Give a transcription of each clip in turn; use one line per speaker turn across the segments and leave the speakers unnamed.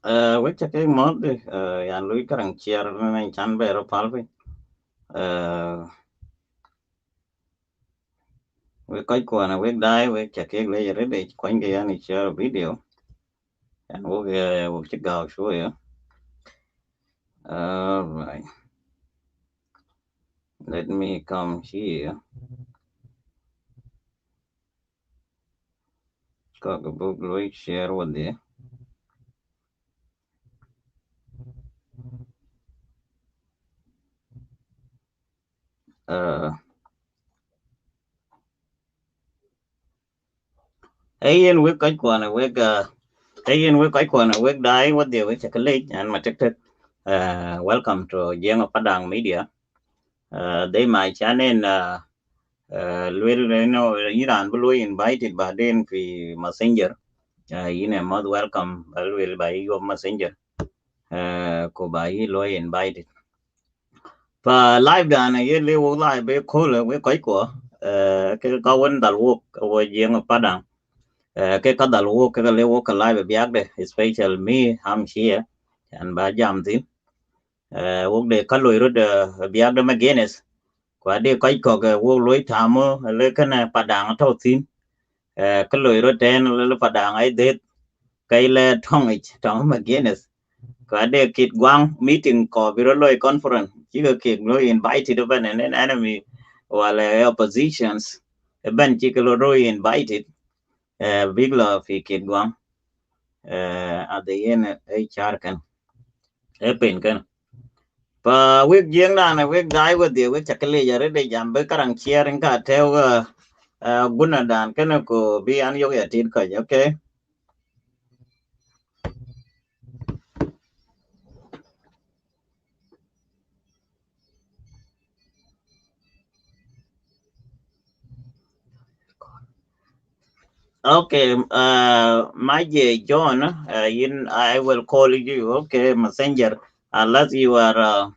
we check mod yan lui karang chiar na chan be ro palvi we kai ko na we dai we check le re de kwen ge yan share video and we check out show ya right, let me come here got the book lui share with the uh ayen we kai ko na we ga ayen we kai ko na we dai what the we check le and ma check welcome to Jeng Padang Media. They my channel Lwel Iran Blue invited Baden fi Messenger. Yine mod welcome Lwel by your Messenger. Ko ba yi lo invited. Fa live dan ye le wo live be ko le we koi ko. Ke ka won dal wo wo Jeng Padang. Ke ka dal wo ke le wo ka live biak de special me I'm here and ba jam tin. Wo de ka lo ro de biak de Magenis. Kwa de kai ko ke wo lo tamo le kana Padang to tin. Cái lối rồi trên là phát đảng ấy thế cái là thông ấy trong mà Guinness có để kit quang meeting có bị rồi conference chỉ có kit rồi invited bên and enemy hoặc là oppositions bên chỉ có rồi invited big love fi kit quang at the end HR kan pen kan pa wik jeng na na wik dai with the wik chakle jare de jambe karang sharing ka teo guna dan kan ko bi an yo ya tin ka okay. Okay, my John, I will call you. Okay, messenger, unless you are.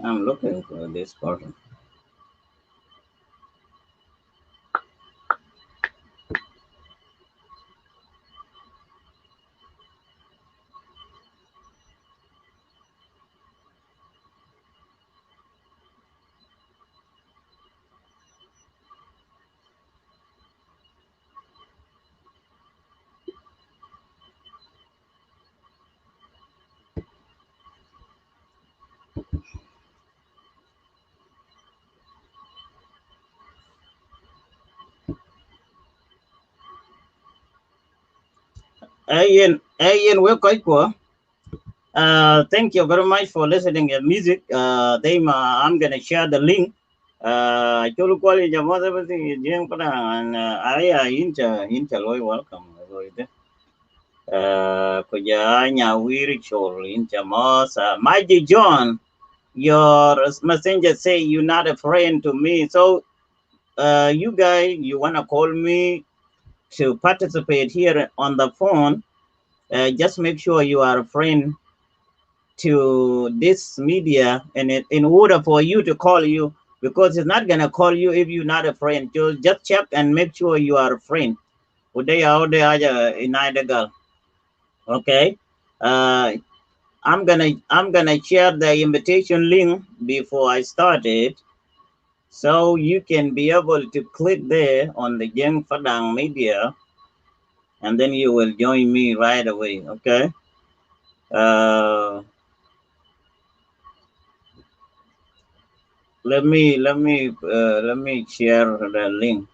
I'm looking for this person. Ian, we're quite cool. Thank you very much for listening to music. I'm gonna share the link. I told quality of everything and I inter welcome. Kuja nya ritual inter mos. Mighty John, your messenger say you're not a friend to me. So you guys, you wanna call me to participate here on the phone? Just make sure you are a friend to this media, and in order for you to call you, because it's not gonna call you if you're not a friend. Just check and make sure you are a friend. Uday out there in girl. Okay. Uh, I'm gonna share the invitation link before I start it, so you can be able to click there on the Young Fadang media, and then you will join me right away. Okay. Uh, let me share the link.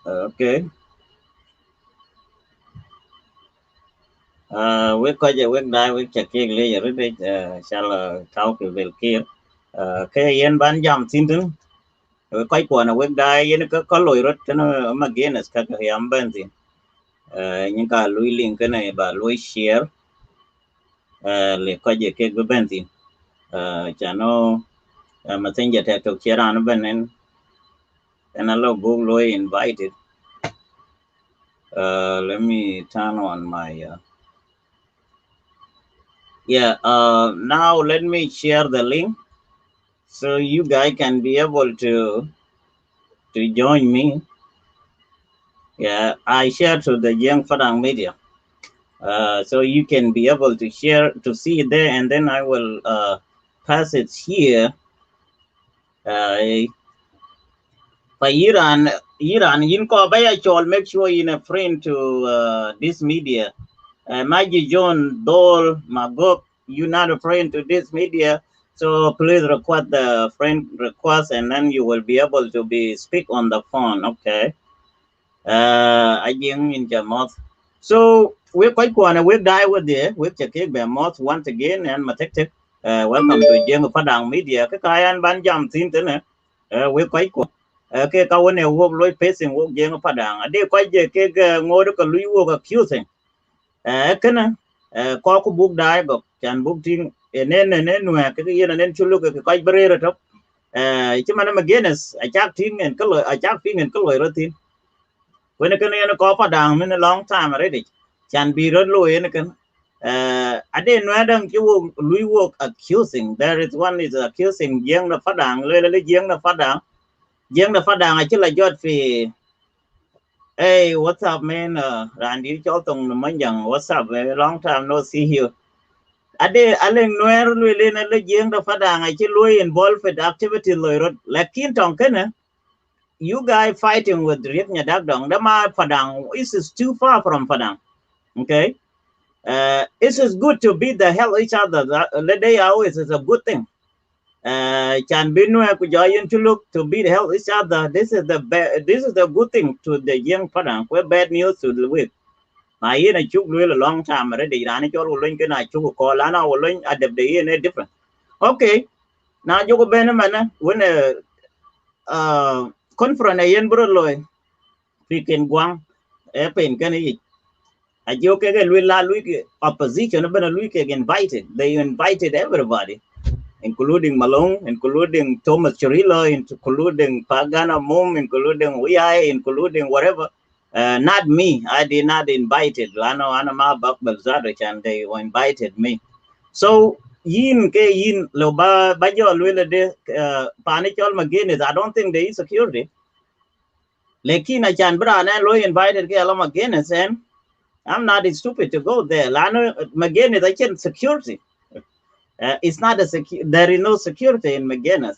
Okay. We có giờ we dai we check cái lấy rồi đấy sao là tháo cái về kia cái yên bán jam tin tin we quay qua là we dai yên có lỗi rồi cho nó Magenis các cái am bên tin những cái lui link cái này và lui share le có giờ cái bên tin cho nó mà tin giờ theo tục share nó bên nên nó Google lui invited. Let me turn on my yeah. Now let me share the link so you guys can be able to join me. Yeah, I share to the young Fadang media. So you can be able to share to see it there, and then I will pass it here. Uh, for Iran, you ko baya chol, make sure you a friend to this media. Maggie John Dole Magok, you not a friend to this media. So please request the friend request, and then you will be able to be speak on the phone. Okay. Again in Jamot. So we're quite quite we die with there. We check it by moth once again and Matek. Welcome to Jeng Padang Media. Cái cái anh ban jam tin thế này. We quite quite. Cái cái này work lối facing work Jeng Padang. Ở đây quite cái ngồi đó cái lối work accusing. Cái này có cái book die gọc chan book tin nên nuôi cái gì nên chulu cái quite bere rồi. Chứ mà nó Magenis, chắc tin ngân cái lối, chắc tin ngân cái lối rồi tin. When I can go down in a long time already. Can be red low in I didn't know them you we work accusing. There is one is accusing young the Fadang, literally young the Fadang. Young the Fadang, I chill a jot fee. Hey, what's up, man? Randy Cholton, the Manjang, what's up? A long time no see you. I did I didn't know really young the Fadang, I chill involved with activity like King Tonkin. You guys fighting with Riek Nyadagdong, Dama Padang, this is too far from Padang. Okay. It is good to beat the hell each other. The day always is a good thing. Can be no kujayan to look to beat hell each other. This is the good thing to the young Padang. Where bad news to the with. My in a chuk a long time already. Rani chol link and I chuk call Lana will link at the day in a different. Okay. Now you go Benamana when conference a yen bro loy. Freaking guang. Pen can eat. I joke again, we la opposition, but invited. They invited everybody, including Malone, including Thomas Chirilo, including Pagana Mum, including WI, including whatever. Not me. I did not invite it. I know Anama Bakbalzadich, and they invited me. So yin ke yin lo ba jo lwele de panichol Magenis. I don't think there is security. Lekina chan brana lo invited ke ala Magenis, and I'm not stupid to go there. Lano Magenis I can security. It's not a secure. There is no security in Magenis.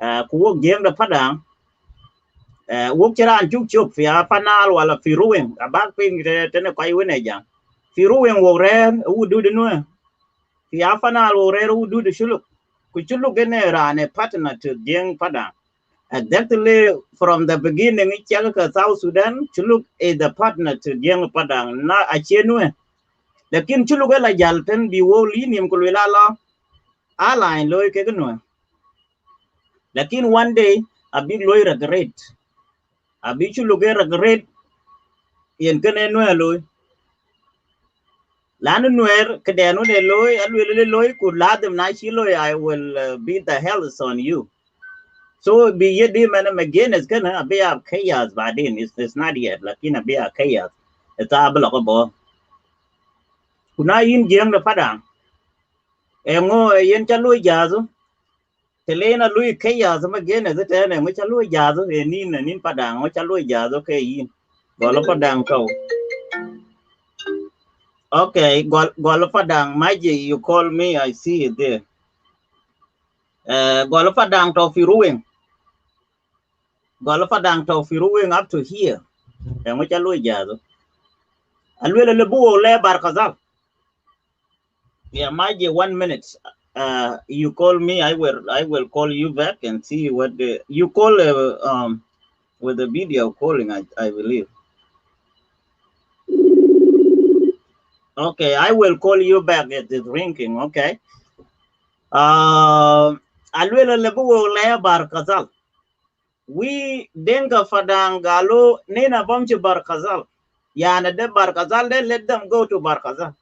Kuwo game the padang. Wo kira an chuk chuk fi panal wala fi ruwing. Abak ping tene kwa iwene jang. Fi ruwing wo rare wo do the no. Fi panal wo rare wo do the shuluk. Kuchuluk gene rane partner to jeng padang. Exactly from the beginning, South Sudan, Chuluk is the partner to Jeng Padang, not a chenue. The kin Chulugela Jalten be wool linium Kulila ally loy keganue. The kin one day a big lawyer regret. A big Chulugera regret in Kanenue loy. Lanuer Kadanu de loy, and will loy could lad them Nashilo, I will beat the hells on you. So be ye dim and Magenis gonna be a chaos by then. It's not yet, like in a be a chaos. It's a blockable. Kuna yin jeng the padang. Engo yen chalu jazu. Telena lui chaos Magenis at and which alu jazu nin padang, which alu jazu ke yin. Golo padang ko. Okay, golo padang, Maji, you call me, I see it there. Golo padang to firuing. Golo padang to firuing up to here. And which alu jazu. Alwele lebu le barkazal. Yeah, Maji, 1 minute. You call me, I will call you back and see what you call with the video calling, I believe. Okay, I will call you back at the drinking, okay? Alwele lebu le barkazal. We denga fadangalo nena bomchi barkazal. Yana de barkazal, then let them go to barkazal.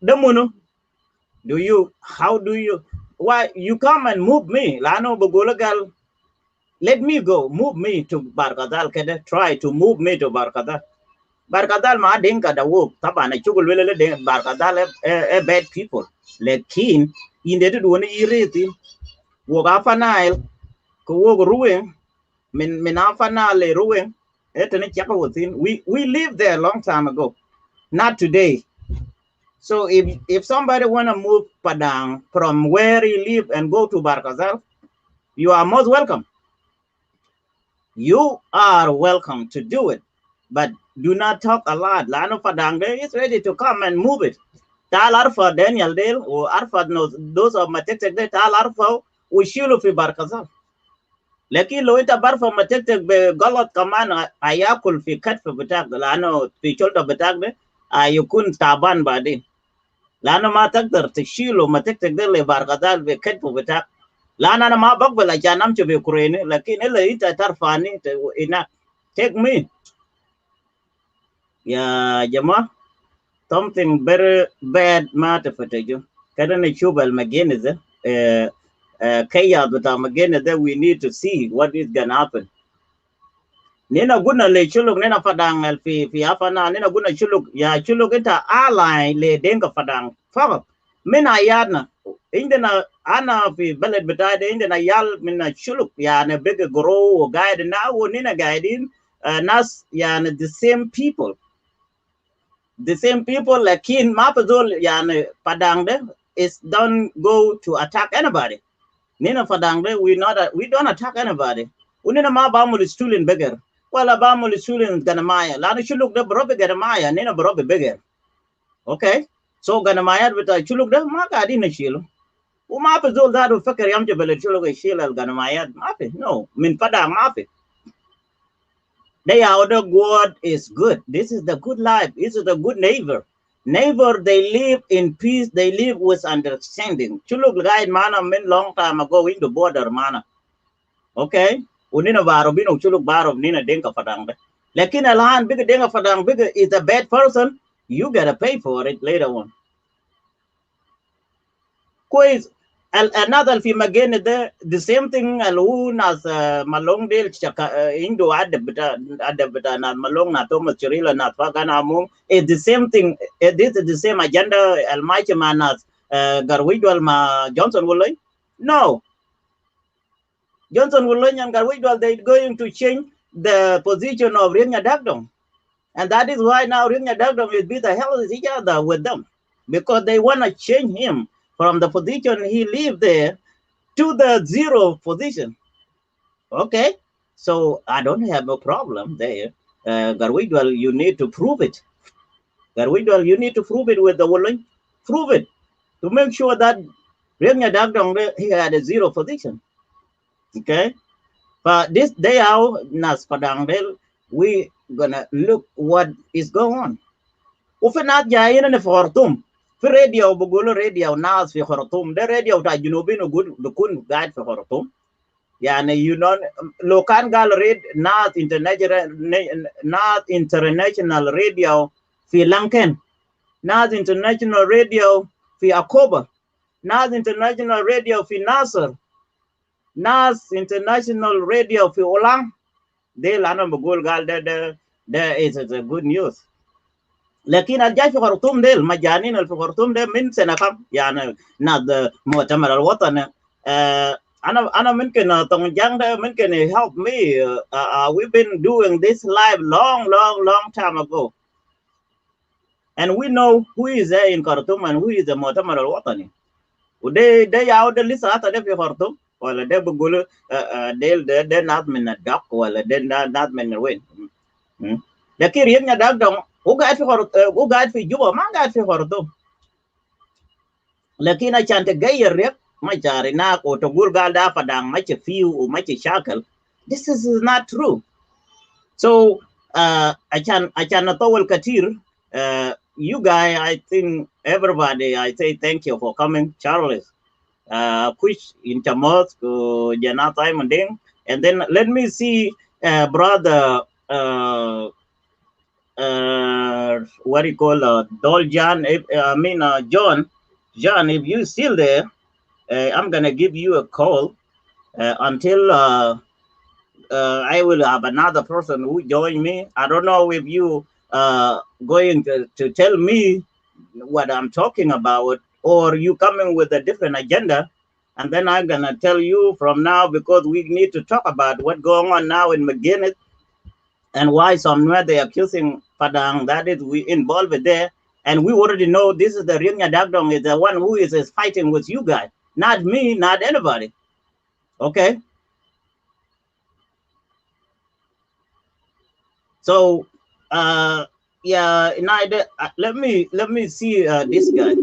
Demuno. How do you, why you come and move me? Lano Bogolagal, let me go, move me to Barkadal, can try to move me to Barkadal. Barkadal ma dinka da work, Tabana Chugul Barkadal bad people. Let keen in the one irritating, walk up an aisle, go walk ruin, Minafanale ruin, etany chapel within. We lived there a long time ago, not today. So if somebody want to move Padang from where he live and go to Barkazal, you are most welcome. You are welcome to do it, but do not talk a lot. Lano Padang is ready to come and move it. Tal Arfa Daniel Dale or Arfa knows those of Matetek de Tal Arfa we shilu fi Barkazal. Leki loita barfa Matetek be Golot Kaman ayakul fi kat fi Batak Lano fi Cholta Batak de ayukun taban badin. Lana ma taqdar tshilo ma taqdar le barqadal be ketbu betak lana ana ma baqbal ajanam che be kurene lakin illa ita tarfani ina take me ya jama something very bad ma tafatejo kada ne chubal Magenis kaya buta Magenis we need to see what is gonna happen. Nina guna le chuluk nina fadang fi afana nina guna chuluk ya chuluk ita ally le denga fadang fama mina yadna indena ana fi balad betade indena yal mina chuluk ya na big grow or guide now nina guiding nas ya the same people lakin mapazol ya padang de is don't go to attack anybody. Nina fadang de we don't attack anybody. Unina ma bamul stulin beggar. Well, Abamul is shooting Ganamaya. Lana should look the Brobe Ganamaya, Nina Brobe bigger. Okay, so Ganamaya with a chuluk the Maka didn't shield. Umapa Zol that will fuck a Yamjabel Chuluk shield Ganamaya Mapi. No, Minpada Mapi. They are the God is good. This is the good life. This is the good neighbor. Neighbor, they live in peace, they live with understanding. Chuluk guide mana meant long time ago in the border mana. Okay. Unina baro bino chuluk baro nina denka fadang. Lakin alahan bigger denga fadang bigger is a bad person, you gotta pay for it later on. Quiz another في Magenis ده the same thing اللي هو ناس مالون ديل عنده عدد بتاع ناس مالون ناس توماس شريلا ناس فاكان عموم it's the same thing. This is the same agenda الماشي مع ناس Garwidwal مع Johnson Wulay. No, Johnson Wulay and Garwidwal, they're going to change the position of Rinya Dagdom. And that is why now Rinya Dagdom is beat the hell with each other with them. Because they want to change him from the position he lived there to the zero position. Okay, so I don't have a problem there. Garwidwal, you need to prove it. Garwidwal, you need to prove it with the Wulay. Prove it to make sure that Rinya Dagdom, he had a zero position. Okay, but this day out, Nas Padangdel, we gonna look what is going on. وفي جايين في خرطوم في راديو بقولوا راديو ناس في خرطوم ده راديو بتاع الجنوبيين بكون قاعد في خرطوم يعني لو كان قال ريد ناس انترناشونال راديو في لانكن ناس انترناشونال راديو في عقوبة ناس انترناشونال راديو في ناصر ناس انترناشونال راديو في أولان ده اللي أنا بقول قال ده is a good news. لكن الجاي في خرطوم ديل مجانين اللي في خرطوم ده من سنه كم يعني ناد المؤتمر الوطني انا ممكن طنجان ده ممكن help me. We've been doing this live long time ago and we know who is there in Khartoum and who is the المؤتمر الوطني وده يعود لسه حتى ده في خرطوم ولا ده بيقولوا ده ناس من الدق ولا ده ناس من وين. لكن يبني ده هو قاعد في جوبا ما قاعد في خرطوم لكن عشان تغير ريك ما جاريناك وتقول قال ده فدان ما فيه وما شاكل. This is not true. So عشان نطول كتير you guys, I think everybody, I say thank you for coming. Charles kush in Chamos Jana Simon Ding, and then let me see brother what do you call Doljan? John, if you still there, I'm gonna give you a call until I will have another person who join me. I don't know if you going to tell me what I'm talking about, or you coming with a different agenda, and then I'm gonna tell you from now because we need to talk about what's going on now in Magenis and why somewhere they accusing Padang that is we involved there. And we already know this is the Rinya Dagdong is the one who is fighting with you guys, not me, not anybody. Okay. So yeah, let me see this guy.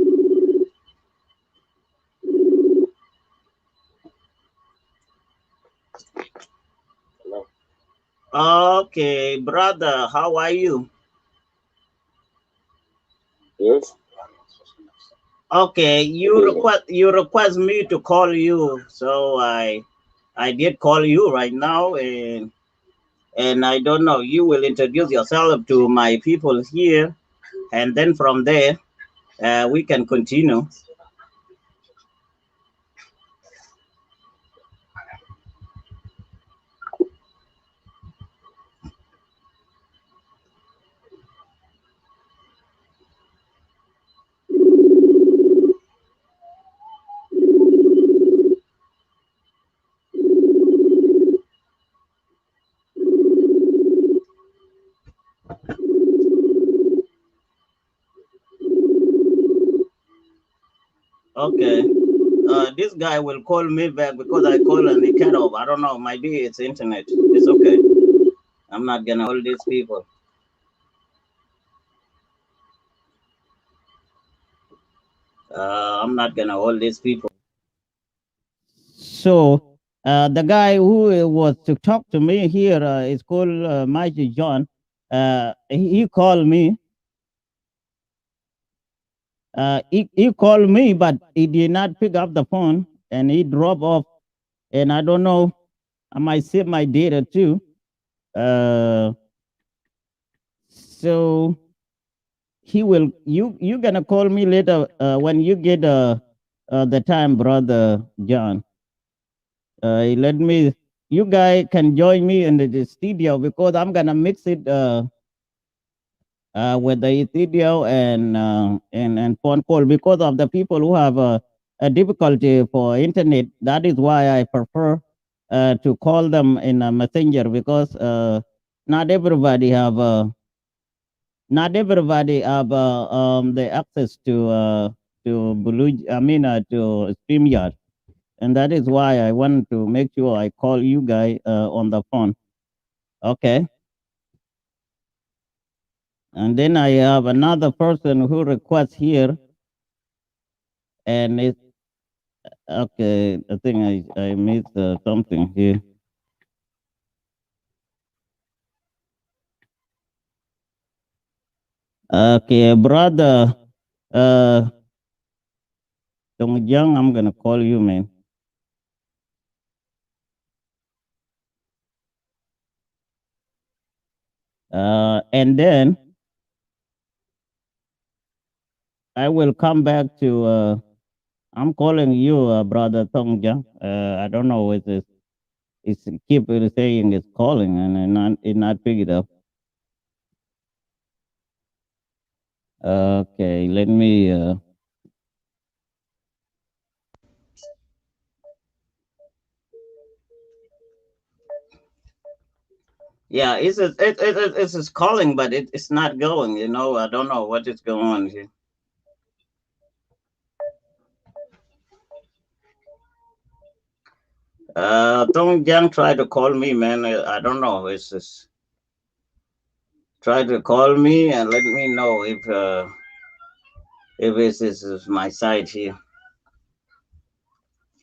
Okay, brother, how are you?
Yes.
Okay, you request me to call you, so I did call you right now, and I don't know. You will introduce yourself to my people here, and then from there, we can continue. Okay. This guy will call me back because I call and he cut off. I don't know. Maybe it's internet. It's okay. I'm not gonna hold these people. I'm not gonna hold these people. So the guy who was to talk to me here is called Mikey John. He called me. He called me, but he did not pick up the phone, and he dropped off. And I don't know. I might save my data too. So he will. You gonna call me later when you get
the time, brother John. Let me. You guys can join me in the studio because I'm gonna mix it with the studio and phone call because of the people who have a difficulty for internet. That is why I prefer to call them in a messenger because not everybody have not everybody have the access to Blue. I mean to StreamYard, and that is why I want to make sure I call you guys on the phone. Okay, and then I have another person who requests here, and it okay. I think I missed something here. Okay, brother, uh, Dong Jiang, I'm gonna call you, man. And then I will come back to. I'm calling you, brother Tong Jiang. I don't know what this. It's keep saying it's calling and it not pick it up. Okay, let me.
Yeah, it's calling, but it's not going. I don't know what is going on here. Don't Young try to call me, man. I don't know. It's just try to call me and let me know if this is my side here,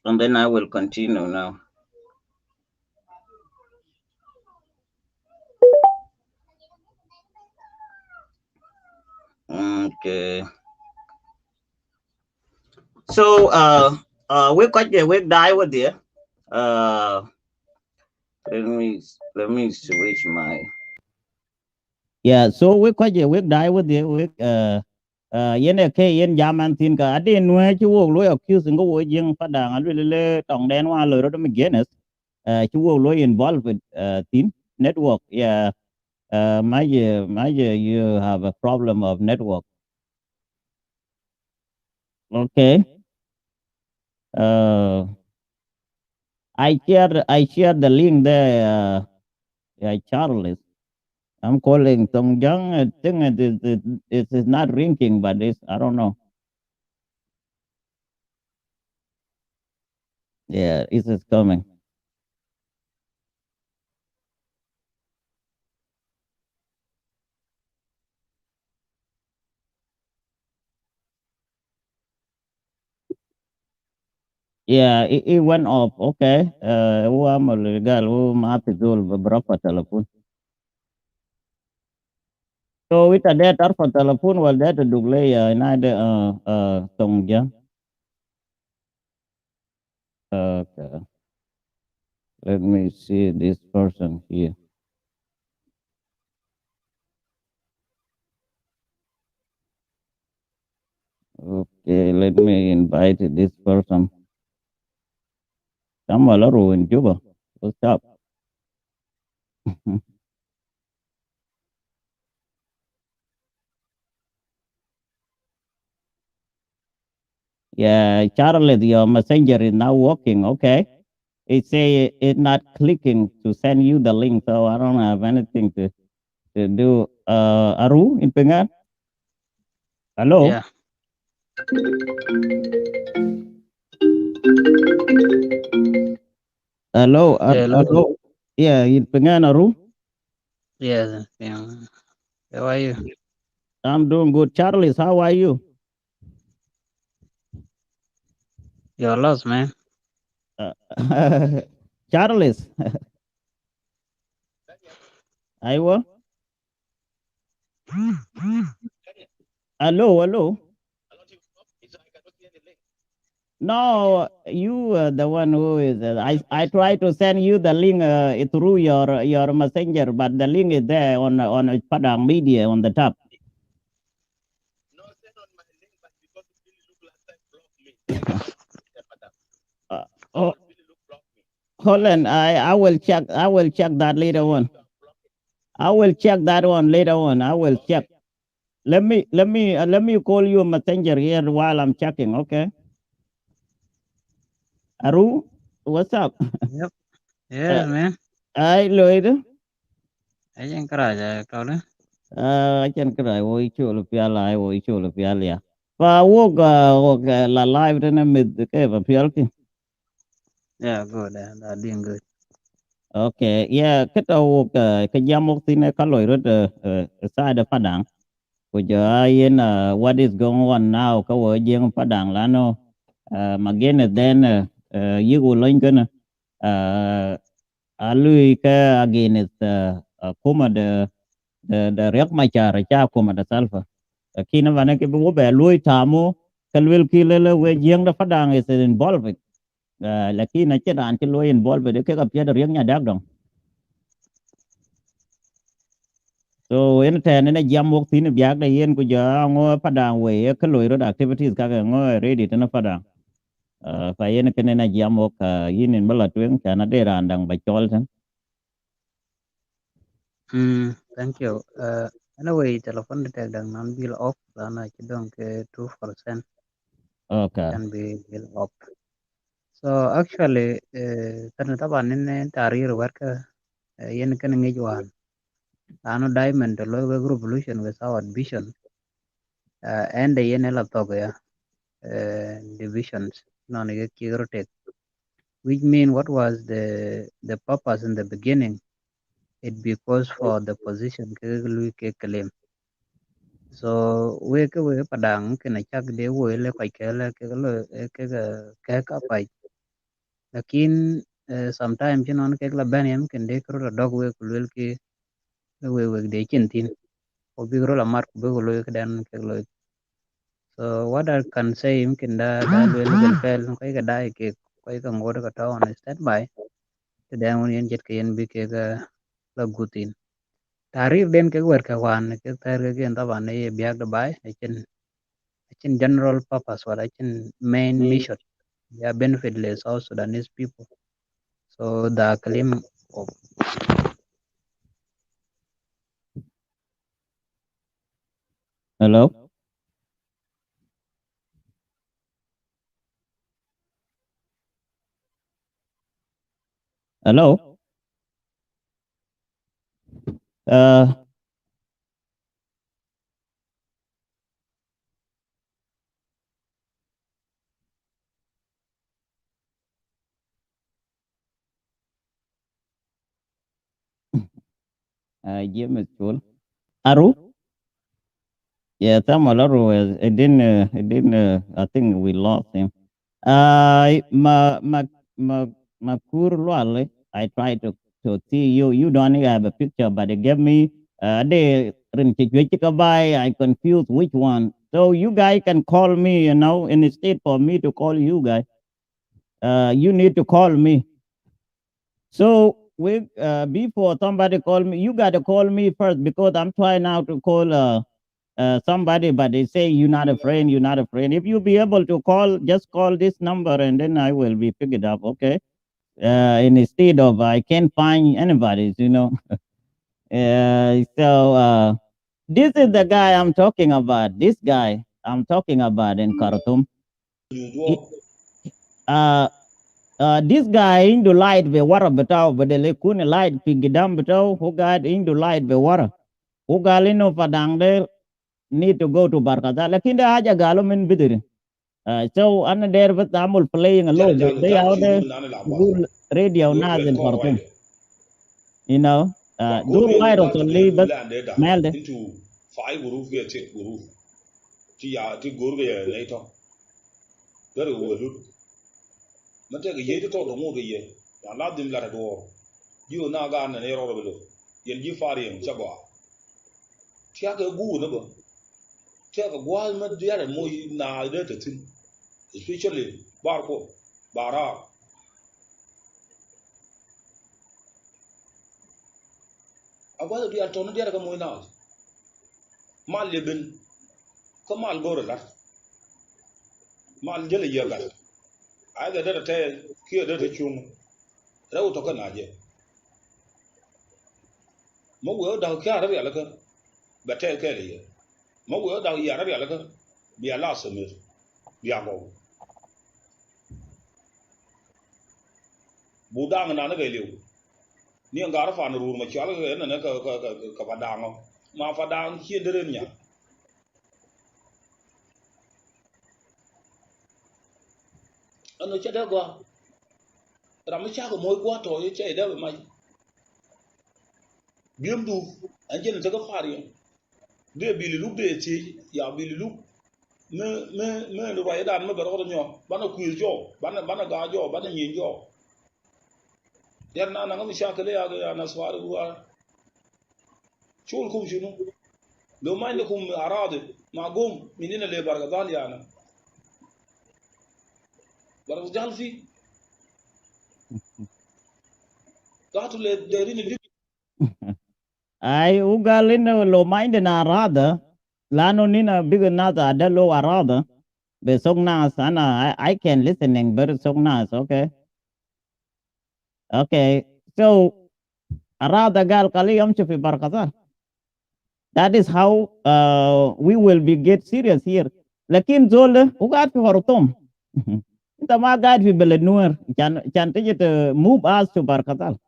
and then I will continue now. Okay. So we die with you. Uh, let me switch my.
Yeah, so we die with the yen ke yen jaman tin ka adin we chu wo lo accuse ngo wo jing padang alu le tong den wa lo ro Magenis chu wo lo involved with tin network. Yeah, you have a problem of network. Okay. Uh, I share the link there. Yeah, Charles. I'm calling Tong Jang. I think it is not ringing, but it's I don't know. Yeah, it is coming. Yeah, it went off. Okay. Who am a legal who mapizul beberapa telepon. So it ada tarfa telepon wal ada dugle ya nada Tong Jang. Okay. Let me see this person here. Okay, let me invite this person. Samalaru in Juba. What's up? Yeah, Charlotte, your messenger is now working. Okay. It say it not clicking to send you the link, so I don't have anything to do. Aru in Pengan?
Yeah,
Hello? Hello?
hello.
Hello? Yeah, in Pengan, Aru?
Yeah, yeah. How are you?
I'm doing good. Charles, how are you?
You're lost, man.
Uh, Charles, Iowa? Hello, hello? No, you the one who is. I try to send you the link through your messenger, but the link is there on Padang Media on the top. hold on. I will check. I will check that later on. I will check that one later on. I will check. Let me call you a messenger here while I'm checking. Okay, Aru, what's up?
Yep. Yes, man.
I Lloyd.
I can cry. I call it.
I can cry. Wo ichu lu pia lai. Wo ichu lu pia lia. Fa wo la live na mid ke ba pia ki.
Yeah, good. Doing good.
Okay, yeah, kita wo ka jamok tine ka loy rot side padang. Ko ja yen what is going on now ka wo jeng padang la no. Magenis then yigo loin kana alui ka against kuma the riyak machar cha kuma da salfa kina vana ke bo be lui tamu kalwel kilele we jeng da padang is involved lakini che dan che lui involved de ke ka pia da riyak nya dak dong so en ta ne jam wok tin biak da yen ku ja ngo padang we ka lui ro activities ka ngo ready to na padang fa yen ke ne na jam wok yin in bala tuen kana de randang ba chol tan.
Thank you. Anyway, telephone detect dan non bill off lana kidong ke 2%
Okay.
can be bill off. So actually, karena taban ini tarir work yen kan ngejuan. Lano diamond the low revolution without vision. And the yen laptop ya divisions non take, which mean what was the purpose in the beginning. It because for the position ke claim. So we padang kena chak de we le kai ke le ke ka pai. Lakin sometimes you know ke la ban yam ken de kro la dog we kulel ki we de chin tin. O bi la mar ku be lo ke dan ke lo. So what I can say ken da we le pel kai ka dai ke kai ka ngor ka ta on standby. Ke dan won yen jet ke yen bi ke ga la gutin. Tarif den ke wer ka wan ke tar ke gen taban e biak da bai in general purpose or in main mission. Yeah, benefit less South Sudanese people. So the claim of
Hello. Hello. Uh, Jim is cool. Aru? Yeah, Samuel Aru, I think we lost him. Makur Luale, I tried to see you. You don't have a picture, but they gave me, they, I confused which one. So you guys can call me, instead for me to call you guys, you need to call me. So before somebody call me, you gotta call me first because I'm trying now to call somebody, but they say you're not a friend, you're not a friend. If you be able to call, just call this number and then I will be pick it up, okay? Instead of I can't find anybody. So this is the guy I'm talking about. This guy I'm talking about in Khartoum. He- Uh, this guy into light the water betau but the kun light pigidam betau who got into light the water who galino padang de need to go to barkada lakin da haja galo min bidir so anna there but amul playing
jala
alone
jala
they
jala
out
fi
there
room nane la ba
good radio
we
nas
play
in
call
Khartoum
wide
you know
wa ko
do
riel
light of
la
the
to
lead but
land da
melde
into five group get six group ti ya ti gor ge ne to dare wo lu mate ge ye to do mo ge ye ya la dim la do you na ga na ne ro lo yen ji fari en chaba ti ya ge gu na ba ti ya ga gwa ma dia re mo na de te tin especially bar ko bara agwa dia to no dia ga mo na mal le ben ko mal gore la mal jele ye ga ai da te ki da te chung rew to kana je mo wo da ka ra ya la ka ba te ke le mo wo da ya ra ya la ka bi ala so me bi ago bu dang na na ga liu ni nga ra fa na ru ma cha la ga na ka fa dang ma fa dang chi de nya ano cha da gwa ram cha ko moy gwa to ye che da ma biam du an je na ta ka fa ri de bi lu de ti ya bi lu me no wa da me ba ro nyo ba na ku jo ba na ga jo ba na yin jo ya na na mi sha ka le ya na swar wa شغلكم شنو؟ لو ما عندكم أراضي معقوم منين اللي برغزال يعني برغزال فيه قاتوا اللي دايرين اللي
Ai ugalin lo mind na rada lano nina big nata ada lo arada be sognas ana I can listening but sognas okay so arada gal kali yam fi barkazal. That is how we will be get serious here. Lakin zol ugat fi hortum. Inta ma gad fi beled nuer can tiji to move us to barkazal.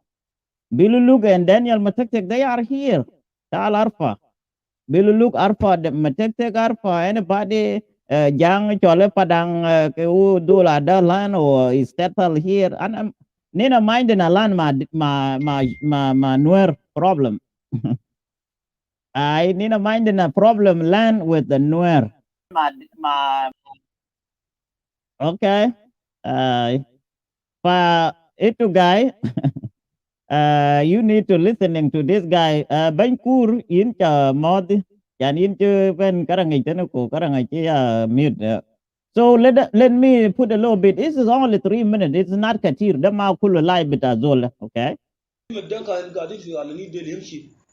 Biluluk and Daniel Matektek, they are here. Tal Arfa. Biluluk Arfa, Matektek Arfa, anybody, Jang Chole Padang, Dula Dalan, or is settled here. And Nina mind in a land, ma Nuer problem. I Nina mind in a problem land with the Nuer. Okay. Itu guy. You need to listening to this guy. Bankur in cha mod and into when karangai tenako karangai mute. So let me put a little bit. This is only 3 minutes. It's not katir. Dama kulu live bit azol. Okay.
مدان كان قاعدين في على نيد اللي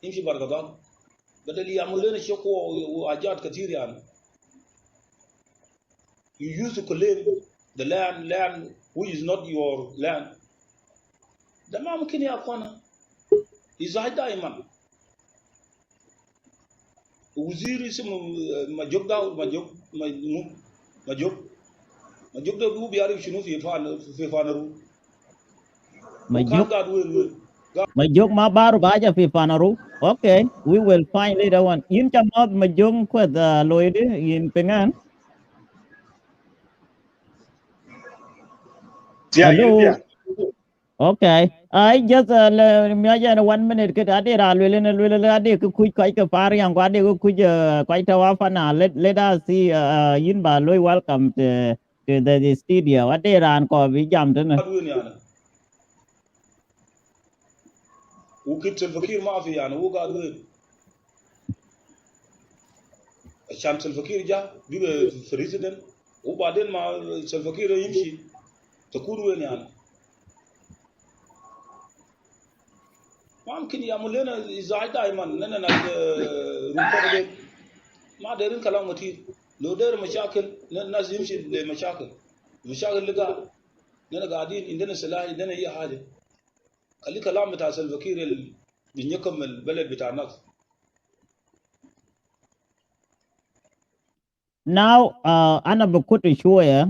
يمشي برغزال بدل يعمل لنا شكوى وحاجات كثير يعني you used to claim the land which is not your land ده ما ممكن يا اخوانا يزعج دائما وزير اسمه مجوك ده مجوك ده هو بيعرف شنو في فانرو
Majuk
قاعد وين
Majuk ma baru baja fi Fanaru. Okay, we will find later on. In cha mod Majung kwat Lloyd in Pengan.
Yeah,
Hello.
yeah.
Okay. I just me 1 minute ke ade ra lwele ade ku kuj kai ke par yang ade ku kuj kai tawa fana let us see yin ba loy welcome to the studio ade ran ko bi jam tan
قاعد وين يعني وكنت الفكير ما في يعني هو قاعد وين عشان الفكير جاء بيبقى في ريزيدنت وبعدين مع الفكير يمشي تكون وين يعني ما يمكن يعمل لنا ازعاج دائما لنا ناس روكور ما دايرين كلام كثير لو داير مشاكل الناس يمشي لمشاكل المشاكل اللي قاعد لنا قاعدين عندنا سلاح عندنا اي حاجه خلي كلام بتاع الفكير اللي بنكمل البلد بتاع الناس.
now ana bukut shoya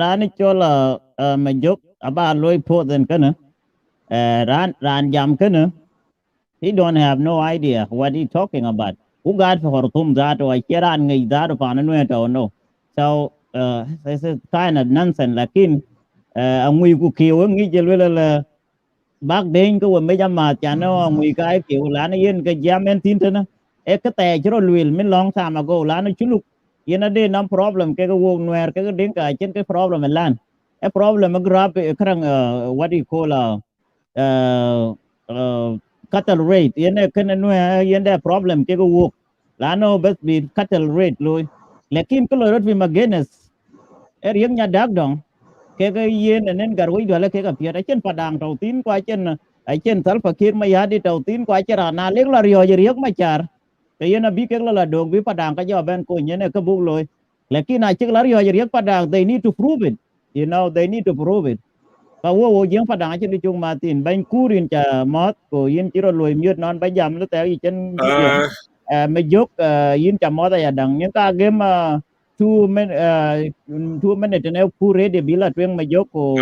rani chola majuk aba loy po den kana ran jam kana he don't have no idea what he talking about. Who got for Hortum that or Kiran Ngai that of Ananueta or no. So this is kind of nonsense. Lakin and we could kill him. Back then ko me jama chano ngui kai kiu lana yen ke jamen tintana e ka te chro luil min long time ago lana chuluk yena de nam problem ke wo nwer ke den ka chen ke problem lan a problem grab krang what do you call cattle rate yena kan nwer yenda problem ke wo lano bas bi cattle rate loy lekin ko rot vi Magenis er yang nya dag dong ke yen nen gar wi dole ke ka pia chen padang tau tin kwa chen ai chen sal fakir ma ya di tau tin kwa chera na lek la rio riek ma char ke yen bi ke la dog bi padang ka jo ben ko nyen ke bu loy lekin a chik la rio riek padang they need to prove it you know, they need to prove it. But wo jeng padang actually chung Martin ban kurin cha mot ko yin chiro loy miut non ba jam lu te chen video me jok yin cha mot ya dang những ka game 2 minute ne ku ready bila twen me jok ko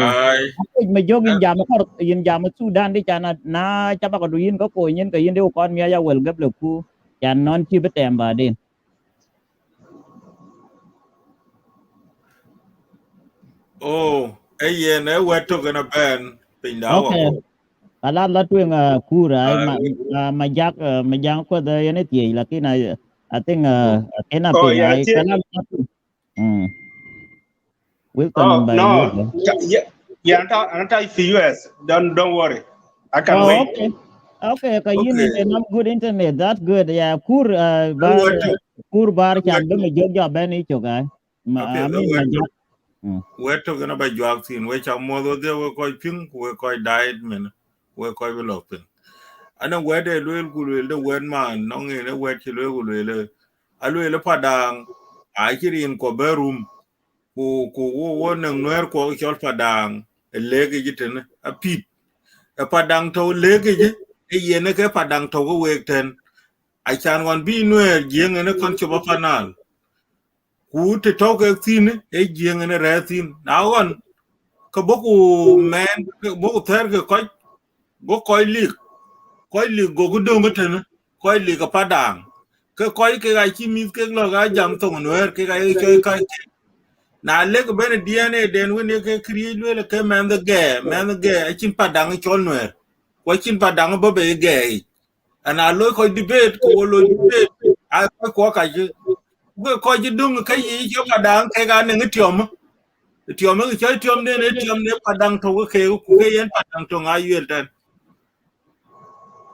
me jok yin jam Sudan di chana na cha ba ko yin ko yin ka yin de kon mi ya wel gab le ku chan non chi betem ba din.
Oh, yeah, no, we're talking about
Okay. Ala la tuen kura ma jak ko da yene tie lakini I think kena
Oh,
ping
yeah,
ai kala Wilton
oh,
and by you.
no. Yeah, yeah, anti US. Don't worry. I can
Oh,
wait.
okay. Okay, ka yin
Okay.
in good internet. That's good. Yeah, kur bar chan be me jog ben icho ga.
Okay,
I mean ma jak.
we're talking about Joaquin, which are more there were quite pink, we're quite died, man, we're quite well open. And then where they will the word man, no in a word you will. I will padang, I hear in Kobe room, who won and where call your padang, a leg a peep, a padang to leg a yenaka padang to awake ten. I can one be nowhere, young and a concho of panel. Who to talk a thin, a young and a rare thin. Now on. Ka boku man boku ther ke koi lik go ku dong ten koi lik ka padang ke ga chi mit ke lo ga jam tong noer ke ga choi ka na le ke ben DNA den woni ke kri le ke man the ge chin padang chol noer ko chin padang bo be ge ana lo ko debate ko lo debate a ko ka ji ko ji dong ke yi cho padang ke ga ne tiom tiom ke choi tiom ne padang to ke ku ke yen padang to nga yel ten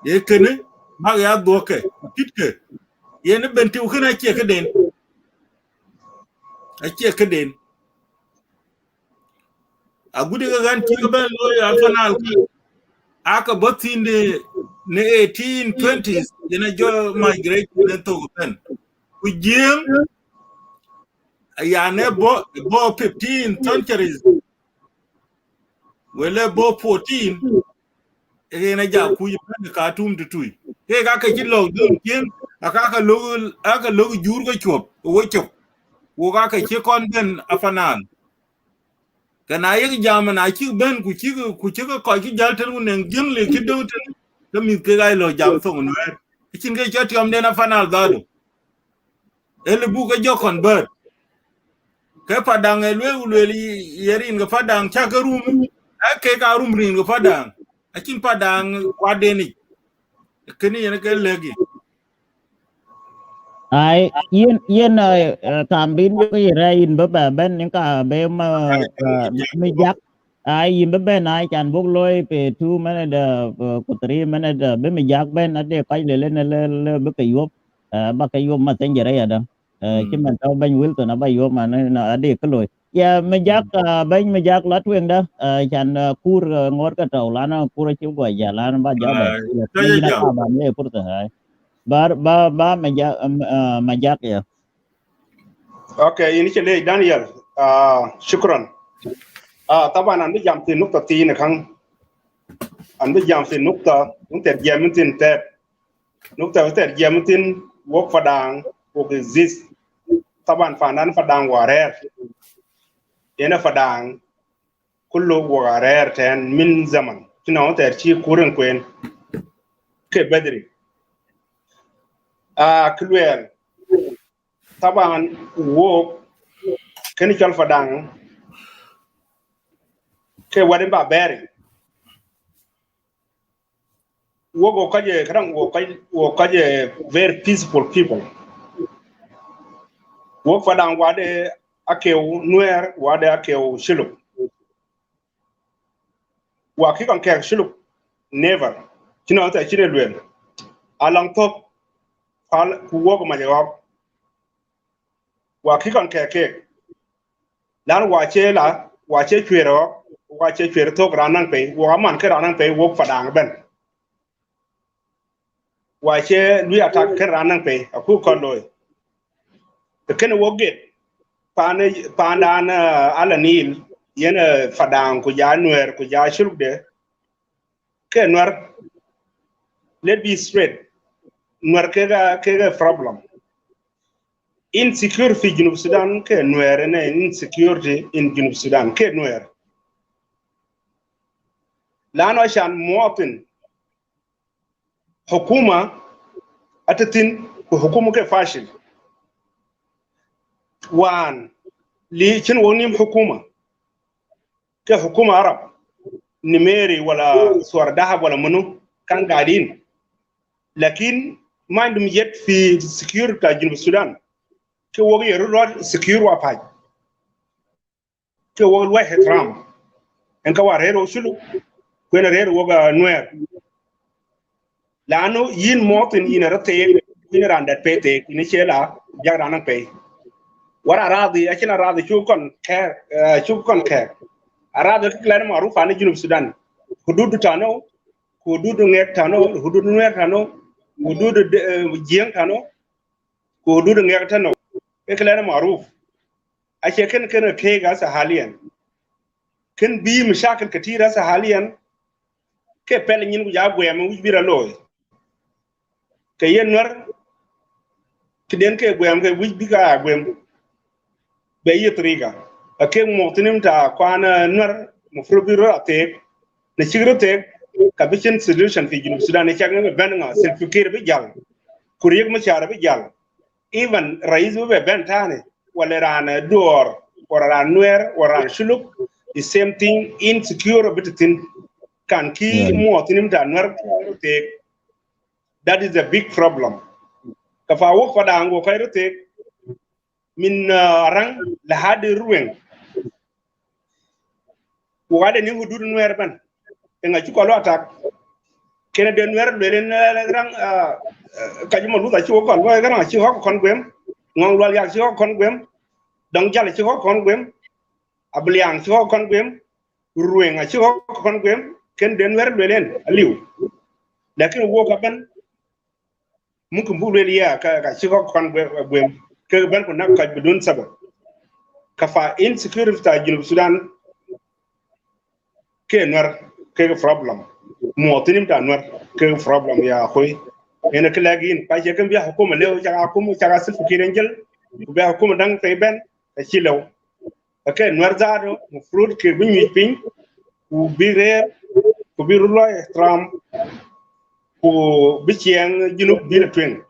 ye kene ma ya do ke pit ke yen ben tiu ke na che ke den a che ke den a gudi ga gan ti ga ben lo ya fanal aka botin ne 1820s yen jo migrate ne to ben ku jiem ya ne bo 15 centuries wele bo 14 yen ja ku yi ka tum tu ke ga ke lo dun kien aka lo jur go chop wo chop wo ga ke che kon ben afanan kana ye jam na chi ben ku chi ko ki jal ten ne gin le ki do ten to mi ke ga lo jam so no chin ke chat yom den afanal dado ele bu ga jokon ber ke padang ele yerin ga padang cha ga rum ke ka rum rin ga padang chin padang kwa deni kini ye ke legi
Ai yen tambin yo rain ba ben những ka be ma mi jak ai yin ba ben ai chan bok loy pe 2 minute ku 3 minute be mi jak ben ade kai le be ka yop ba ka yop ma ten jere ya da chứ mình tao ben wil to na ba yop ma na ade ka loy ya mi jak ben mi jak lat wen da chan kur ngor ka tau la na kur chi gwa ya la ba ja ba
to
le
ye
ina
jam
ka ba le pur ta ba majak ya.
Okay, initially, Daniel. Shukran. Taban anu jam ti nukta ti na kang anu jam ti nukta nukta jamutin te nukta jamutin wok fadang wok exist. Taban fanan fadang warer. Ena fadang kullu warer ten min zaman. Kina wata chi kuren kwen ke bedri. Kulwer taban wok keni chal fadang ke wadin ba beri. Wogo kaje kadang wo kaje very peaceful people. Wo fadang wade akeu nuer wade akeu shiluk. Wa ki kan kek shiluk never. Kino ta chire lwen. Alang top al ku wogo ma jawab. Wa ki kan kek lan wa che chwero tok ranang pe wa man ke ranang pe wo fadang ben. Wa che lui attack ke ranang pe aku kon loy. Te ken wo get pandan ala nil yene fadang ku ja nuer ku ja shuluk de ke nuer, let be straight, nuer kega problem. Insecure fi Junub Sudan ke nuer ne insecurity in Junub Sudan ke nuer. Lano shan muatin hukuma atatin ku hukuma ke fashil. Wan li chin wonim hukuma ke hukuma Arab nimeri wala suar dahab wala munu kan gadin, lakin mindum yet fi secure ta Junub Sudan ke wogi yeru secure wa paj ke wogi wa hetram en ka war hero shulu ko na hero woga nuer lano yin motin ina rate ina randa pete ina chela jagran pe wara radi akina radi chukon ke arado klan marufa ni Junub Sudan hududu tano hududu ngek tano hududu nuer tano hududu jiang tano hududu ngek tano klan maruf ake kan ke ga sa haliyan kan bi mashakil katira sa haliyan ke pel nyin ya gwem wi bira loy ke yenwer kiden ke gwem ke wi biga gwem be yetriga ake mo tinim ta kwana nwer mo frobiro ate ne chigrote ka bichen solution fi Junub Sudan ne chagna ben nga selfikir bi jal kuriyek mo chara bi jal even rais be ben tane wala rana dor wala ran nwer wala ran shuluk the same thing insecure bitatin kan ki mo tinim ta nwer te, that is a big problem. Kafa wok fada ango kairote min rang la hade ruwen wade ni hudur nwer ban nga ci ko lo attack kene de nwer le len rang kajuma lu ta ci ko lo ga ci ko kon gwem ngong lo ya ci ko kon gwem dong jale ci ko kon gwem abliang ci ko kon gwem ruwen ci ko kon gwem ken de nwer le len aliw lakin wo ka ban mungkin bu le ya ka ci ko kon gwem ke ban ko nak ka bidun sabab kafa insecurity ta Junub Sudan ke nwer ke problem mo tinim ta nwer ke problem ya khoy ene ke lagin pa je kan bi hukuma lew ja hukuma ta rasul fikiren jel bi hukuma dang tay ben ta ci lew ke nwer zaado mo fruit ke bu ñuy piñ ku bi reer ku bi rulo ihtiram ku bi cieng junub bi la twen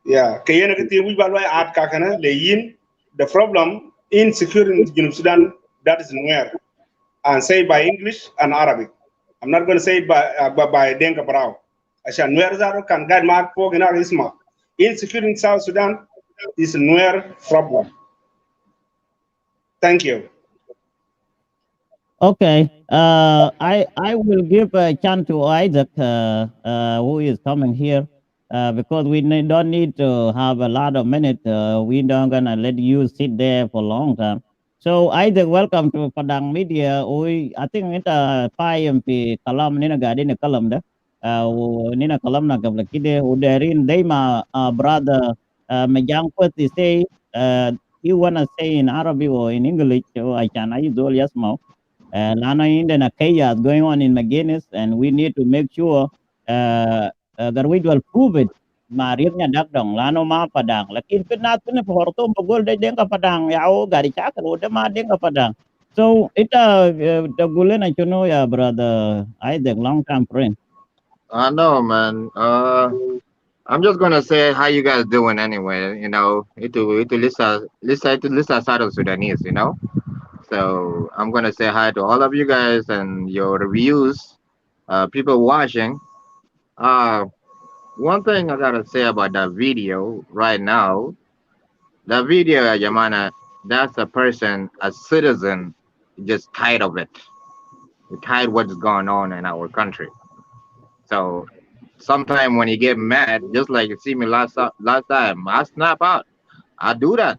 ya ke yene ke ti bu ba loy at ka kana le yin the problem in securing Junub Sudan, that is nowhere, and say by English and Arabic. I'm not going to say by Denga Brau. Asha nowhere zaro can guide mark for gina isma. In securing South Sudan is nowhere problem. Thank you.
Okay. I will give a chance to Isaac, who is coming here, because we don't need to have a lot of minutes. We don't gonna let you sit there for a long time. So Isaac, welcome to Padang Media. I think kita payam pi kalam nina gadi ni kalam dah. Nina kalam na kabla kide udarin they ma brother Majangput is say you wanna say in Arabic or in English, so I can I do yes mau. Lana Indian chaos going on in Magenis, and we need to make sure that we will prove it. Marinya dak dong, lano ma padang. Lakin pinat pina porto bagol de denga padang. Yao gari chakar udah ma denga padang. So ita the gulen I know ya brother Isaac, long time friend.
I know, man. I'm just gonna say how you guys doing anyway. You know, itu Lisa South Sudanese. You know, so I'm gonna say hi to all of you guys and your reviews. People watching. Uh, One thing I gotta say about that video right now. That video, Yamana, that's a person, a citizen, just tired of it. Tired what's going on in our country. So sometimes when you get mad, just like you see me last time, I snap out. I do that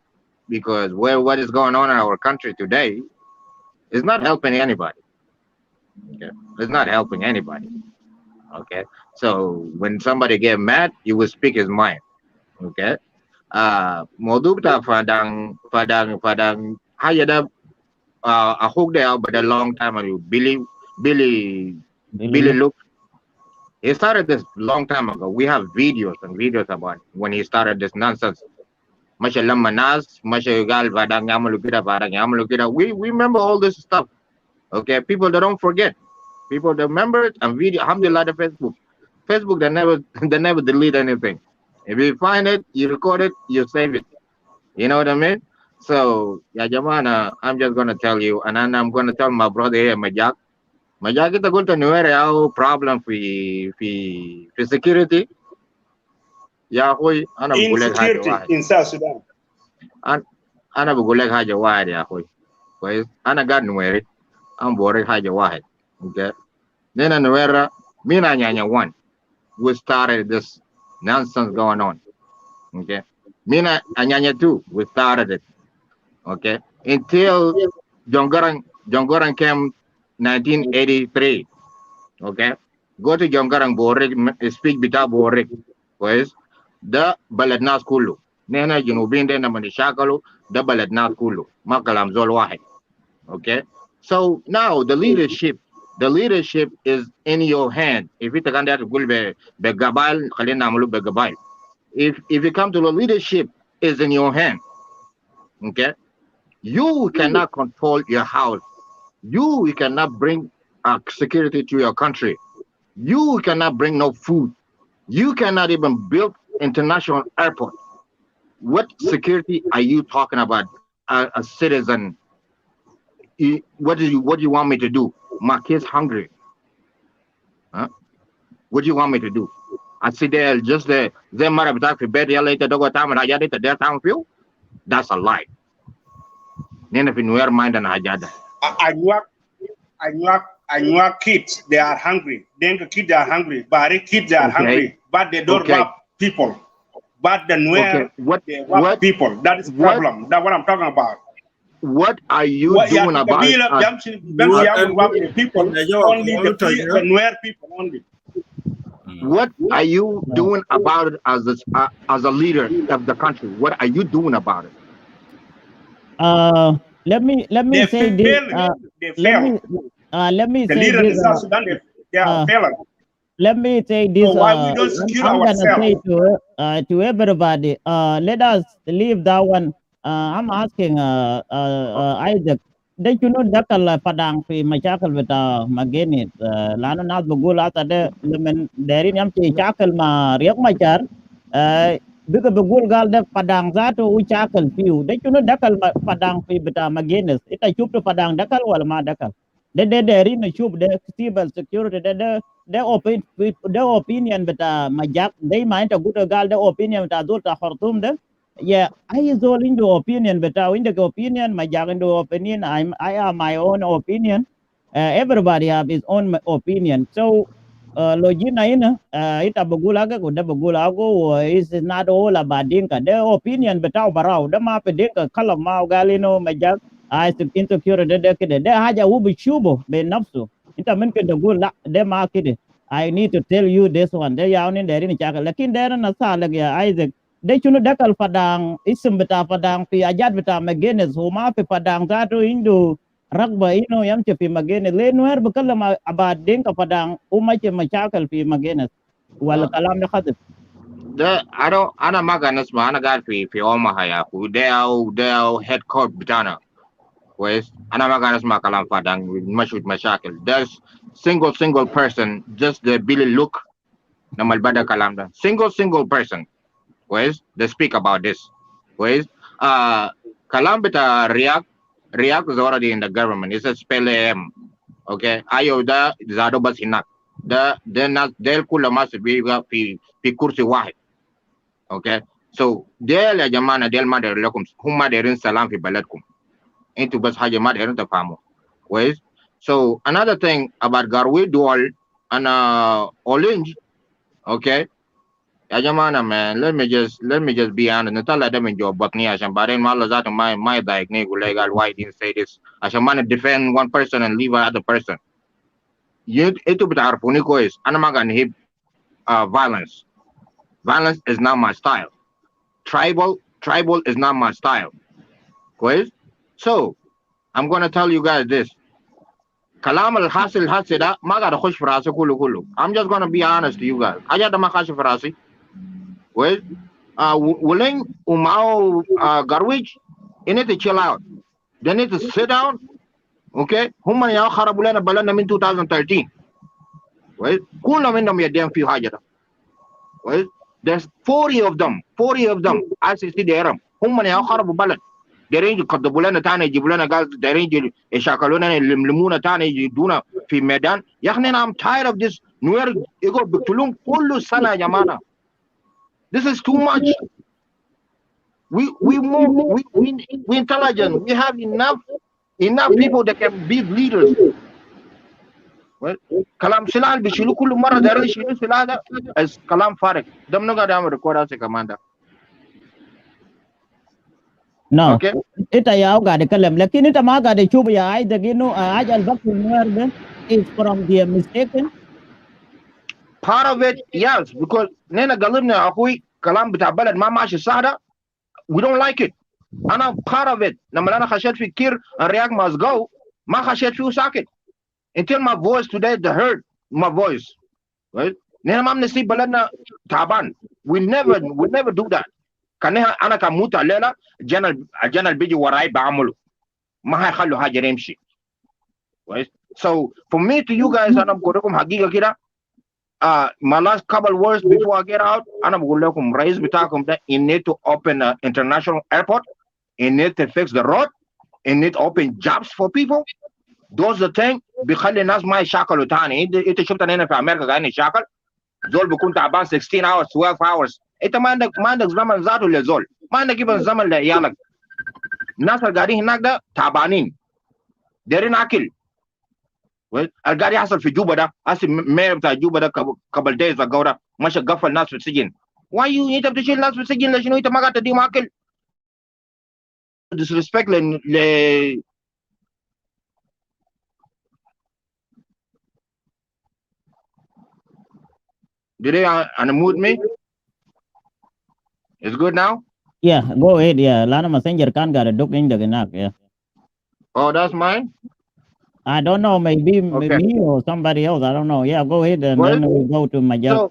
because what is going on in our country today is not helping anybody. Okay? It's not helping anybody. Okay, so when somebody get mad, he will speak his mind. Okay, modubta fadang hayada I hooked there but a long time ago. Billy
Really
Billy
look.
Luke. He started this long time ago. We have videos and videos about when he started this nonsense. Masha Lamanas, Masha Gal Vadang Yamalukida Vadang Yamalukida. We remember all this stuff. Okay, people that don't forget. People that remember it and video alhamdulillah the Facebook. Facebook they never they never delete anything. If you find it, you record it, you save it. You know what I mean? So yeah, Jamana, I'm just gonna tell you, and then I'm gonna tell my brother here, Majak. Majak kita قلت انه our problem في security. يا اخوي انا بقول لك حاجه
insecurity
واحد.
in South Sudan.
انا انا بقول لك حاجه واحد يا اخوي. كويس انا قاعد نويري. I'm بوريك حاجه واحد. Okay. Nina Nuera, Mina Nyanya one. We started this nonsense going on. Okay. Mina Anyanya two. We started it. Okay. Until Jongarang came 1983. Okay. Go to Jongarang Borik, speak bita Borik. Pues, the Baladna Skulu. Nena Junubin de Namanishakalu, the Baladna Skulu. Makalam Zol Wahid. Okay. So now the leadership is in your hand. If it can that will be gabal, khalina amulu be gabal. If it come to the leadership is in your hand. Okay. You cannot control your house. You cannot bring security to your country. You cannot bring no food. You cannot even build international airport. What security are you talking about? A citizen. What do you want me to do? My kid's hungry. Huh? What do you want me to do? I sit there just there. They might have talked to bed later. Don't go time and I get it to their town field. That's a lie. Then if you mind and hajada.
I knew kids, they are hungry. Then the kids are hungry. Bari kids are
Okay.
hungry, but they don't
Okay.
rob people. But the
Okay.
Nuer, they rob people. That is problem. That's what I'm talking about.
What are you
What
doing about it?
will rob the people, only the Nuer people only.
What are you doing about it as a leader of the country? What are you doing about it?
Let me
They
say this.
fail. They fail.
Let me
The
say
leader in
this.
South Sudan, they are
Uh,
failing.
let me say this.
So why we don't secure
I'm gonna say
ourselves?
to everybody. Let us leave that one. I'm asking Isaac. Did you know dakal padang fi machakal beta Magenis lana nas bugul ata de lemen derin yam ci chakal ma riyak machar biga bugul gal de padang zato u chakal fiu. Did you know dakal padang fi beta Magenis ita chup to padang dakal wala ma dakal. De derin chup de civil security de opinion beta majak they mind a good gal de opinion beta dul ta khartum de yeah I is all in the opinion beta in the opinion majak in the opinion I have my own opinion everybody have his own opinion so logina ina ita bagula ga kuda bagula go is not all about dinka the opinion beta barau de ma pe dinka kala ma galino majak I insecure de kede de haja ubi shubo be nafsu inta min kede gula de ma kede I need to tell you this one. They yaw in there in chaka. Lakin there na sa lagi Isaac. They chunu dakal padang isim beta padang pi ajat beta Magenis huma pi padang zatu indu ragba ino yam che pi Magenis. Lenuer bakalam about ding ka padang uma che machakal pi Magenis. Wal kalam na khatib.
I don't. Ana maganas ma ana gal fi Omaha ya. They are headquarters bitana. Pues ana maganas ma kalam padang mashut mashakil. There's single person just the Billy look na malbada kalam da. Single person. Pues they speak about this. Pues kalam bita Riak is already in the government. It's a spell M. Okay. Ayo da zado bas hinak. Da del kula mas biga fi kursi wahid. Okay. So del ya jamana del ma der lakum humma derin salam fi baladkum. Into bas haja ma derin ta famo. Pues so another thing about Garwe Dual and Orange, okay. Ya jamana man, let me just be honest. Natala them in job but ni asham baren malo zat my bag ni gulegal why didn't say this. Asham man defend one person and leave another person. You itu betarpuni ko is anamagan hip violence. Violence is not my style. Tribal is not my style. Quiz. So I'm going to tell you guys this. كلام الحاصل هسه ده ما قاعد اخش في راسي كله. I'm just going to be honest to you guys. حاجات ده ما خش في راسي. كويس؟ ولين ومعه garbage, you need to chill out. They need to sit down. Okay? هم يا خربوا لنا بلدنا من 2013. كويس؟ كلهم عندهم يدين في حاجه ده. كويس؟ There's 40 of them. ICC دايرهم. هم يا خربوا بلد. دايرين يقدموا لنا تاني يجيبوا لنا غاز دايرين يشاكلونا يلملمونا تاني يدونا في ميدان يا اخي I'm tired of this نوير يقول بيقتلون كل سنه يا جماعه. This is too much. We intelligent. We have enough people that can be leaders. كلام سلاح بيشيلوا كل مره دايرين يشيلوا سلاح ده كلام فارغ. ده منو قاعد يعمل ريكورد هسه كمان ده.
No.
Okay.
Ita ya uga de kalam lakini ita ma ga de chuba ya ai da gino ajal bakul nuer is from the mistaken.
Part of it, yes, because nena galibna akhui kalam bita balad ma mashi sada, we don't like it. Ana part of it. Namalana khashet fi kir and react must go. Ma khashet fi sakit. Until my voice today, they heard my voice. Right? Nena mam nasi baladna taban. We never do that. Kaneha ana kamuta lela general biji warai baamulu. Ma haykhalu haja yemshi. Right? So for me to you guys ana bkorekum hagiga kida. My last couple words before I get out, ana bgulakum rais bitakum that you need to open an international airport, you need to fix the road, you need to open jobs for people. Those are the things بيخلي الناس ما يشاكلوا تاني. انت شفت هنا في امريكا قاعدين يشاكل زول بيكون تعبان 16 hours 12 hours. انت ما عندك زمن ذاته للزول، ما عندك يبقى زمن لعيالك. الناس اللي قاعدين هناك ده تعبانين دايرين اكل. القاعد يحصل في جوبا ده هسه مير بتاع جوبا ده قبل دايز ago ده ماشي قفل ناس في السجن. انت بتشيل ناس في السجن لشنو؟ انت ما قاعد تديهم اكل. disrespect ل Did they unmute me? It's good now?
Yeah, go ahead. Yeah, Lana Messenger can got a duck in the Ganak. Yeah.
Oh, that's mine?
I don't know, maybe
Okay.
me or somebody else. I don't know. Yeah, go ahead and
Well,
then we go to Majak.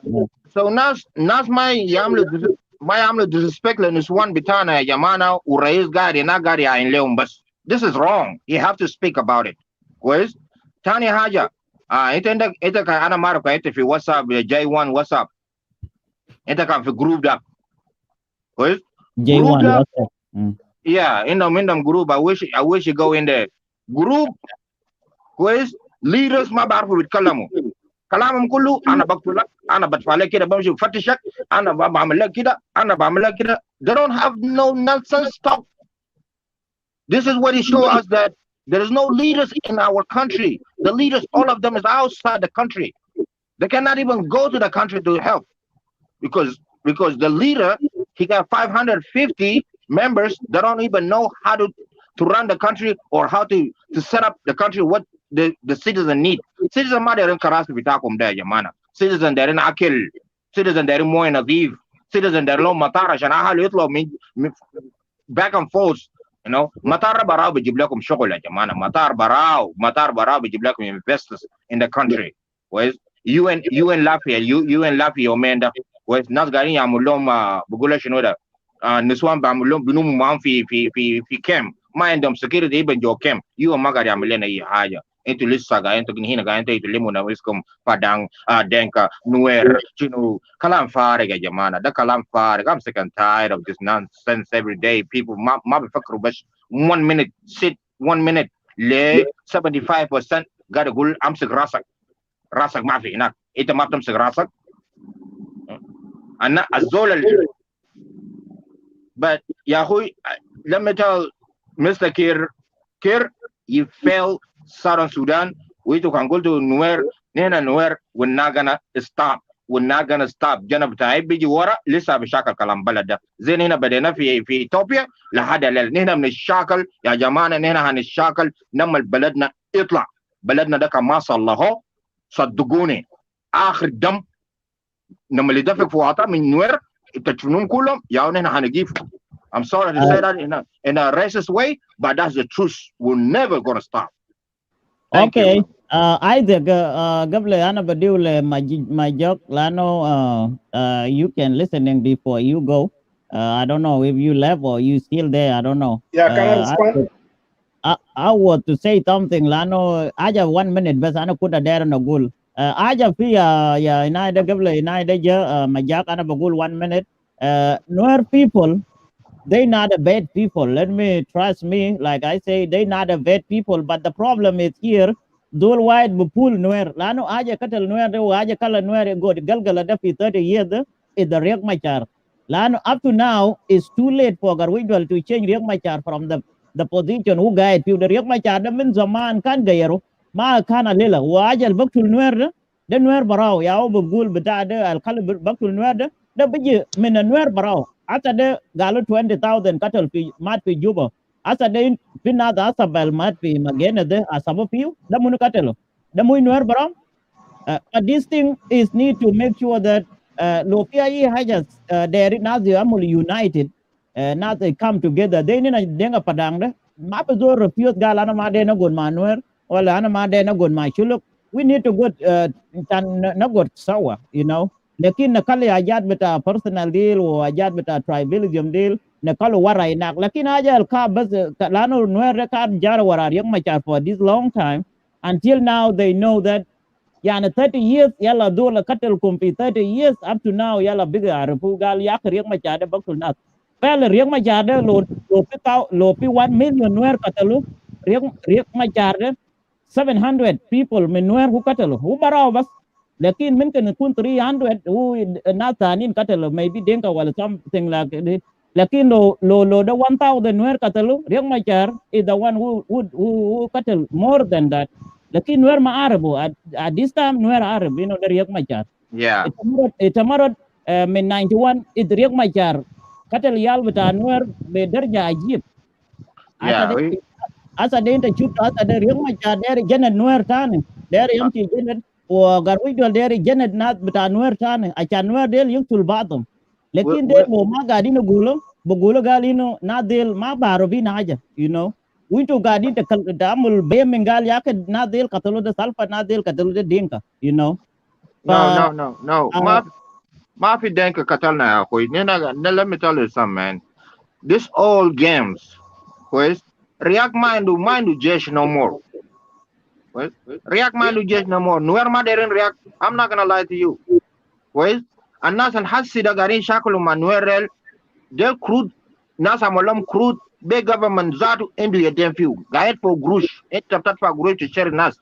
So nas my yamlu disrespect is one bitana yamana urais gari na gari in leum bas. This is wrong. You have to speak about it. Quiz? Tani haja. Ita ka ana mara ka ita fi WhatsApp J1 WhatsApp. Ita ka fi group da. Quiz?
J1
Group
WhatsApp.
Yeah, in them group. I wish you go in there. Group quiz leaders ما بعرفوا بيتكلموا كلامهم كله انا بقتل لك انا بدفع لك كده بمشي بفتشك انا بعمل لك كده انا بعمل لك كده. They don't have no nonsense talk. This is what it shows us that there is no leaders in our country. The leaders, all of them is outside the country. They cannot even go to the country to help because the leader, he got 550 members that don't even know how to run the country or how to set up the country, what the citizen need. Citizen ma da rin karasu bitakum da jamana. Citizen da rin akil, citizen da rin moy nadif, citizen da rin lo matara عشان اهل يطلعوا من back and forth, you know. مطار براو بيجيب لكم شغل يا جماعه. مطار براو بيجيب لكم investors in the country. كويس. UN لافي يومين ده كويس. ناس قاعدين يعملوا لهم بقول شنو ده نسوان بعمل لهم بنوموا معاهم في كام ما عندهم security even جو كام. يو ما قاعد يعمل لنا اي حاجه. انتوا لسه قاعدين هنا قاعدين تلموا نفسكم فدان دنكا نوير شنو كلام فارغ يا جماعه. ده كلام فارغ. I'm sick and tired of this nonsense every day. People ما بيفكروا بس 1 minute sit 1 minute ل 75% قاعد يقول امسك راسك ما في هناك. انت ما بتمسك راسك. انا الزول but يا اخوي let me tell Mr. Kir, you failed Southern Sudan. We took and go to Nuer. Nena Nuer, we're not gonna stop. We're not gonna stop. Jana btai biji wara lisa bishakal kalam balada. Zin hina badena fi Ethiopia lahada lel. Nena من الشاكل يا جماعة نحن هنشاكل نما بلدنا اطلع. بلدنا ده كما صلحه صدقوني آخر دم نما اللي دفق في وعطا من نوير تشوفون كلهم يا نحن هنجيب I'm sorry to say that in a racist way, but that's the truth. We're never gonna stop. Thank
Okay.
you.
Isaac, gable ana badiule my joke lano you can listening before you go. I don't know if you left or you still there. I don't know.
Yeah, can I respond?
I was to say something lano aja 1 minute bas ana kuda dera na gul. Aja fi ya inaida gable inaida ja majak ana bagul 1 minute. Nuer people they not a bad people. Let me trust me. Like I say, they not a bad people. But the problem is here. Dol white bupul nuer. Lano aja katal nuer de aja kala nuer go galgala da fi 30 years is the real machar. Lano up to now it's too late for Garwidwal to change real machar from the position who guide you the real machar da min zaman kan gayero ma kana lela wa aja baktul nuer de nuer barao ya o bugul bita de al kala baktul nuer de biji min nuer barao ata de galo 20,000 cattle fi mat fi juba asa de pinna da asa bel mat fi magene de asabo piu da munu cattle da muy nuer bro. But this thing is need to make sure that lo pia yi hajas they nazi amul united now they come together they nina denga padang de ma pa zo refuse gala na ma de na gon manuer wala na ma de na gon ma chuluk we need to go na got sawa you know lakin na kali ajat beta personal deal o ajat beta tribalism deal na kalo wara inak lakin ajal ka bas lano nuer ka jar wara yang machar for this long time until now they know that yani 30 years yalla dola katel kumpi 30 years up to now yalla biga arfu gal yak riyak ma chade bakul nas fel riyak ma chade lo pi 1 million nuer katalu riyak ma chade 700 people min nuer hu katalu hu baraw bas lakin min kan kun 300 hu natanin katalu maybe denka wala something like this lakin lo the 1000 nuer katalu riyak ma char is the one who katal more than that lakin nuer ma arabu at this time nuer arab dari yak machar
Yeah.
itamarot min 91 idriyak machar katal yal bata nuer be darja ajib asa
Yeah.
de asa de inta chuta asa de riyak machar dari janet nuer tane dari yamti janet o garwi dol dari janet nat bata nuer tane acha nuer del yuktul batum lakin de mo ma gadi no gulo bo gulo galino na del ma baro bi na haja you know winto gadi da amul be mengal yak na del katalo de salfa na del katalo de dinka you know fa
No. Mafi denka katalna ya koi. Let me tell you something, man. This all games, quiz. React mindu jesh no more. Quiz. React mindu jesh no more. Nuer ma derin react. I'm not gonna lie to you. Quiz. And nas al hassi da garin shakulu manuerel. Del crude. Nas amalam crude. Be government zatu into your damn few. Gaet for grush. Et taptat for grush to share nas.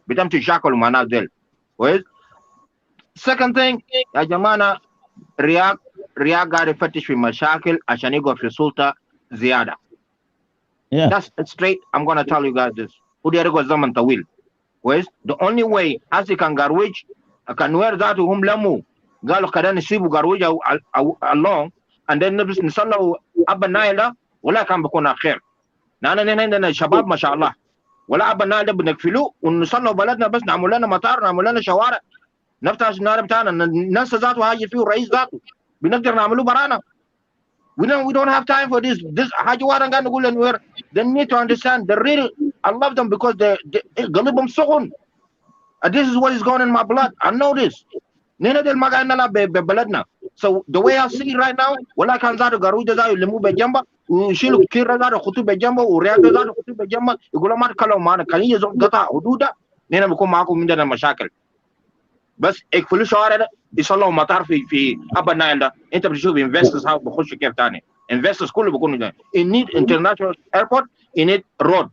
Bitam to shakulu manazil. Quiz. Second thing, ya jamana React got a fetish with mashakil عشان يقف في سلطة زيادة.
yeah
That's straight. I'm gonna tell you guys this. ودي أرجع زمن طويل. كويس. The only way أسي كان قرويج كان وير ذاته هم لمو قالوا كده نسيبوا قرويج أو along and then نبس نصلوا أبا نايلة ولا كان بكون خير. نحن عندنا شباب ما شاء الله ولا أبا نايلة بنكفلوه ونصلوا بلدنا بس نعمل لنا مطار نعمل لنا شوارع نفتح النار بتاعنا الناس ذاته هاجي فيه رئيس ذاته بنقدر نعمله برانا. We don't have time for this. Haji Warangan Gulen they need to understand the real I love them because they Galibum Sohun. And this is what is going in my blood. I know this. Nina del Maganala beladna. So the way I see it right now, wala kan zado garuja zado limu bejamba, ushilu kira zado khutu bejamba, ureaga zado khutu bejamba, igula mat kala mana kani yezo gata hududa, nina biko mako minda na mashakil. بس اقفلوا شوارع ده يصلوا مطار في ابا نايل ده انت بتشوف انفسترز هاو بخش كيف ثاني انفسترز كله بيكونوا ده in need international airport in need road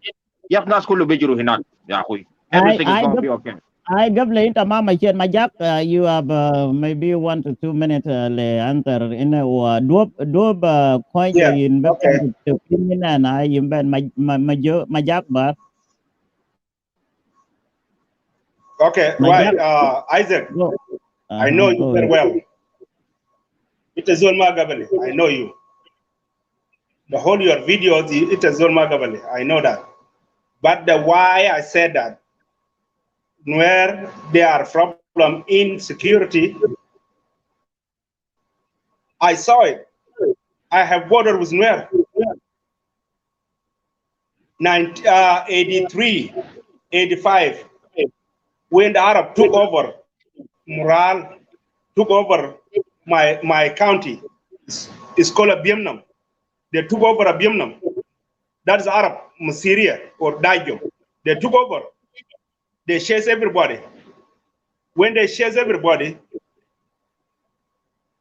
يا ناس كله بيجروا هناك يا اخوي everything is going to be okay.
I gable inta mama chen majak you have maybe 1 to 2 minutes le answer in duob coin
Yeah.
in
Okay.
to mina na yimben majak bar
Okay. Right. Isaac,
go
I know you
go
very
ahead.
well. It is Zolma Gabali. I know you. The whole your videos, it is Zolma Gabali. I know that. But the why I said that, where there are problem in security, I saw it. I have border with Nuer. 83, 85, when the Arab took over Mural, took over my county. It's called Abiemnam. They took over Abiemnam. That's Arab, Syria or Dajo. They took over. They chase everybody. When they chase everybody,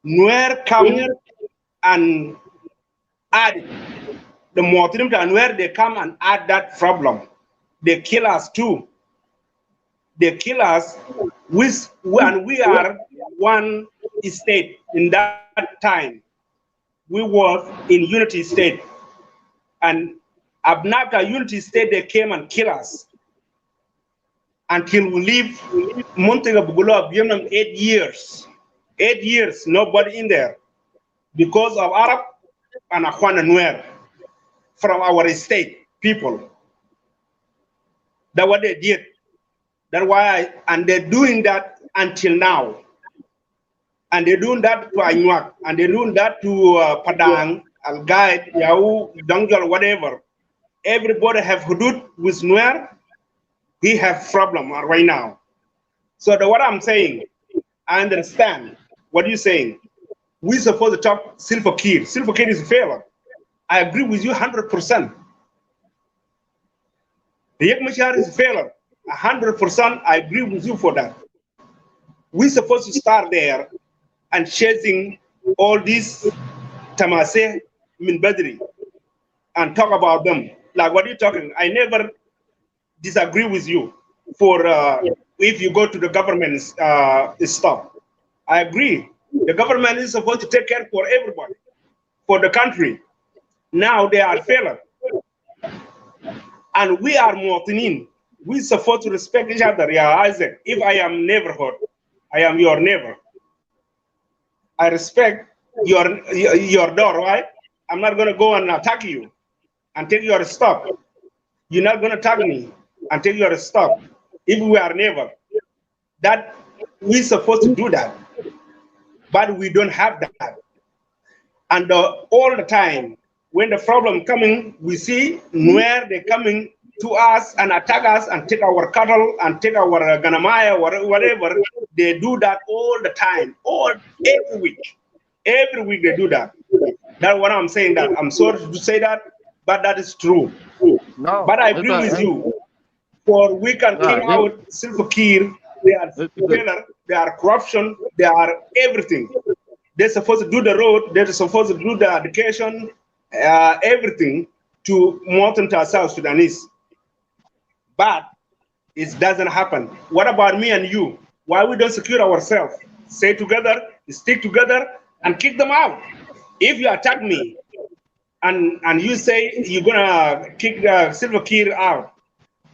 Nuer come and add the Motinim and where they come and add that problem. They kill us too. They kill us when we are one state in that time. We were in unity state. And Abnaka unity state, they came and kill us until we leave Montega Bugulo of 8 years. 8 years, nobody in there because of Arab and Akwana Nuer from our state people. That's what they did. That's why, and they're doing that until now. And they're doing that to Anuak, and they're doing that to Padang, Al Gaid, Yahoo, Dongjol, whatever. Everybody have hudud with Nuer. He have problem right now. So what I'm saying, I understand what you're saying. We're supposed to talk Silver Kir. Silver Kir is a failure. I agree with you 100%. Riek Machar is a failure. 100%. I agree with you for that. We're supposed to start there and chasing all these Tamase Min Badri and talk about them. Like what you're talking, I never disagree with you for if you go to the government's stuff. I agree. The government is supposed to take care for everybody, for the country. Now they are failing. And we are Mortinin. We're supposed to respect each other. Yeah, Isaac, if I am neighborhood, I am your neighbor. I respect your door, right? I'm not going to go and attack you and take your stuff. You're not going to attack me and take your stuff if we are neighbor. That we're supposed to do that, but we don't have that. And all the time, when the problem coming, we see where they're coming to us and attack us and take our cattle and take our ganamaya or whatever. They do that all the time, every week. Every week they do that. That's what I'm saying. That I'm sorry to say that, but that is true.
No,
But I agree with you. For we can kick out Silver Kir. They are failure, they are corruption, they are everything. They're supposed to do the road, they're supposed to do the education, everything to modern South Sudanese. But it doesn't happen. What about me and you? Why we don't secure ourselves? Stay together, stick together, and kick them out. If you attack me and you say you're gonna kick Silver Kir out,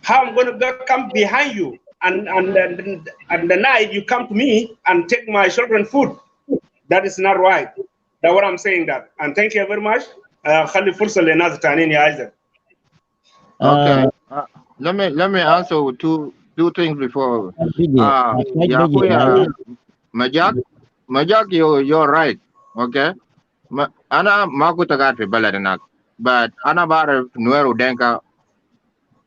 how I'm gonna come behind you and the night you come to me and take my children food? That is not right. That's what I'm saying. That, and thank you very much. خلي فرصة للناس التانيين يا عايزك.
Okay. Let me answer two things before. Majak, you're right. Okay. Ana maku tagat fi baladenak, but ana barif nueru denka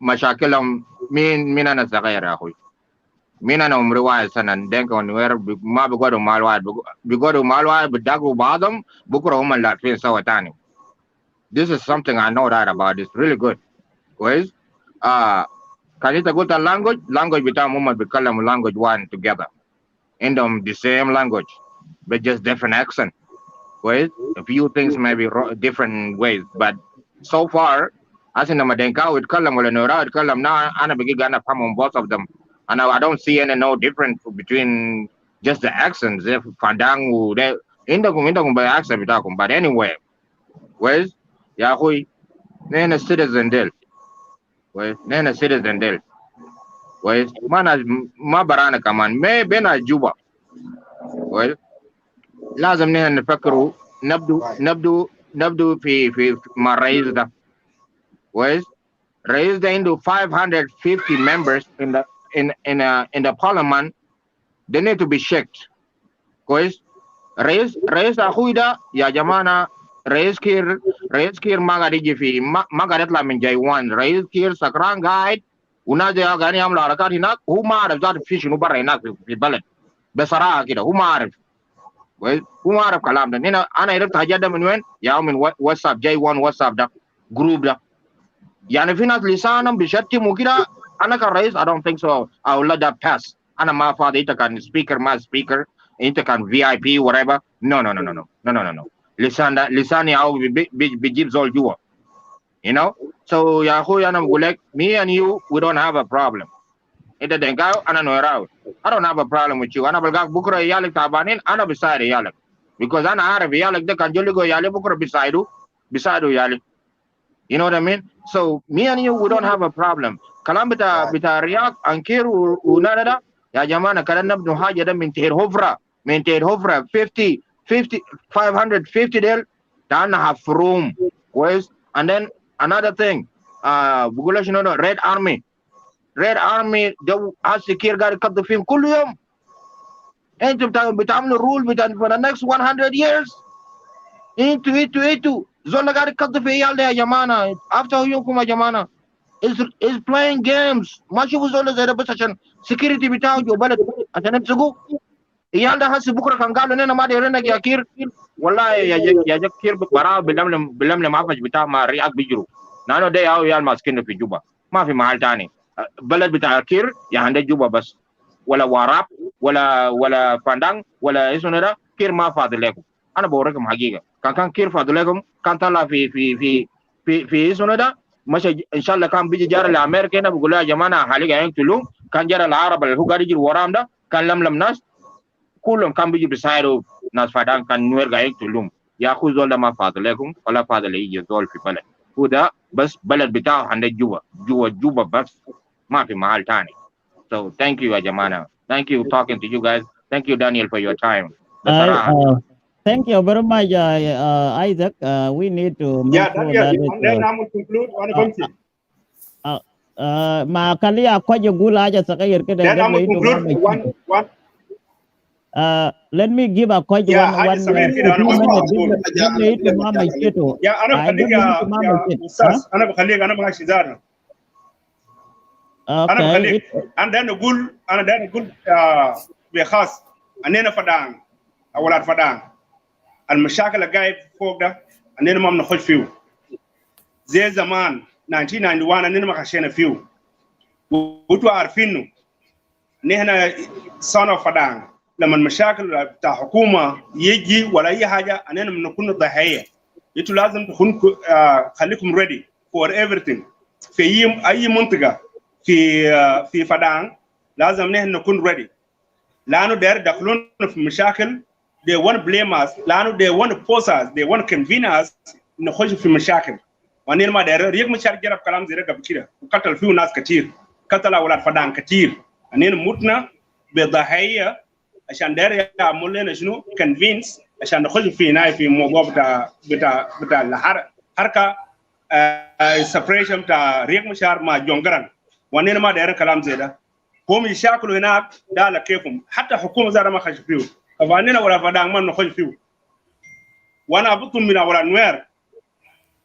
mashakilam min ana sagayra akhui. Min ana umri wahid sanan denka nuer ma bigodu malwad bidagu badam bukura huma latfin sawa tani. This is something I know that about. It's really good. Guys, kanita guta language bitam huma bikalam language one together. In them the same language, but just different accent. Well, a few things may be different ways, but so far, as in the Madenka with Kalam or Nora with Kalam now, Anna Begana Pam on both of them. And I don't see any no difference between just the accents. If Fandang, they in the by accent, but anyway, well, Yahui, then a citizen del. Well, then a citizen del. Well, Mana Mabarana Kaman, may Bena Juba. Well, لازم نحن نفكروا نبدو في مع الرئيس ده كويس. الرئيس ده عنده 550 members in the parliament. They need to be checked كويس. رئيس اخوي ده يا جماعه Rais Kir Magadiji fi Magaret la min Jaiwan. Rais Kir Sakran guide. ونادي أغاني عملوا حركات هناك هو ما عارف ذات في شنو برا هناك في البلد بصراحة كده هو ما عارف هو ما عارف كلام ده أنا عرفت حاجات ده من وين؟ يا من واتساب جاي وان واتساب ده جروب ده يعني في ناس لسانهم بيشتموا كده أنا كرئيس I don't think so I will let that pass أنا ما فاضي أنت كان speaker ما speaker أنت كان VIP whatever no لساني أو بيجيب زول جوا you know so يا أخوي أنا بقول لك me and you we don't have a problem إذا دنقاو أنا نوراو I don't have a problem with you أنا بلقاك بكرة يالك تعبانين أنا بساعد يالك because أنا عارف يالك ده كان جولي يالي بكرة بيساعدوا يالي you know what I mean so me and you we don't have a problem كلام بتاع رياض أنكير ونادا يا جماعة كلام نبنو حاجة ده من تهير هوفرة 50 550 ديل تعالنا have room كويس and then another thing بقول لك شنو Red Army ده هالسكير قاعد يقضي فيهم كل يوم انتوا بتعملوا الرول بتاع for the next 100 years انتوا زول قاعد يقضي في عيال ده يا جماعه افتحوا يومكم يا جماعه is playing games ما شوفوا زول زي ده بس عشان security بتاعه جو بلد عشان يمسكوا عيال ده هسه بكره كان قالوا لنا ما دايرينك يا كير والله يا كير براه بلملم عفش بتاع ما رياك بيجروا لانه ده يا عيال ماسكين في جوبا ما في محل ثاني بلد بتاع كير يا عند جوبا بس ولا واراب ولا فاندان ولا اسمه ده كير ما فاضل لكم انا بوريكم حقيقه كان كير فاضل لكم كان طلع في اسمه ده مش ان شاء الله كان بيجي جار لامريكا هنا بيقول يا جماعه حاليا قاعدين تلوم كان جار العرب اللي هو قاعد يجي وراهم ده كان لملم ناس كلهم كان بيجي بيساعدوا ناس فاندان كان نوير قاعدين تلوم يا اخو زول ده ما فاضل لكم ولا فاضل يجي زول في بلد هو ده بس بلد بتاعه عند جوبا بس ما في محل ثاني so thank you يا جماعه thank you talking to you guys thank you Daniel for your time
thank you very much Isaac we need to make sure that
and then I'm going to conclude on bunchi
ma kalia kwaje gula aja sakayir kede
then I'm going to conclude one
let me give a question one minute mama cheto
انا بخليك استاذ انا بخليك انا ماشي زار انا بخليك انا داير نقول بخاص اننا فدان اولاد فدان المشاكل اللي قاعد فوق ده اننا ما بنخش فيه زي زمان 1991 اننا ما خشينا فيه وانتوا عارفينه نحن صنع فدان لما المشاكل بتاع حكومه يجي ولا اي حاجه اننا بنكون ضحيه انتوا لازم تكون خليكم ready for everything في اي منطقه في فدان لازم نحن نكون ready لانه داير يدخلون في مشاكل they want to blame us لانه they want to force us they want to convene us نخش في مشاكل وانين ما داير ريك مشاكل جرب كلام زي ده قبل كده وقتل فيه ناس كتير قتل اولاد فدان كتير انين متنا بضحيه عشان داير يعمل لنا شنو convince عشان نخش في موضوع بتاع الحركه separation بتاع ريك مشار مع جونجران وانين ما داير كلام زي ده هم يشاكلوا هناك ده على كيفهم حتى حكومه زي ما خش فيه فانينا ولا فدان ما نخش فيه وانا ابطل من اولاد نوير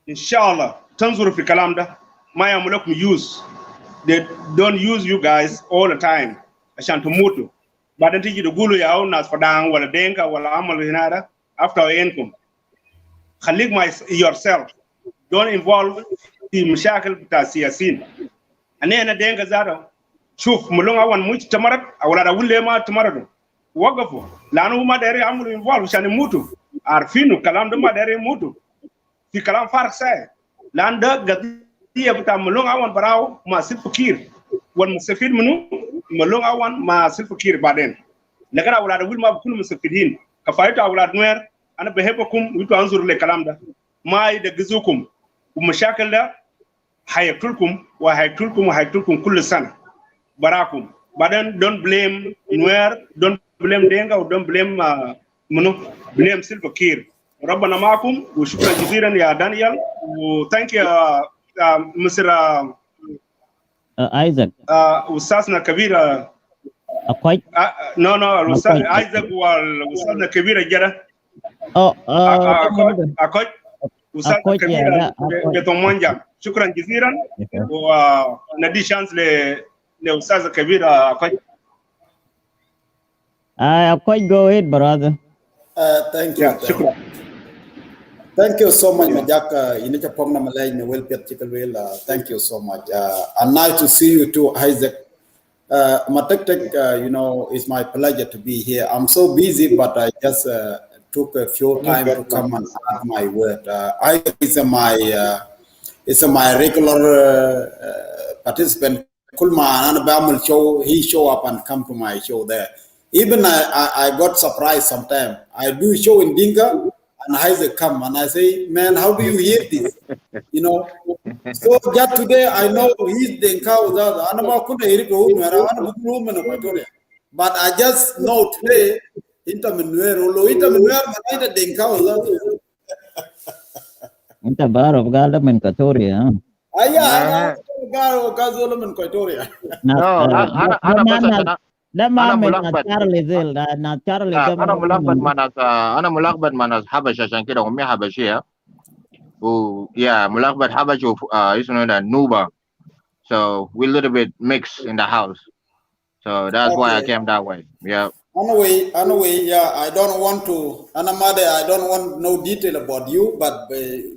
ان شاء الله تنظروا في الكلام ده ما يعمل لكم use they don't use you guys all the time عشان تموتوا بعدين تيجي تقولوا يا ناس فدان ولا دينكا ولا عمل هنا ده after عينكم خليك مع yourself don't involve في مشاكل بتاع السياسيين انا دينكا زادو شوف ملون اون مش تمرد اولاد اقول ما تمردوا وقفوا لانه ما داير يعملوا انفولف عشان يموتوا عارفين الكلام ده ما داير يموتوا في كلام فارغ ساي لان ده قضيه بتاع ملون اون براو مع سيف فكير والمستفيد منه ملون اون مع سيف فكير بعدين لكن اولاد اقول ما بكونوا مستفيدين كفايته اولاد نوير انا بحبكم وانتوا انظروا للكلام ده ما يدغزوكم ومشاكل ده هيقتلكم كل سنه براكم بعدين don't blame نوير don't blame دينغا و don't blame blame سيلفا كير ربنا معكم وشكرا جزيلا يا دانيال و thank you مستر
ايزاك
استاذنا كبير
اكوي
الاستاذ ايزاك والاستاذنا كبير جدا اكوي استاذ
أكويت يا
كبيره
لا أكويت.
بتومونجا شكرا جزيلا وندي شانس لاستاذ كبيره أكويت.
أكويت go ahead brother.
Thank you.
شكرا.
Thank you so much, Majak. Inita Pongna Malay, well, thank you so much. And nice to see you too, Isaac. Matek, you know, it's my pleasure to be here. I'm so busy, but I just took a few time to come and add my word. Isaac is my regular participant. Kulma and Bamul show, he show up and come to my show there. Even I got surprised sometimes. I do show in Dinka. And Isaac come and I say, man, how do you hear this? You know. So just today I know he's the cow that but I just know today
Inta barov gala men Katoria.
No, ana basa sana.
Lama
Ana
men
mulakbat.
Charlie Zil na Charlie
Ana mulakbat manas habasha عشان كده أمي حبشية. Yeah, mulakbat habashu isn't that Nuba. So we a little bit mixed in the house. So that's why I came that way. Yeah.
Anyway, yeah, I don't want no detail about you, but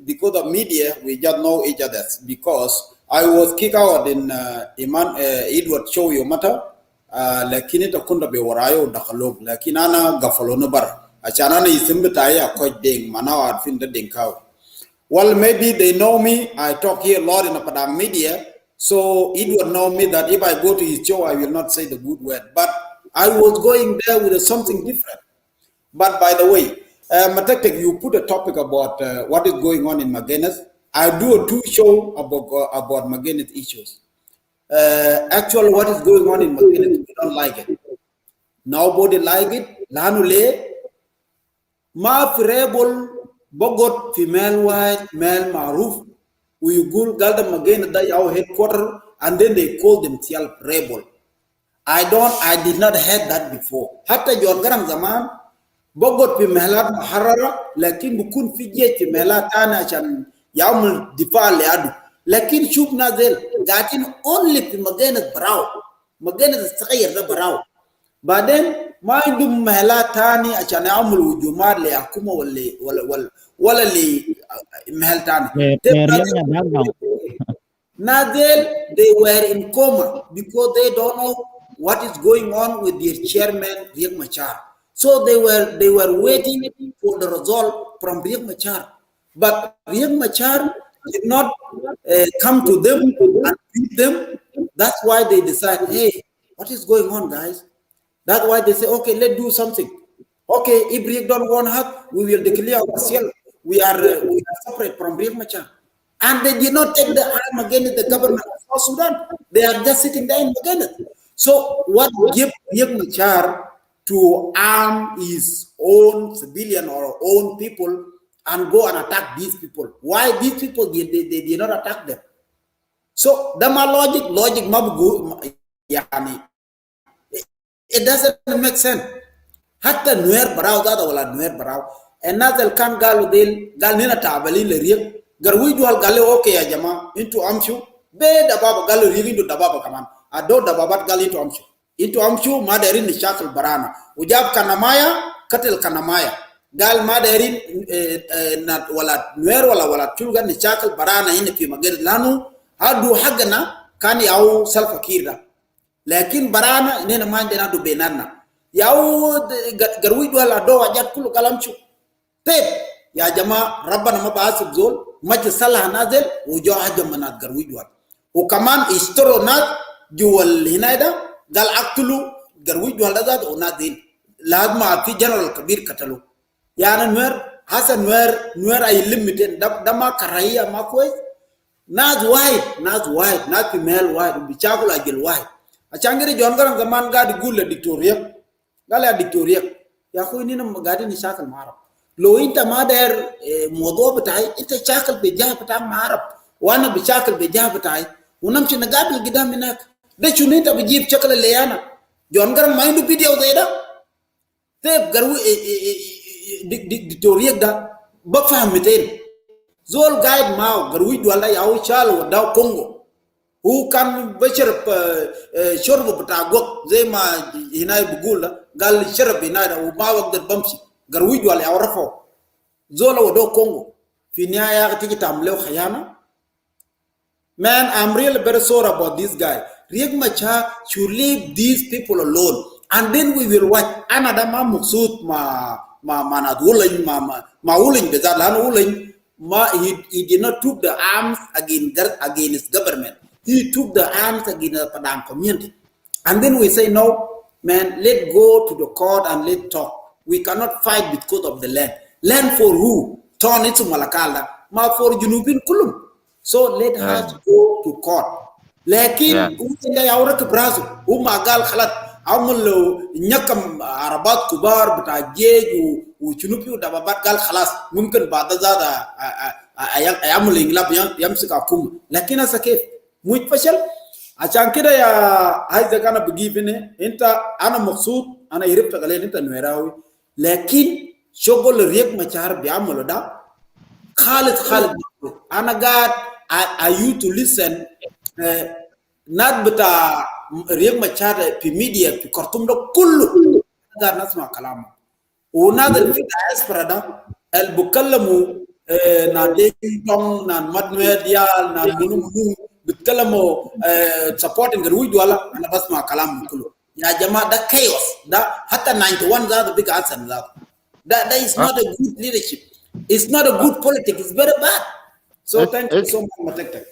because of media, we just know each other. Because I was kicked out in Edward show you matter. Lakini takunda be warayo dakalo. Lakini ana gafalo no bar. Achana na isimbetaya coach ding manawa finda ding cow. Well, maybe they know me. I talk here a lot in the Padang media, so it would know me that if I go to his show, I will not say the good word. But I was going there with something different. But by the way, Matek, you put a topic about what is going on in Magenis. I do a 2 show about Magenis issues. Actually, what is going on in Magenis, we don't like it. Nobody like it. Lanule, ma rebel. Bogot female white male maruf we go galdam again that our headquarters and then they call themselves rebel. I did not heard that before. Hatta John Garam Zaman Bogot female maharara lakin bukun fije female tana chan yaumul difa leadu lakin shub nazel gatin only Magenis brow Magenis sagayr da brow baden ما عندهم مهلات تاني عشان يعملوا هجومات ليحكموا ولا مهل تاني. Nadel, they were in coma because they don't know what is going on with their chairman Riek Machar. So they were waiting for the result from Riek Machar. But Riek Machar did not come to them and beat them. That's why they decide, hey, what is going on, guys? That's why they say, okay, let's do something. Okay, if Riek don't want help, we will declare ourselves. We are separate from Riek Machar. And they did not take the arm against the government of South Sudan. They are just sitting there in Magenis. So what give Riek Machar to arm his own civilian or own people and go and attack these people? Why these people, they did not attack them? So the logic mabugu yani. It doesn't make sense. Hatta nuer barau da wala nuer barau. And nazal kan galu del gal nina tabali le riek garwi dual gale okay ya jama into amshu be da baba galu riek into da baba kaman ado da babat gal into amshu madarin ni shakal barana ujab kanamaya katel kanamaya gal madarin na wala nuer wala tulga ni shakal barana ina fi mager lanu hadu hagana kan yaw salfa kirda lakin barana nena mande na do benana yaw garwi dual ado wajat kulu kalamchu tep ya jama rabbana mabasib zol maj salah nazil wujo haja manat garwi dual وكمان اشتروا ناس جوال هنا ده قال اقتلوا قروي جوال ده ونادين لازم في جنرال كبير قتلوا يعني نوير حسن نوير اي ليميتين ده ما كراهيه ما كويس ناس واحد ناس في مال واحد بيشاكل اجل واحد عشان كده جون غرام زمان قاعد يقول للدكتوريا قال يا دكتوريا يا اخوي اننا قاعدين نشاكل مع عرب لو انت ما داير موضوع بتاعي انت شاكل بجاه بتاع مع عرب وانا بشاكل بجاه بتاعي ونمشي نقابل قدام هناك ده شنو انت بتجيب شكل اللي انا جون غرام ما عنده فيديو زي ده طيب قالوا دكتوريا ده بفهم 200 Zol guide Mao, Garui Dwala Yao Chal, Dao Congo, who can butcher Shorbo Patagok, Zema Inai Bugula, Gal Sherab Inai, Ubawa the Bumsy, Garui Dwala Yaurafo, Zola do Congo, Finia Tikitam Leo Hayana. Man, I'm really very sorry about this guy. Riek Machar should leave these people alone. And then we will watch another Muksut manad uling ma uling bezat lan uling ma he did not took the arms against government. He took the arms against the Padang community. And then we say no, man, let go to the court and let talk. We cannot fight because of the land. Land for who? Turn it to Malakala. Ma for Junubin Kulum. So let us go to court. Lakin udah ya orang ke Brazil, magal khalat amul nyakam Arabat kubar betajej ucunupi udah babat gal khalas mungkin bada zada ayam linglap yang sekakum. Lakin asa kif muj fashal acan kida ya hay zakana begini inta ana maksud ana irip tagalen inta nuerawi. Lakin shogol Riek Machar biamul da Khalid ana gad I you to listen not beta Riek Machar في media في خرطوم ده كله قاعد نسمع كلامه ونادر في الدياسبرا ده اللي بيتكلموا نادين تون نان مدمديال نان منو بيتكلموا supporting الويد ولا انا بسمع كلامه كله يا جماعه ده chaos ده حتى 91 ذات big accent that is not a good leadership. It's not a good politics. It's very bad. So thank you so much, Matek.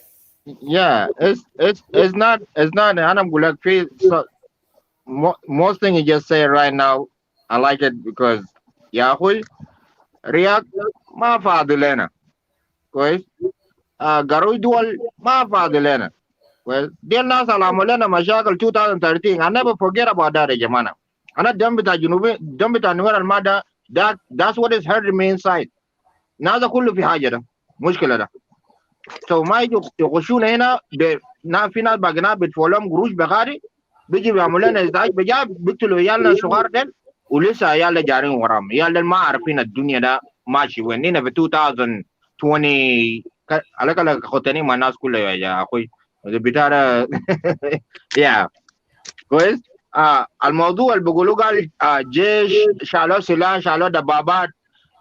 Yeah, it's not. And I'm gonna feel so. Most thing you just say right now, I like it because Yahweh react ma fadilena. Guys, Garui dual ma fadilena. Well, dear Nas Alamolena Mashakal 2013. I never forget about that, Jamana. I'm not done with that. You know, done with that. Mother. That's what is hurting me inside. Now كله في حاجه ده مشكله ده سو ما يخشون هنا في ناس باقينا بتفولهم قروش بغاري بيجي بيعملوا لنا ازعاج بجاب بيقتلوا عيالنا الصغار ديل ولسه عيالنا جارين وراهم عيال ما عارفين الدنيا ده ماشي وين هنا في 2020 على خطني مع الناس كلها يا اخوي بتاع يا كويس الموضوع اللي بيقولوا قال جيش شالوا سلاح شالوا دبابات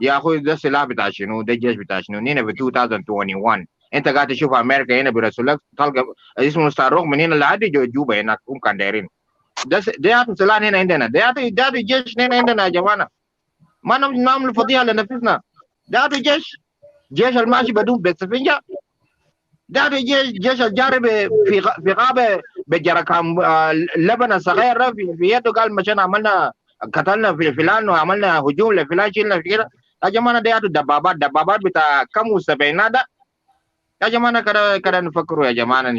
يا اخوي ده السلاح بتاع شنو ده الجيش بتاع شنو هنا في 2021 انت قاعد تشوف امريكا هنا برسولك تلقى اسمه ستاروخ من هنا لحد جوبا هناك كان دايرين ده سلاح هنا عندنا ده الجيش هنا عندنا يا جماعه ما نعمل فضيحه لنفسنا ده جيش الماشي بدون بسفنجه ده جيش الجاري في غابه بجركام لبن صغير في يده قال مشينا عملنا قتلنا في فلان وعملنا هجوم لفلان شلنا في كده يا جماعه ده دبابات بتاع كم وسبعين ده يا جماعه كده نفكروا يا جماعه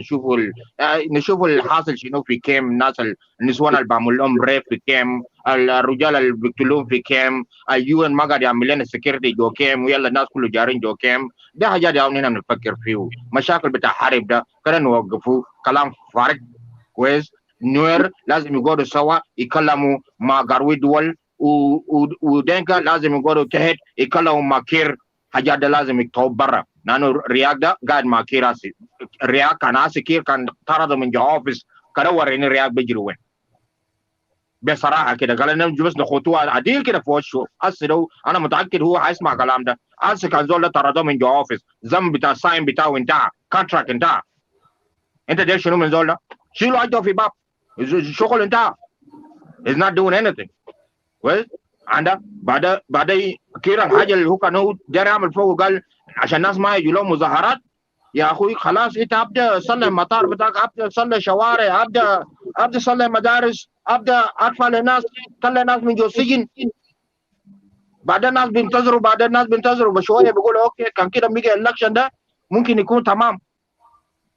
نشوفوا الحاصل شنو في كام الناس النسوان اللي بعمل لهم ريب في كام الرجال اللي بيقتلوهم في كام اليو ان ما قاعد يعمل لنا سكيورتي جو كام ويلا الناس كله جارين جو كام ده حاجات هنا نفكر فيه مشاكل بتاع حرب ده كده نوقفوه كلام فارغ كويس نوير لازم يقعدوا سوا يكلموا مع قروي دول ودينكا لازم يقعدوا تحت يكلموا مع كير حاجات ده لازم يكتبوا برا لانه رياك ده قاعد مع كير اسي رياك كان اسي كير كان طرده من جو اوفيس كده وريني رياك بيجري وين بصراحه كده قال لنا بس نخطوها عديل كده في وشه اسي لو انا متاكد هو هيسمع كلام ده اسي كان زول طرده من جو اوفيس ذنب بتاع الساين بتاعه انتهى كونتراكت انتهى انت دير شنو من زول ده شيلوا اجوا في باب الشغل انتهى is not doing anything well عندك بعد كير الحاجه اللي هو كان هو داير يعمل فوق قال عشان الناس ما يجوا لهم مظاهرات يا اخوي خلاص انت ابدا صلي المطار بتاعك ابدا صلي شوارع ابدا صلي مدارس ابدا ادفع للناس طلع الناس من جو السجن بعد الناس بينتظروا بشويه بيقولوا اوكي كان كده بيجي الكشن ده ممكن يكون تمام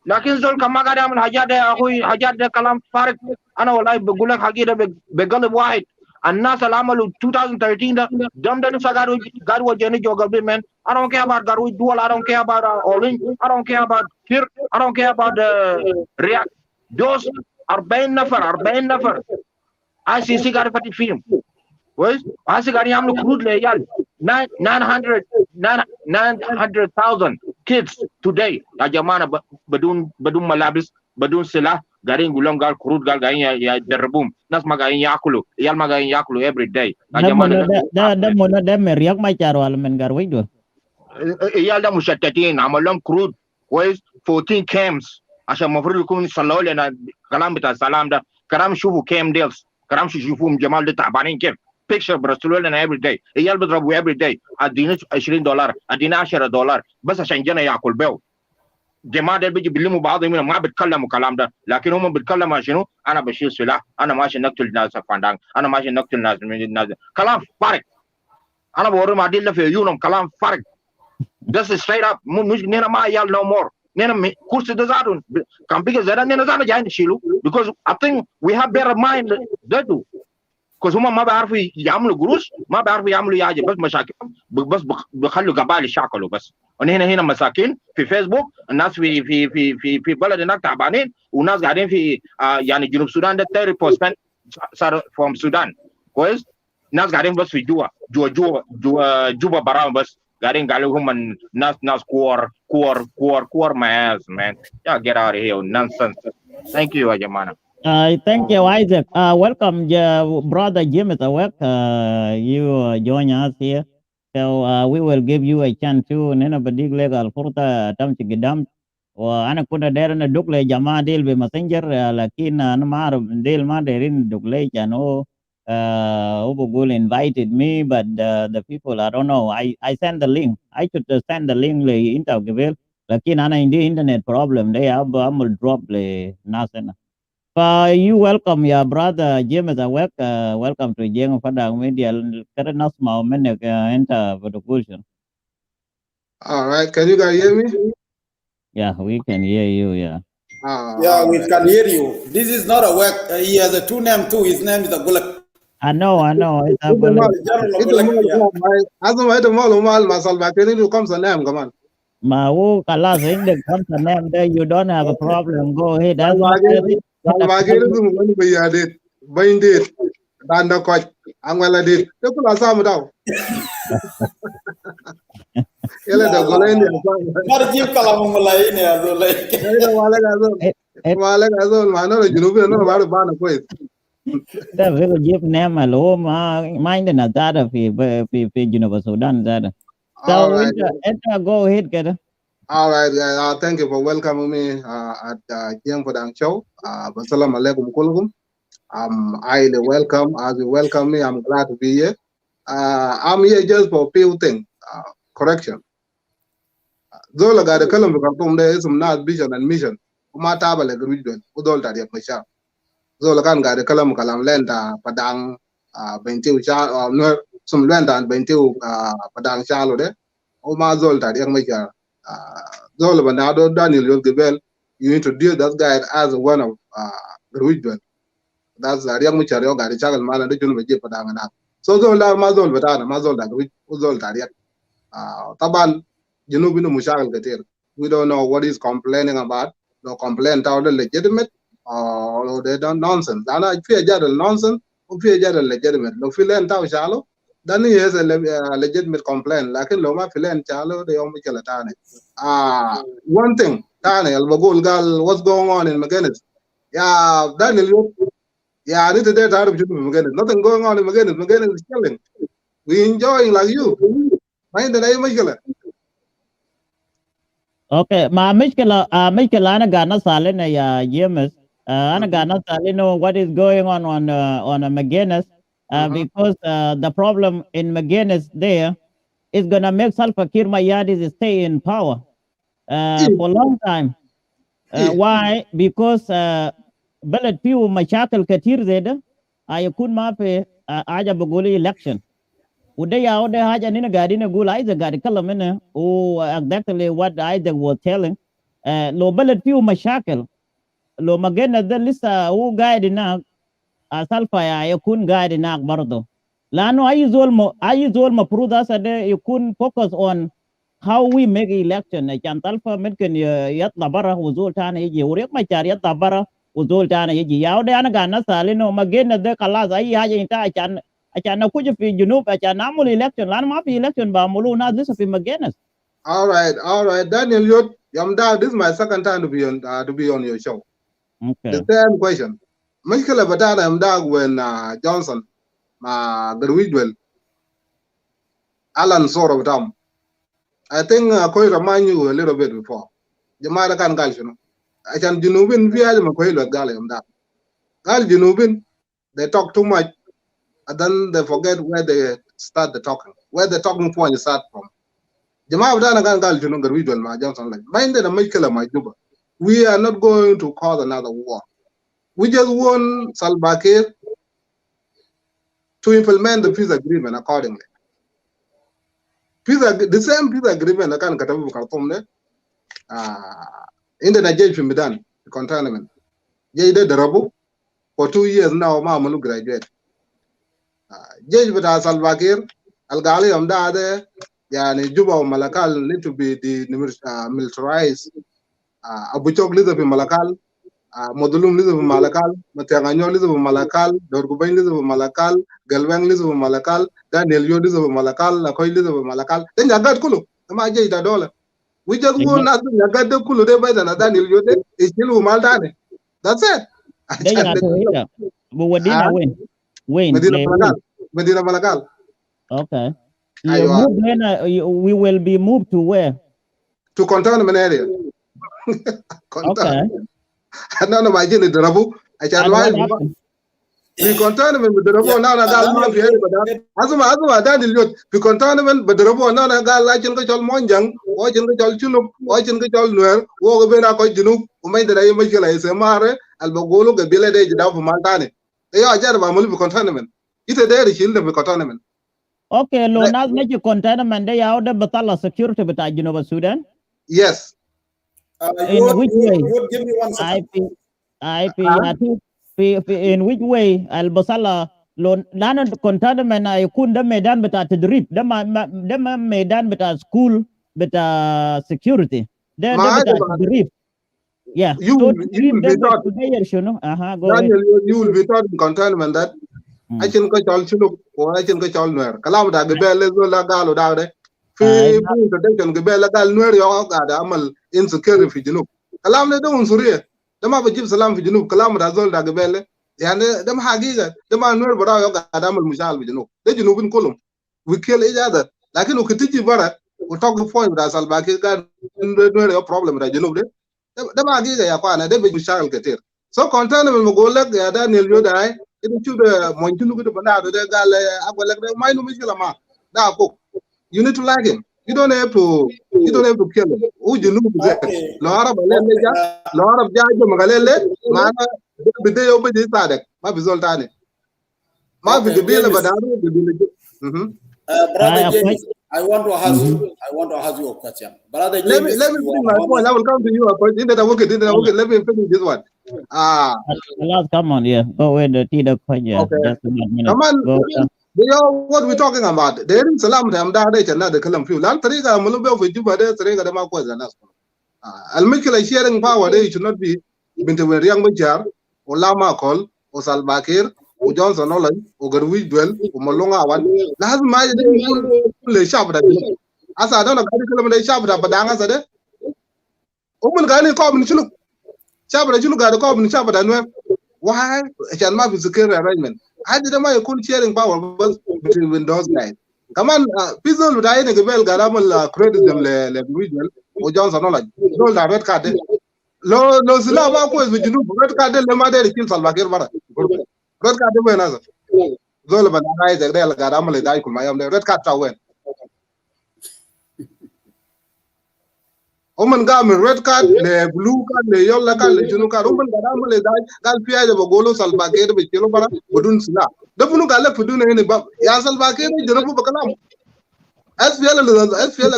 لكن زول كان ما قاعد يعمل حاجات يا اخوي حاجات ده كلام فارغ انا والله بقول لك حقيقه بقلب واحد الناس اللي عملوا 2013 ده لسه قاعد وجهني جو قلبي man I don't care about Garwi Dual I don't care about Olin I don't care about Kir I don't care about React those 40 نفر ICC قاعد يفتش فيهم كويس ICC قاعد يعملوا كرود لعيال 900,000 kids today. Ajamana badun malabis, badun sila, garing gulong gal kurut gal garing ya derbum. Nas magayin yakulu, yal magayin yakulu every day. Ajamana
da mona da meriak Machar wal men gar wido.
yal da mushattatin amalam kurut. Kwez 14 camps. Asha mafrudu kun salawle na kalam bita salam da karam shufu cam deals. Karam shufu jamal de tabanin camp. Picture برسلوا لنا every day عيال بيضربوا every day ادينا $20 ادينا $10 بس عشان جينا ياكل بيو جماعه ده بيجي بيلموا بعضهم ما بيتكلموا كلام ده لكن هم بيتكلموا شنو انا بشيل سلاح انا ماشي نقتل ناس فاندان انا ماشي نقتل ناس كلام فارغ انا بوري ما دي في عيونهم كلام فارغ this is straight up مش نينا ما عيال no more نينا كرسي ده زادون كان بيجي زاد نينا زاد جايين نشيلوا because I think we have better mind they do because هم ما بيعرفوا يعملوا قروش ما بيعرفوا يعملوا حاجه بس مشاكل بس بيخلوا قبائل يشاكلوا بس هنا مساكين في فيسبوك الناس في بلد هناك تعبانين وناس قاعدين في يعني جنوب السودان ده 30% صار from السودان كويس ناس قاعدين بس في جوا براهم بس قاعدين قالوا هم ناس كور my ass man yeah get out of here nonsense thank you يا جماعه
Thank you, Isaac. Welcome, brother Jim at work. You join us here. So we will give you a chance too. Nena badig legal furta tam chigidam. Ana kuna dera na dukle jama deal be messenger. Lakin ana mar deal ma derin dukle jano. Ubugul invited me, but the people I don't know. I send the link. I should send the link le interview. Lakin ana indi internet problem. They have amul drop le nasena. You welcome your brother James Awek. Welcome to Jeng Padang Media. Karena small minute enter for the question.
All right, can you guys hear me?
Yeah, we can hear you. Yeah.
Yeah,
All
we
right.
can hear you. This is not a work. He has a two name too. His name is Agulak.
I know. It's a
Ita mal,
General
ita
Agulak.
mal,
Yeah.
asma ita mal masal bakini lu kam sanem kaman.
Mau kalas in the content name there, you don't have a problem. Go ahead. That's my
Sal bakini lu ngani bayadit, bayindit, danda koch, angwala dit. Itu pula sama tau. Yala da gola ini apa?
Marjib kalau mulai ini ya mulai.
Ita wala kazo, mana lo junubi no baru bana kois.
That will give name a low mind and that fi University Sudan that.
All
So
right.
enter go ahead, get.
All right, guys. Thank you for welcoming me at Jiang Padang Show. Assalamu alaikum kulkum. I'm highly welcome. As you welcome me, I'm glad to be here. I'm here just for a few things. Correction. Zola got a column from there is some not vision and mission. Uma taba le grujon. Udol ta dia masha. Zola kan got a column kalam lenta padang bentiu cha no some lenta and bentiu padang chalo de. Uma zol ta dia masha. Zola banado Daniel Yolgebel. You introduce that guy as one of grujon. That's a young Michel got a child man and the Junu Padangana. So Zola Mazol Batana, Mazol that we Uzol Tariak. Taban, Junubino Mushal Gatir. We don't know what he's complaining about. No complaint out legitimate or they don't nonsense. And I fear Jadal nonsense, or fear Jadal legitimate. No filen tau shallow, then he has a legitimate complaint. Like in Loma filen shallow, they only kill a tane. One thing, Tane, Albagul Gal, what's going on in Magenis? Yeah, Daniel. Yeah, I need to date out of Magenis. Nothing going on in Magenis. Magenis is killing. We enjoying like you. Mind the name
Okay, Michela ana gana salina ya James. Ana gana salino what is going on a Magenis. Because the problem in Magenis there is gonna make Salva Kiir Mayardis stay in power for a long time. Why? Because بلد فيه مشاكل كتير زي ده هيكون ما في حاجه بقول election وده يا ده حاجه اننا قاعدين نقول ايزا قاعد يتكلم منها و exactly what Isaac was telling لو بلد فيه مشاكل لو ما قلنا ده لسه هو قاعد هناك سالفه يكون قاعد هناك برضه لانه اي زول مفروض هسه ده يكون focus on how we make election عشان سالفه ممكن يطلع برا وزول ثاني يجي وريق مشار يطلع برا وزول تاني يجي يا ودي انا قاعد نسال انه ما جينا ده خلاص اي حاجه انت عشان عشان نكون في الجنوب عشان نعمل election لان ما في election بعملوه ناس لسه في Magenis.
All right. Daniel, this is my second time to be on your show.
Okay.
The same question. Michael Batana when Johnson, Gerwidwell, Alan Sorotam. I think I could remind you a little bit before. Jamaica can Galshino. I can Junubin via the Makoil Galium that. Gal Junubin, they talk too much, and then they forget where they start the talking, where the talking point start from. Jamaica can Galshino Gerwidwell, Johnson, like, mind that Michael, my Juba. We are not going to cause another war. We just want Salva Kiir to implement the peace agreement accordingly. The same peace agreement that can Katabu Khartoum in the Najay Midan, the containment. Jade the Rabu for 2 years now, Mamalu graduate. Jade with Salva Kiir, Al Gali Amdade, Yani Juba Malakal need to be militarized. Abuchok Lizabi Malakal. Modulum live Malakal, Matianganyo live Malakal, Dorgubain live Malakal, Galwang live Malakal, Daniel Yo live Malakal, Lakoy live Malakal, then Yagat Kulu, the Maja $1. We just want nothing, Yagat the Kulu, they better than Daniel Yo, is still Maldani. That's it.
But what did I win?
Medina Malakal.
Okay. We will be moved to where?
To containment area.
Okay.
None of my gene the Rabu. I can lie. We containment with the Rabu, now I got my behavior. Azuma, Daniel, we containment, but the Rabu, now I got like in the Monjang, watching the Chuluk, watching the Chulnuer, walk away now, Junuk, who made the Imagila is a mare, Albogolo, the Billa Day down for Maltani. They are just about Mulu containment. It's a day, shield of containment.
Okay, lo nas make you containment, they are the Batala security, but I know Sudan.
Yes.
In which way?
Give me 1 second.
In which way? Al Basala lo nana containment ay kunda medan beta tadrib dama medan beta school beta security. They beta tadrib. Yeah.
You will be taught.
Daniel,
you will be taught in containment that I can go all chuluk or I can go all nuer. Kalamda gebele zola galo dawde. Fi protection gebele gal nuer yo gada amal insecurity fi junub. Kalam ne don suriye. Dama ba jib salam fi junub kalam da zol da gebele. Yani dama hagiga dama nuer bara yo gada amal mushal fi junub. De junubin kulum. We kill each other. Lakin ukitiji bara we talk the point da Salva Kiir ga nuer yo problem da junub de. Dama hagiga ya kwana de be mushal ketir. So containment mo golak ya Daniel yo dai. You need to like him. You don't have to kill him. Who you know? Laura Laura Jaja Magalele, Mana, the over this side. My Bizoltani. Maybe the bill of
Brother James, I want to ask you a question. Brother James,
let me finish my point. I will come to you. Let me finish this one.
Come on, yeah. Go ahead, the point, yeah.
Okay.
Just a minute.
Come on. What we're talking about? There is Salam Tam Dade and the Kalam Few. Lantriga, Mulubel for Juba, there's Rega Marquez and us. I'll make you sharing power. They should not be into a young Majar, or Lama Call, or Salva Kiir, or Johnson Nolan, or Gerwid Dwell, or Malonga one. Last my shop that as I don't know, they shop that Badanga said it. Open Gani Cobb and Chiluk. Shabba, you got a Cobb and Shabba and why? It can not be secure arrangement. I didn't mind a cool sharing power between those guys. Come on, Pizzle would I in a bell, Garamal credit them like regional or Johnson Nolan. No, the red card. No, Zilava was with you. Red card, the mother kills Salvakir. Red card, the another. Zolaban, I said, Garamal, I could my own red card. Oman garment, red card, the blue card, the yellow card, the Juno card, Oman Garamal, Galpia, the Bogolo, Salvakir, with Kilobara, Budun Sina. The Punugala Pudun any bump. Yasalvakir, the Robu Bakalam. As Fiala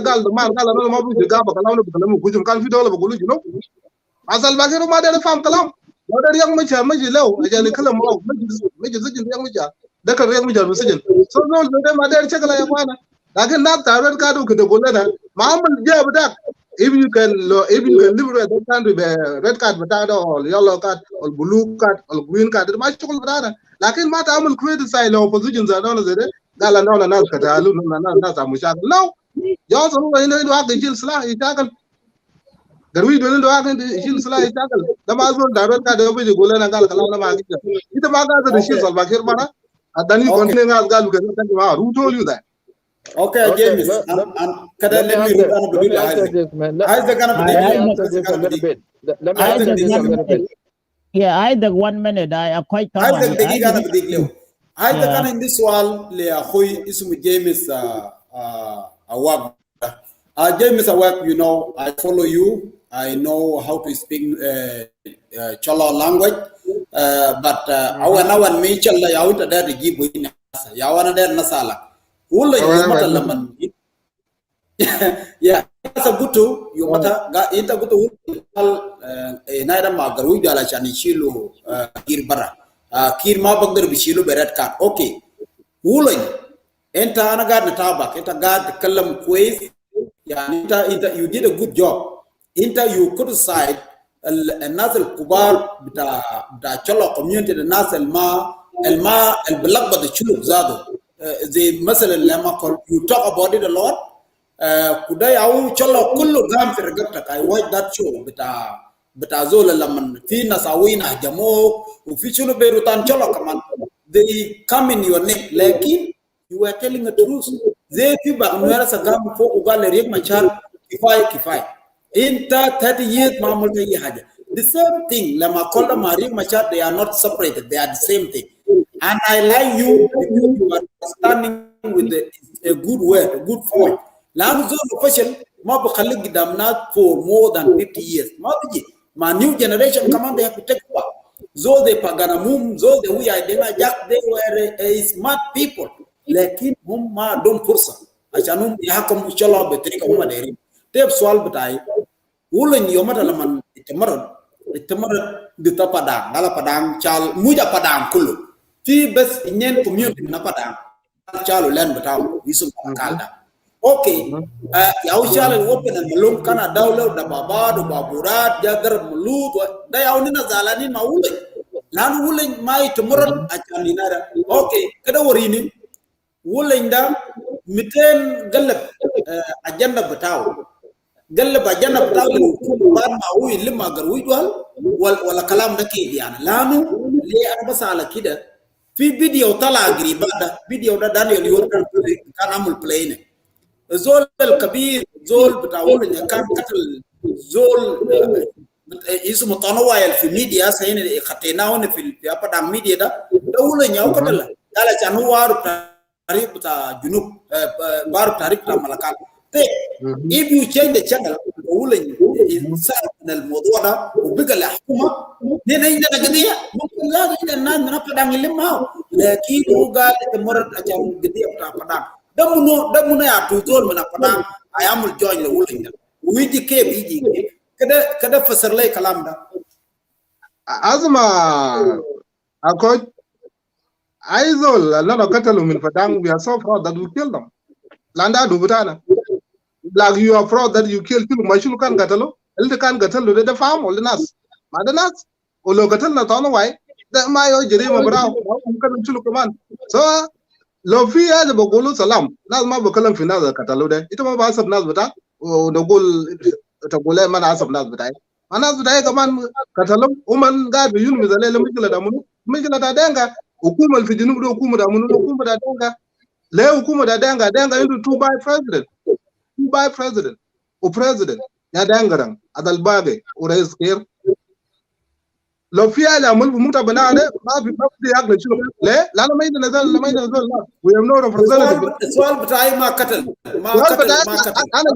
Gal, the man, Galamo, the Gabakalam, the Kujum Calfidol of Gulu, you know. Asalvakir, Mother Farm Kalam. What a young Macha, Majilo, a Janikalam, Major Young Macha, the Korean Major Decision. So no, the Mother Chakalawana. I can not the red card to the Goleta. Mamma, yeah, but that. if you can liberate that country the red card batada or yellow card or blue card or green card ما شغل batada لكن ما تعمل criticize oppositions أنا زي قال أنا ناس كتالو ناس مشاكل no يوصل هو هنا واحد يشيل سلاح يشاكل قروي دولين واحد يشيل سلاح يشاكل لما أزول دارون كده بيجي يقول لنا قال كلامنا ما كده إذا ما قادر يشيل سلفاكير مرة أداني كونتين قال كده who told you that
Okay, James, let me read on the video. Isaac,
Let me answer this a little bit. Let me answer this a little bit.
Yeah, Isaac 1 minute. I quite come on.
Isaac, the gonna be big. Isaac, can in this wall, le ahoy isum James awag. James awag, you know, I follow you. I know how to speak Chola language, but awan me Chola yauta there to give win. Yawana there nasala. Ula you mata laman. Yeah, that's a good too. You mata ga ita good to naira magaru jala chani chilo kirbara. Kir ma bagder bichilo beret card. Okay. Ula enta anagar na tabak. Enta gad kalam quiz. Yeah, enta you did a good job. Enta you criticize الناس الكبار بتاع cholo community الناس الما البلغبة تشلوك زادو. زي مثلا لما you talk about it a lot كده أو cholo كله قام في رقبتك. I watch that show بتاع زول لما في ناس عوين هجموك وفي شنو بيروتان cholo كمان they come in your neck لكن you are telling the truth. زي في بغنويرة سقام فوق وقال ريك مشار كفاية انت 30 years ما عملت أي حاجة. The same thing لما كل ما ريك مشار they are not separated, they are the same thing. And I like you because you are standing with a good word, a good point. لأنه زول official ما بخليك قدامنا for more than 50 years. ما بيجي. My new generation كمان they have to take over. Zol they paganamum, zol they we identify Jack they were smart people. لكن هم ما عندهم فرصة عشانهم يحكموا إن شاء الله بطريقة هم دايرين. طيب سؤال بتاعي ولن يوم لما اتمرد بتا padang على padang شال موجا padang كله في بس إنين community من padang شالو لين بتاعه يسون كالدا. Okay, ياو شال الوطن الملوم كان دولة دبابات وبابورات جاكر ملوت ده ياو نينا زالانين ما ولن لأن ولن ما يتمرد عشان ينارا. Okay, كده وريني ولن ده 200 قلب أجندة بتاعه قلب أجندة بتاعه بعد ما هو اللي ما قروي دوال ولا كلام ده كيد يعني لانه ليه أنا بس على كده في فيديو طلع قريبا ده فيديو ده دانيال يور كان عمل بلاين زول الكبير زول بتاع ولن كان قتل زول اسمه طنوع في ميديا سين خطيناه في أبدا دام ميديا ده ولن ياو قتل قال عشان هو عارف تاريخ بتاع جنوب بارب تاريخ بتاع ملكال. if you change the channel ولن يسال من الموضوع ده وبقى الحكومه هنا قضيه ممكن لا هنا الناس من بدان اللي ما لكن هو قال تمرد عشان قضيه بتاع بدان ده منو يا توزول من بدان هيعمل جوين لولن ده ويجي كيف يجي كده فسر لي كلام ده
أزمة أكوي أيزول لأنه قتلوا من فدان we are so proud that we killed them. Landa dubutana. Like you are proud that you killed people. Mashu kan gatalo. Elde kan gatalo de farm or the nas. Madanas. Olo gatal na tano why? That my jere ma brao. Kan chulu kaman. So lo fi ya de bogolo salam. Nas ma bokalam fi nas gatalo de. Ito ma ba sab nas bata. O no gol ta gole man asab nas bata. Manas bata kaman gatalo. Uman ga bi yun mizale le mikla da munu. Mikla da denga. Hukuma fi junub do hukuma da munu hukuma da denga. Le hukuma da denga into two by president o president ya dangaran adal bage o rais kir lo fiya la mun muta banane ma fi yak la chulo le la may nazal la we have no representative
سؤال بتاعي ما قتل
انا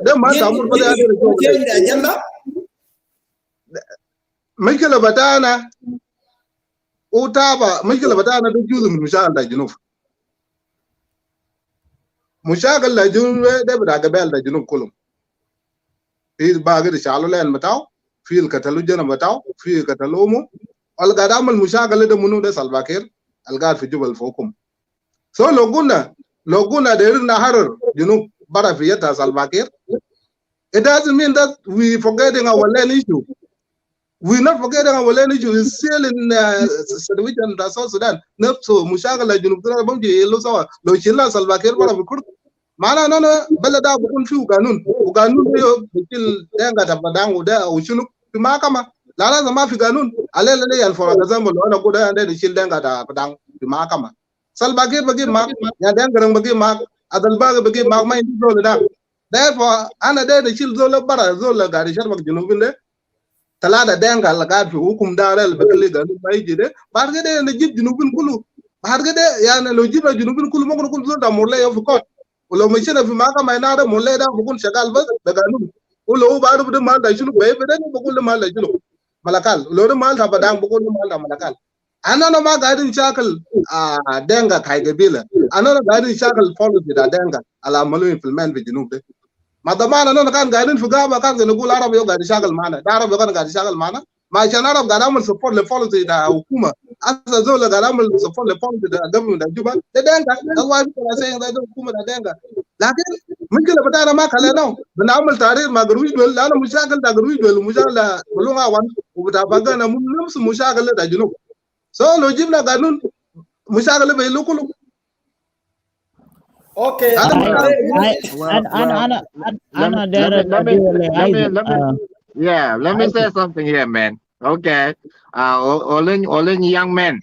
ده ما تعمل بلا
اجنده
مشكله بتاعنا وتابع مشكله بتاعنا ده جزء من مشاكل الجنوب مشاكل الجنوب ده بدا قبائل الجنوب كلهم في باقي شالو لين بتاعه في الكتالو جنا بتاعه في الكتالومو القاعد عمل مشاكل ده منو ده سلفاكير القاعد في جبل فوقهم سو لو قلنا ديرنا حرر جنوب برا في يتا سلفاكير It doesn't mean that we forgetting our land issue. We're not forgetting our land issue. Is still in situation in South Sudan. So mushakala junub Sudan bamji yelo sawa. Lo chilla Salva Kiir bara bukur. Mana nana balada bukun fi uganun. Uganun yo bitil denga tabadang uda ushunu fi mahakama. Lala zama fi ganun. Ale lele yan for example wana kuda ande de chil denga tabadang fi mahakama. Salva Kiir bagi mak ya denga rang bagi mak adal baga bagi mak ma indi zole da. Therefore ana de chil zole bara zole gari shar bak junubin de. Talada denga lagad fi hukum darel bakali ganun mai jide. Barga de ne jib junubin kulu. Barga de ya ne lo jiba junubin kulu mo kulu zole da morle yo fi court. ولو مشينا في محكمة ينادى مولاي ده بكون شغال بس بقانون ولو بعرف ده مال ده شنو بيبدا بقول ده مال ده شنو ملكال لو ده مال تبدان بقول ده مال ده ملكال انا ما قاعدين شاكل دنگا كاي قبيله انا قاعدين شاكل بوليسي ده دنگا على عملوا في المان في الجنوب ده ما ضمان انا كان قاعدين في غابه كان نقول عربي قاعد يشتغل معنا ده عربي كان قاعد يشتغل معنا ما عشان عرب قاعد اعمل سبورت للبوليسي ده حكومه اصلا زول قاعد اعمل سبورت للبوليسي ده government ده جوبا ده دنگا ده واي saying ده حكومه ده دنگا لكن ممكن بتاعنا ما خليناه بنعمل تاريخ ما قروي دول لانه مشاكل تا قروي دول مشاكل بلغه وان وبتاع بقى نفس مشاكل ده جنوب سو لو جبنا قانون مشاكل بيلو كله
Okay.
Well, let me say something here, man. Okay. Olin young man.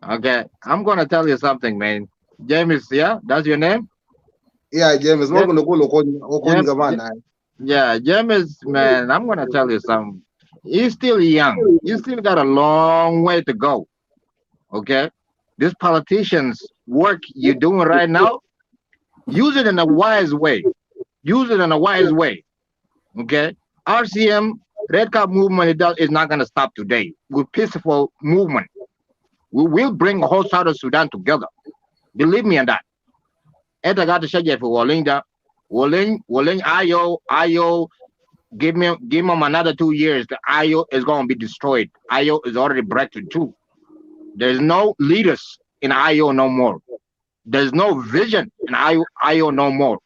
Okay. I'm gonna tell you something, man. James, yeah, that's your name?
Yeah, James.
Yeah, James, man, I'm gonna tell you something. You're still young. You still got a long way to go. Okay? These politicians work you're doing right now, use it in a wise way. Use it in a wise way. Okay? RCM, Red Cap movement is not going to stop today. With peaceful movement, we will bring the whole South of Sudan together. Believe me on that. And I got to say for Wallinga, Ayo, give them another 2 years. The Ayo is going to be destroyed. Ayo is already breaking too. There's no leaders in Ayo no more. There's no vision in Ayo no more.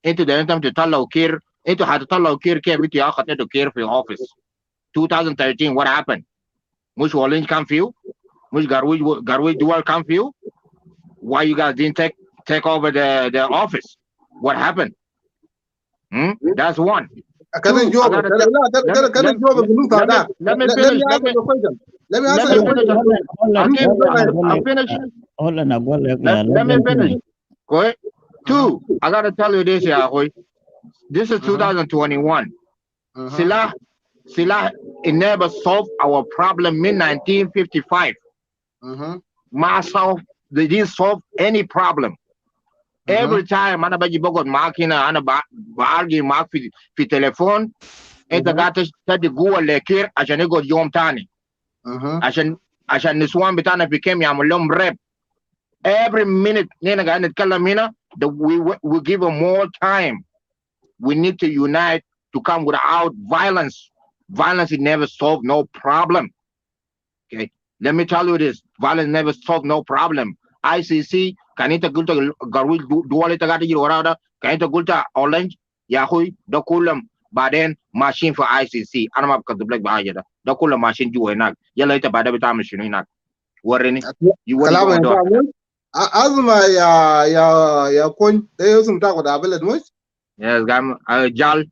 Into the time to tell Kir, into how to tell Kir with the to care for office. 2013, what happened? Mush Walling come few, Mush Garwi dual come few. Why you guys didn't take over the office? What happened? That's one.
Let me finish.
Let me finish. Okay. Two, I gotta tell you this, Yahoy. This is 2021. Sila, it never solved our problem in 1955. They didn't solve any problem. Every time ana baji bogot makina ana bargi mak fi telephone eta gata tadi guwa lekir ashan ego yom tani ashan niswan bitana became yamulum rep every minute nena ga nitkallamina we give them more time. We need to unite to come without violence. Violence never solved no problem. Okay, let me tell you this: violence never solved no problem. ICC kanita gulta garwi duwale tagata jirorada kanita gulta orange yahui da kulam baden machine for ICC anama ka black ba ajada da kulam machine juwa nak yalla ita bada bita machine nak warreni you what you do
azma ya kon da yusum ta ko da belet mush
yes gam jal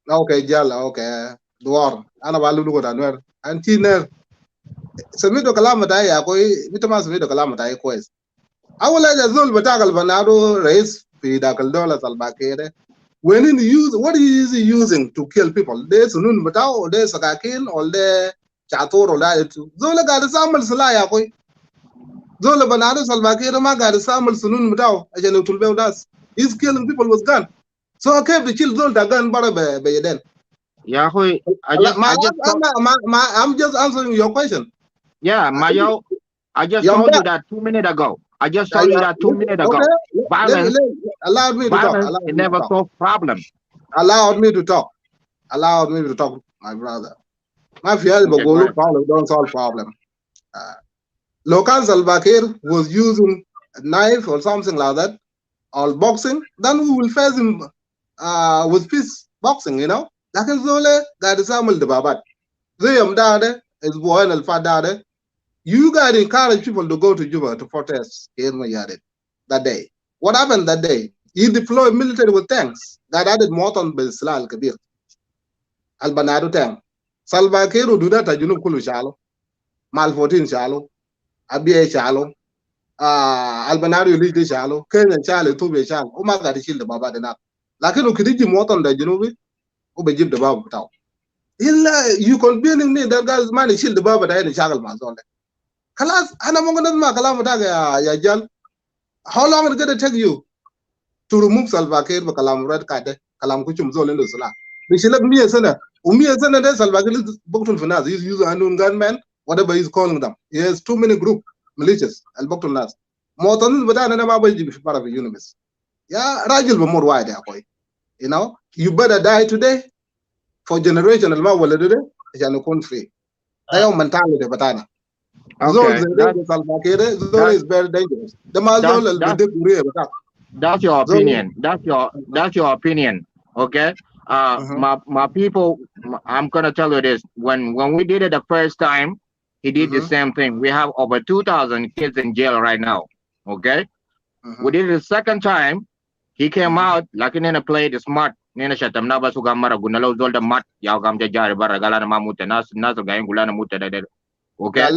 okay jal okay duwar ana balu ko da nwer antiner samido kalama da ya ko mitama samido kalama da ko es awala da zul batagal banado rais fi dakal dola salbakere when in use what is he using to kill people they sunun batao they sakakin or they chator la zul ga da samal sala ya ko zul banado salbakere ma ga da samal sunun batao ajana tulbe das he's killing people with gun so okay the kill zul da gun bara be yeden
ya ko
I'm just answering your question.
Yeah, Mayo, I just told you that 2 minutes ago. I just told you that 2 minutes ago. Violence,
allowed me to talk.
It never solved problems.
Allowed me to talk. Allowed me to talk, my brother. My fear don't solve problem. Lokan Salva Kiir was using a knife or something like that, or boxing, then we will face him with peace. boxing, you know. Lakin zole got the Samuel the Babat. Zayam Dade is boy and Alpha Dade. You guys encourage people to go to Juba to protest that day. What happened that day? He deployed military with tanks that added more on Beslal Kabir. Albanado tank. Salva Kiir do that at Junub Kulu Shalo. Mal 14 Shalo. Abia Shalo. Albanado Liti Shalo. Ken and Charlie Tube Shalo. Oh my God, he killed the Baba enough. Lakin ukidiji more on the Junubi. Ubejib the Baba Tau. You convincing me that guy's money shield the Baba and Shagal Mazon. Kalas, Anamongana Kalamataga Yajal. How long is it going to take you to remove Salva Kiir for Kalam Red Kade, Kalam Kuchum Zol in the Sala? We should let me a senator. Umi a senator, Salva Kiir is Bokton Finance. He's using unknown gunmen, whatever he's calling them. He has too many group militias and Bokton Nas. More than but I never will be part of the universe. Yeah, Rajil will more wide, boy. You know, you better die today for generation and more today. It's an country. They are mentality, Batana.
Okay,
Zol is very dangerous. The Mazol
that's your opinion. That's your opinion. Okay. My people, I'm gonna tell you this. When we did it the first time, he did the same thing. We have over 2,000 kids in jail right now. Okay. We did it the second time. He came out like in a play the smart. Nina shatam na basu gamara gunalo zol the mat yaw gam jari bara galana mamute nas gayin gulana mute. Okay.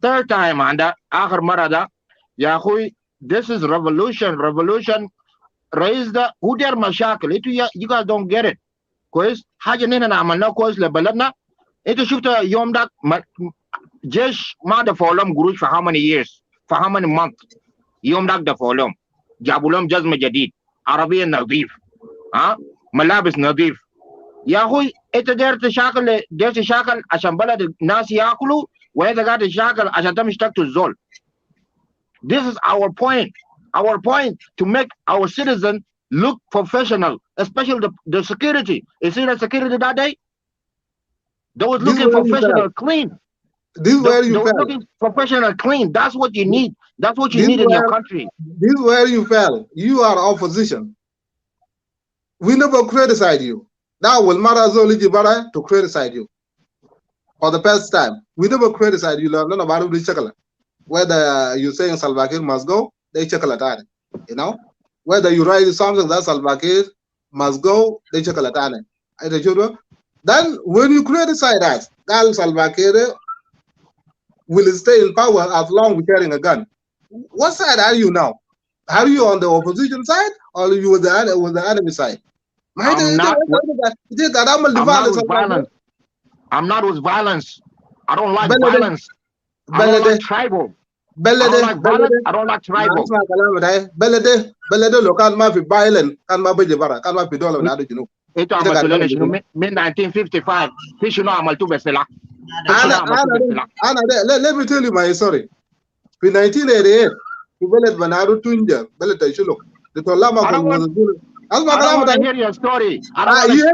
Third time, and akhir marada, yahui, this is revolution. Revolution raised the Uder Mashakal. You guys don't get it. Because Hajanin and Amana cause Lebalana, it is shifted Yomdak Jesh Mada Folum Gurush for how many years? For how many months? Yomdak the Folum, Jabulam Jazma Jadid, Arabian Nadif, Malabis Nadif. Yahui, it's there to shackle, there's a shackle, Ashambala the Nasi Yakulu, where they got the shackle, Ashatam stuck to Zol. This is our point. Our point to make our citizens look professional, especially the security. You see the security that day? They was looking professional, clean.
This is where you
fell. Looking professional, clean. That's what you need. That's what you need in your country.
This is where you fell. You are opposition. We never criticize you. Now will Marazoli Jibara to criticize you. For the first time, we never criticize you. None about the chocolate. Whether you're saying Salva Kiir must go, they chocolate. You know, whether you write something that Salva Kiir must go, they chocolate. Then when you criticize us, Gal Salva Kiir will stay in power as long as we're carrying a gun. What side are you now? Are you on the opposition side or are you with the enemy side?
I'm not with violence. I'm not with violence. I don't like violence. I don't like tribal. I don't like violence. I don't like tribal. Ito amal tulele shinu min 1955. Fishu no amal tu besela.
Let me tell you my story. In 1988, we belet Banaru Tunja, belet Aishulok. The Tolama
I don't want to hear your story. I don't want to hear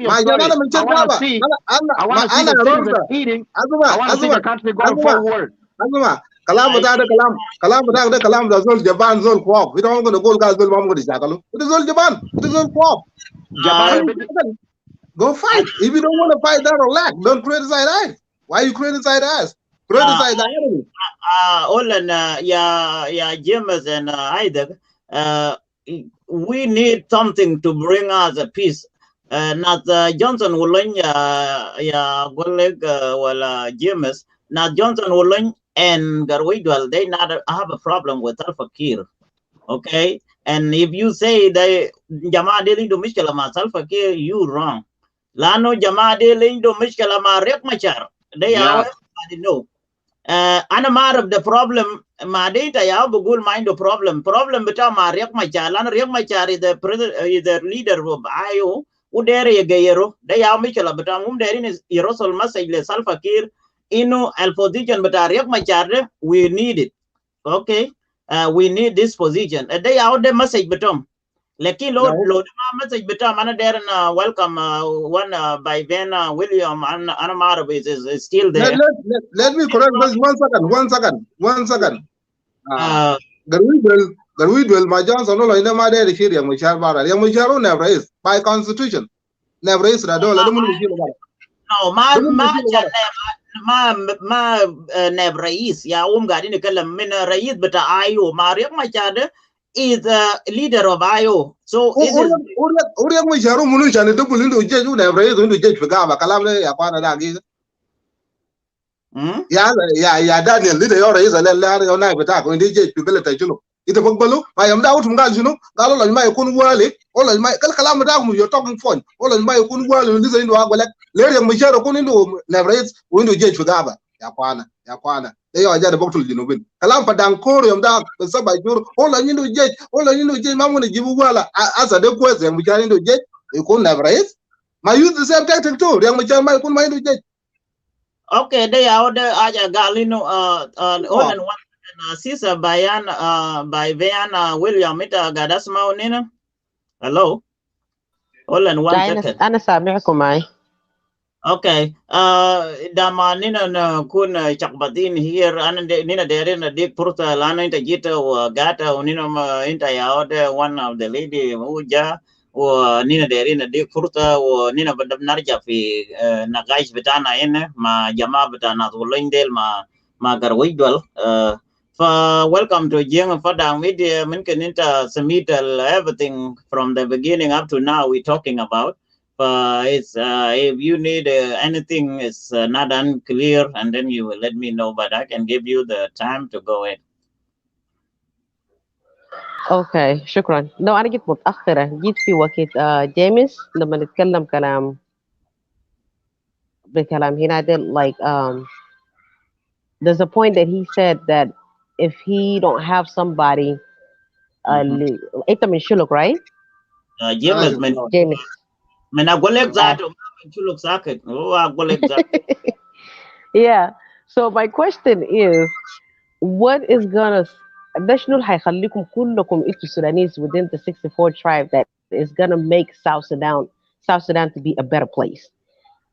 your story. I want to see the citizens eating. I want to see the country going forward.
Kalam Zol Japan Zol Kwop. We don't want to go Gazol Mamgo Jakalu. It is all Japan. It is all Kwop. Go fight. If you don't want to fight, that relax. Don't criticize us. Why you criticize us? Criticize the enemy.
Olan James and Isaac, we need something to bring us a peace. Not Johnson Wulun ya Goleg wala James. Not Johnson Wulun and Garwidwal, they not have a problem with Alpha Kiir. Okay? And if you say they Jama dealing to Mishkalama Alpha Kiir, you wrong. Lano Jama dealing to Mishkalama Rek Machar. They are everybody know. Anamar of the problem, my data ya bugul mind the problem. Problem beta ma Riek Machar. Lano Riek Machar is the president, is the leader of IO. Udere Gayero. They are Michela, but I'm there in Yerosol Masaj Alpha Kiir. Inu al position but Riek Machar, we need it. Okay, we need this position. They out the message betom. Leki load message betom. Ana there and welcome one by Ben William and Anamar is still there.
Let me correct this 1 second. Garwidwal the we will my Johnson no in the matter the shiri yang Machar bara yang Machar never is by constitution never is da dole mun mu shiri bara
no ma neb rais ya gadi ne kallam min rais bata ayo ma riek ma chade is the leader of ayo so this is
uriya Machar mun chane to bulindo jeju never is into jeju figa ba kalam ne ya kwana da gi ya Daniel leader yo rais la yo na bata ko ndi jeju bele ta juno ita bagbalu ma yam da wutum gal juno galo la ma yakun wale o la ma kal kalam da mu yo talking phone o la ma yakun wale ndi sa ndo agwala le yang Machar ko ndo never is windo jeju figa ba ya kwana e yo ajade boktul dino bin kalam pa dan koro yam da saba juro o la nyindo jej mamu ne jibu wala asa de ko ze mu jani ndo jej e ko never is ma use the same tactic too yang mu jani ma kun ma ndo jej
okay they are the aja galino on one sisa bayan by Vian William ita gadas maunina hello hold on 1 second
أنا سامعكم معي.
okay dama nina na kun chakbatin here nina dere na dik purta lana inta jita wa gata nina ma inta yaode one of the lady uja wa nina dere na dik purta wa nina badam narja fi nagaish betana ene ma jama betana tulindel ma garwajdwal welcome to Jeng Fadang Media minken inta submit everything from the beginning up to now we talking about it's if you need anything is not unclear and then you will let me know but I can give you the time to go ahead.
اوكي شكرا. لو انا جيت متاخره جيت في وقت جيمس لما نتكلم كلام بكلام هنا ده like there's a point that he said that if he don't have somebody انت من شلوك right
James من اقول لك ذاته من شلوك ساكت هو اقول لك ذاته.
Yeah, so my question is what is gonna ده شنو اللي هيخليكم كلكم انتوا Sudanese within the 64 tribe that is gonna make South Sudan to be a better place?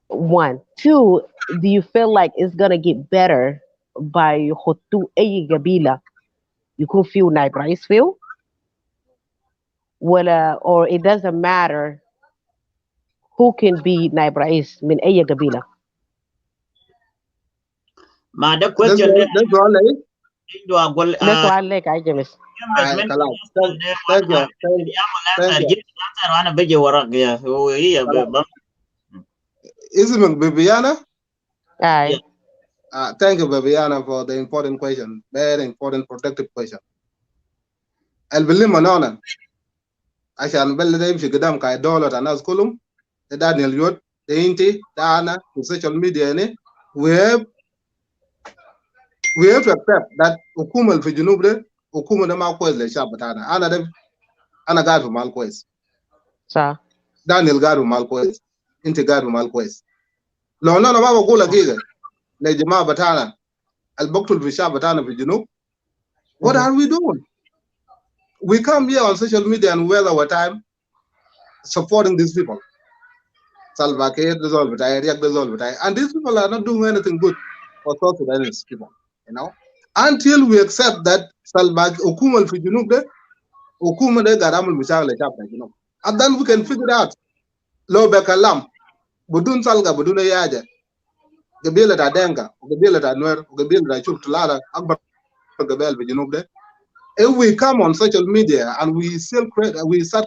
1, 2, do you feel like it's gonna get better by يحطوا اي قبيلة يكون فيه نائب رئيس فيه ولا or it doesn't matter who can be نائب رئيس من اي قبيلة؟
ما ده question
ده سؤال ايه
ده سؤال لك يا جيمس.
انا بجي وراك يا هي
اسمك بيبيانا
Aye.
Thank you Bibiana for the important question, very important productive question. البلما نونا عشان بلد يمشي قدام كاي دولة الناس كلهم ده دانيال يود ده انتي ده انا في السوشيال ميديا يعني we have to accept that حكومة في الجنوب ده حكومة ده ما كويس للشعب بتاعنا. انا قاعد في مال كويس
صح
دانيال قاعد في مال كويس انت قاعد في مال كويس. لو انا ما بقول حقيقة للجماعة بتاعنا البقتل في الشعب بتاعنا في الجنوب what are we doing? We come here on social media and waste our time supporting these people. Salva Kiir dissolve, Riek dissolve, and these people are not doing anything good for South Sudanese people, you know. Until we accept that Salva Okuma fi Junub de Okuma de garamul mishakil chapter, you know, and then we can figure it out. Lo bekalam, budun salga budun yaja, gabila ta denga, gabila ta nuer, gabila ta chuk tulada, akbar gabel fi Junub de. If we come on social media and we start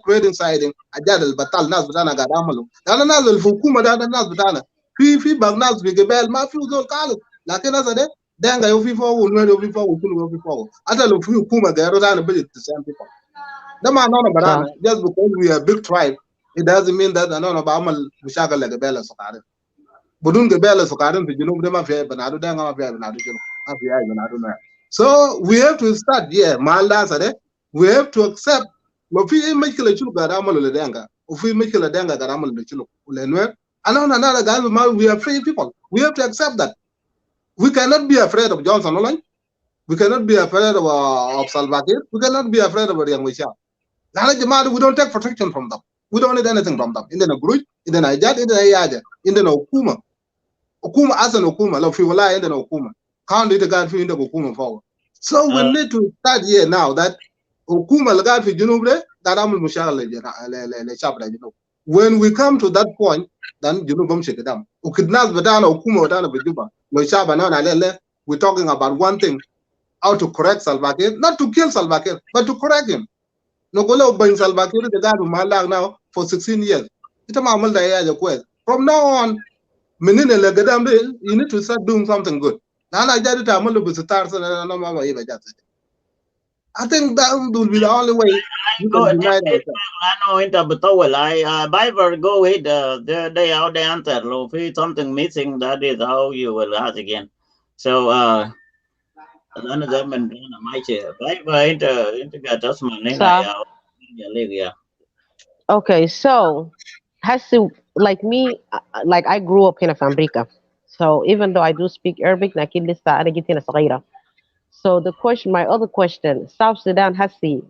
creating siding ajadal batal nas btana gadamalu dana nazal hukuma dana nas btana fi bag nas bi gebel ma fi zol qalu lakin asa de denga yo fi fo no yo fi fo kulu yo fi fo ata lo fi hukuma garo dana be the same people da ma no barana just because we are a big tribe it doesn't mean that no ba amal mushakal le gebel sokare budun gebel sokare fi junub de ma fi banadu denga ma fi banadu junub ma fi ay banadu na. So we have to start Malda sade we have to accept lo fi mekele chulu gadamalo le denga o fi mekele denga gadamalo le chulu ulenwe anona nana galu ma we are free people. We have to accept that. We cannot be afraid of Johnson Olany. We cannot be afraid of Salva Kiir. We cannot be afraid of Riek Machar. We don't take protection from them. We don't need anything from them. In the Gruj, in the Najat, in the Ayaja, in the Okuma. Okuma as an Okuma, lo fi wala in the Okuma. Can't do the guy in the Okuma forward. So we need to start here now that hukuma اللي قاعد في الجنوب ده قاعد عامل مشاغل للشعب الجنوب. When we come to that point then الجنوب بمشي قدام. وكدناس بتاعنا حكومه بتاعنا بالجوبا لو الشعب انا عليه we're talking about one thing, how to correct Salva Kiir, not to kill Salva Kiir, but to correct him. نقول له بين Salva Kiir ده قاعد محلك now for 16 years. انت ما عملت اي حاجه كويس. From now on منين اللي قدام ده you need to start doing something good. انا جاي تعمل له بستار سنه انا ما بقى جات. I think that will be the only way you
Go
can unite ourselves.
I know into بتطول. I Bible go ahead. They out the answer. If it's something missing, that is how you will ask again. So أنا زي ما أنا ماشي. Bible أنت قاعد تسمع هنا
So,
يا
okay, so has to like me, like I grew up هنا في أمريكا. So even though I do speak Arabic, لكن لسه أنا جيت هنا صغيرة. So the question, my other question, South Sudan هسي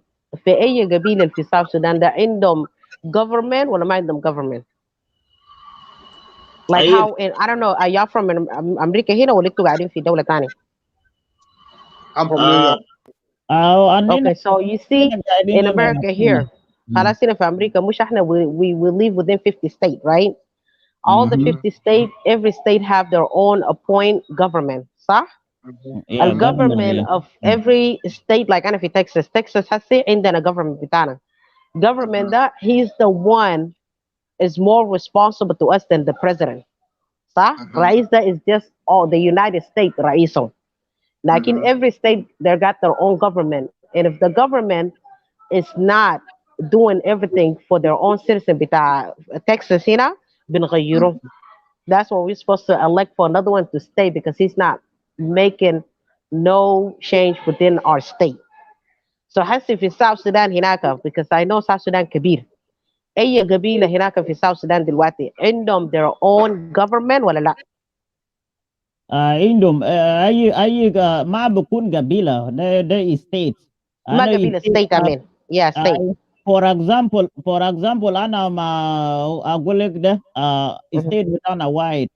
في أي قبيلة في South Sudan ده عندهم government ولا ما عندهم government? Like
أي
how, and I don't know, are y'all from أمريكا هنا ولا انتوا قاعدين في دولة تانية?
I'm from New York.
Okay, so you see, in America here, خلاص هنا في أمريكا مش احنا we live within 50 states, right? All the 50 states, every state have their own appoint government, صح?
Yeah,
The government of every state, like أنا في Texas هسي عندنا government بتاعنا. Government that he's the one is more responsible to us than the president. صح؟ رئيس ده is just all the United States رئيسهم. Like in every state, they got their own government. And if the government is not doing everything for their own citizen بتاع Texas هنا بنغيره. That's when we're supposed to elect for another one to stay because he's not making no change within our state. So هسي في South Sudan هناك because I know South Sudan كبير. أي قبيلة هناك في South Sudan دلوقتي عندهم their own government ولا لا؟
عندهم اي ما بكون قبيله ده ستيت.
ما قبيلة state I mean. Yeah, state.
for example انا ما اقول لك ده ستيت بتاعنا وايد.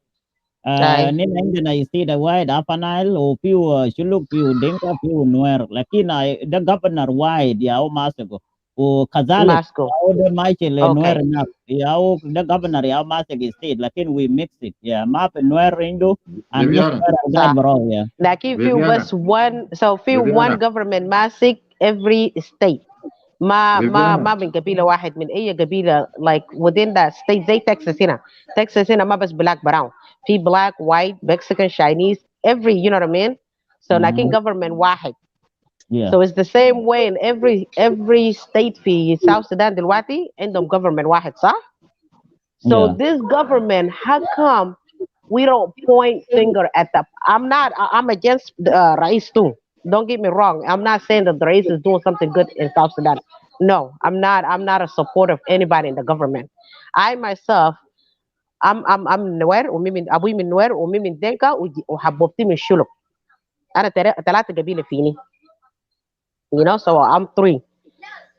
نحن عندنا ستيت وايد ابانايل وفيه شلوك فيه دينكا فيه نوير لكن ده جفرنر وايد ياو ماسكو وكذلك ياو ده ماشي لنوير هناك ياو ده جفرنر ياو ماسك ستيت لكن we mix it يا ما في نوير عنده and نوير قاعد براه يا
لكن فيه بس one so فيه one government ماسك every state ما من قبيله واحد من اي قبيله like within that state زي تكساس هنا ما بس black brown في black white Mexican Chinese every you know what I mean so لكن government واحد so it's the same way in every state في South Sudan دلوقتي عندهم government واحد صح so this government how come we don't point finger at the I'm against رئيس too. Don't get me wrong. I'm not saying that the race is doing something good in South Sudan. No, I'm not a supporter of anybody in the government. I myself, I'm نوير ومي من أبوي من نوير ومي من دينكا وحبوبتي من شلوك. أنا ثلاثة قبيلة فيني. You know, so I'm 3.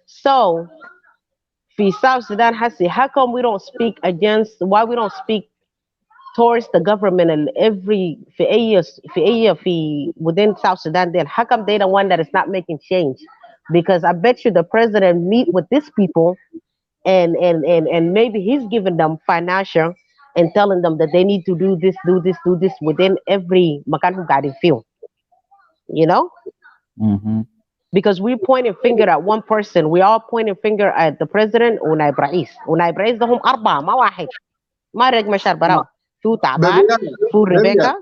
So, في South Sudan هسي, how come we don't speak against? Why we don't speak towards the government and every في within South Sudan then how come they the one that is not making change because I bet you the president meet with these people and maybe he's giving them financial and telling them that they need to do this within every makan guiding field you know because we're pointing finger at one person we all pointing finger at the president ونائب رئيس ده هم 4 ما واحد ما رج مشار براو فو تعبان فو ريبيكا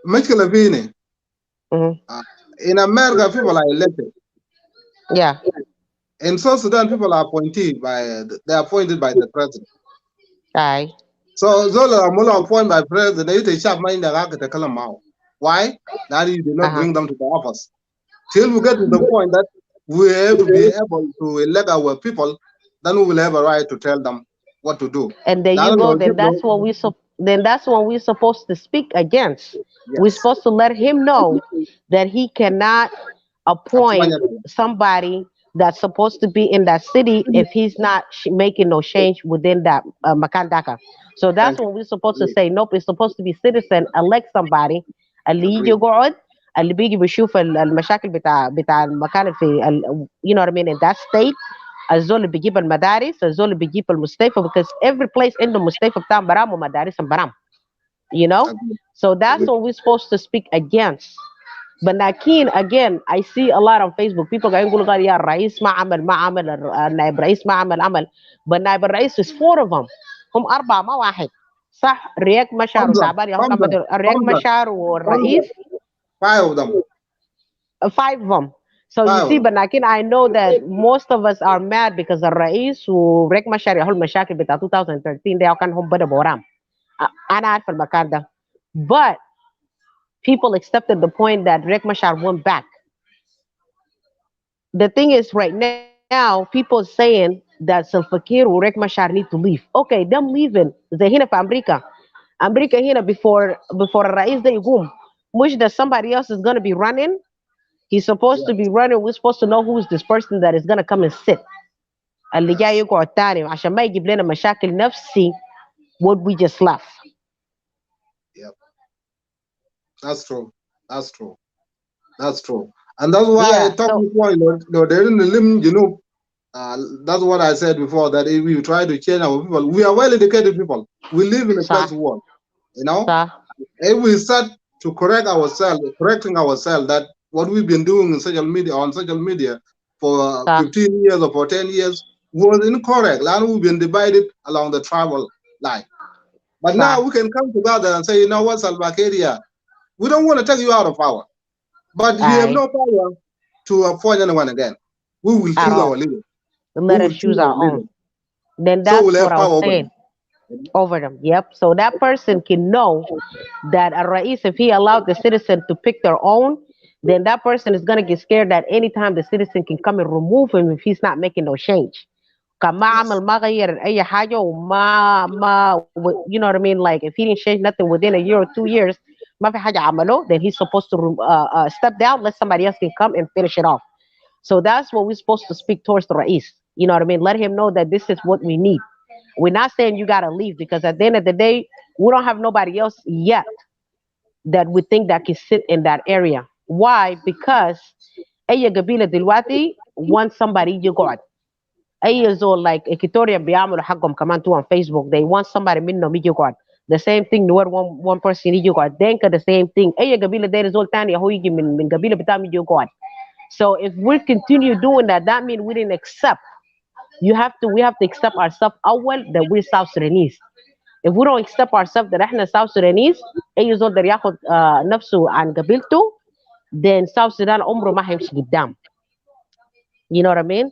مشكلة فيني in America people are elected in South Sudan people are appointed by the president so Zola Mula appointed by president they say sharp mind the kalam mao why that you do not bring them to the office till we get to the point that we have to be able to elect our people then we will have a right to tell them what to do.
And there you go. Then that's what we're supposed to speak against. Yes. We're supposed to let him know that he cannot appoint somebody that's supposed to be in that city if he's not making no change within that Makandaka. So that's when we're supposed to say, nope, it's supposed to be citizen, elect somebody, Ali Yogorod, اللي بيجي بيشوف المشاكل بتاع المكان في you know what I mean in that state. الزول اللي بيجيب المدارس، الزول اللي بيجيب المستشفى because every place عنده مستشفى بتاع برام ومدارس برام. You know? So that's what we're supposed to speak against. But لكن again I see a lot on Facebook people قاعدين يقولوا قال يا الرئيس ما عمل النائب الرئيس ما عمل. But نائب الرئيس is 4 of them. هم 4 ما واحد. صح رياك مشار وتعبان يا هم رياك مشار والرئيس
5 of them.
5 of them. So you see but لكن I know that most of us are mad because الرئيس ورياك مشار يحل المشاكل بتاع 2013 ده كان هم بدأ بورام. أنا عارف المكان ده. But people accepted the point that Riek Machar went back. The thing is, right now, people saying that Salva Kiir or Riek Machar need to leave. Okay, them leaving. زي هنا في أمريكا. أمريكا هنا before الرئيس ده يقوم. مش that somebody else is gonna be running. He's supposed to be running. We're supposed to know who's this person that is gonna come and sit. اللي جاي يقعد تاني عشان ما يجيب لنا مشاكل نفسي what we just left.
Yep. That's true. That's true. That's true. And that's why I talked before, they're in the limb, that's what I said before, that if we try to change our people, we are well-educated people. We live in a first world, If we start to correcting ourselves that what we've been doing on social media for 15 years or for 10 years was incorrect. And we've been divided along the tribal line. But now we can come together and say, you know what, Salva Kiir, we don't want to take you out of power. But you have no power to appoint anyone again. We will choose our leader.
Let us choose our own. Then that's what I was saying. Over them. Yep. So that person can know that a Rais, if he allowed the citizen to pick their own, then that person is going to get scared that anytime the citizen can come and remove him if he's not making no change. You know what I mean? Like if he didn't change nothing within a year or 2 years, then he's supposed to step down, let somebody else can come and finish it off. So that's what we're supposed to speak towards the Rais. You know what I mean? Let him know that this is what we need. We're not saying you gotta leave because at the end of the day, we don't have nobody else yet that we think that can sit in that area. Why? Because أي قبيلة دلوقتي want somebody يقعد. أي زول like Equatoria بيعملوا حقهم كمان too on Facebook. They want somebody منهم يقعد. The same thing نور one person يقعد. Denka the same thing. أي قبيلة داير زول تاني هو يجي من قبيلة بتاعهم يقعد. So if we continue doing that, that means we didn't accept. We have to accept ourselves أول that we're South Sudanese. If we don't accept ourselves that احنا South Sudanese, أي زول ده ياخد نفسه عن قبيلته, then South Sudan عمره ما هيمشي قدام. You know what I mean?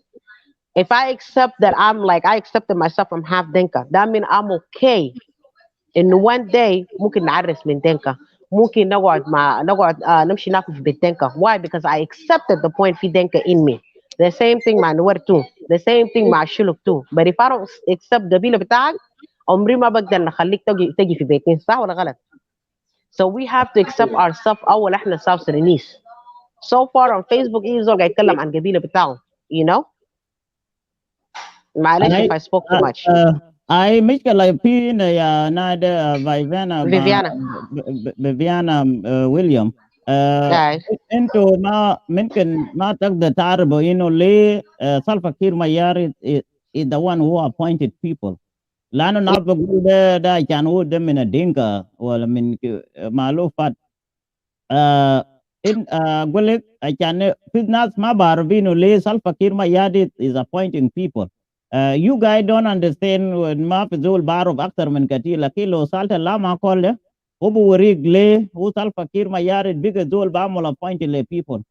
If I accept that I accepted myself I'm half Denka, that means I'm okay. In one day ممكن نعرس من Denka. ممكن نقعد نمشي ناكل في بيت Denka. Why? Because I accepted the point في Denka in me. The same thing مع نور too. The same thing مع شلوك too. But if I don't accept قبيلة بتاعك, عمري ما بقدر نخليك تجي في بيتين. صح ولا غلط؟ So we have to accept ourselves أول إحنا South Sudanese. So far on Facebook زول قاعد يتكلم عن قبيلة بتاعه. You know? معلش if I spoke too much.
I مشكلة في يا نادى فيفيانا ويليام. انتوا ما ممكن ما تقدر تعرفوا انه ليه سلفا كير ميار is the one who appointed people. لانه الناس بقول ده كان هو ده من الدينكا ولا من معلوفات. in اقول لك كان في ناس ما بعرفين ليه سلفا كير ميار is appointing people. You guys don't understand ما في زول بعرف أكثر من كتير لكن لو سألت الله ما قال له هو بوريك ليه هو سالفة كير ما يارد بيجي زول بعمل appointed le people.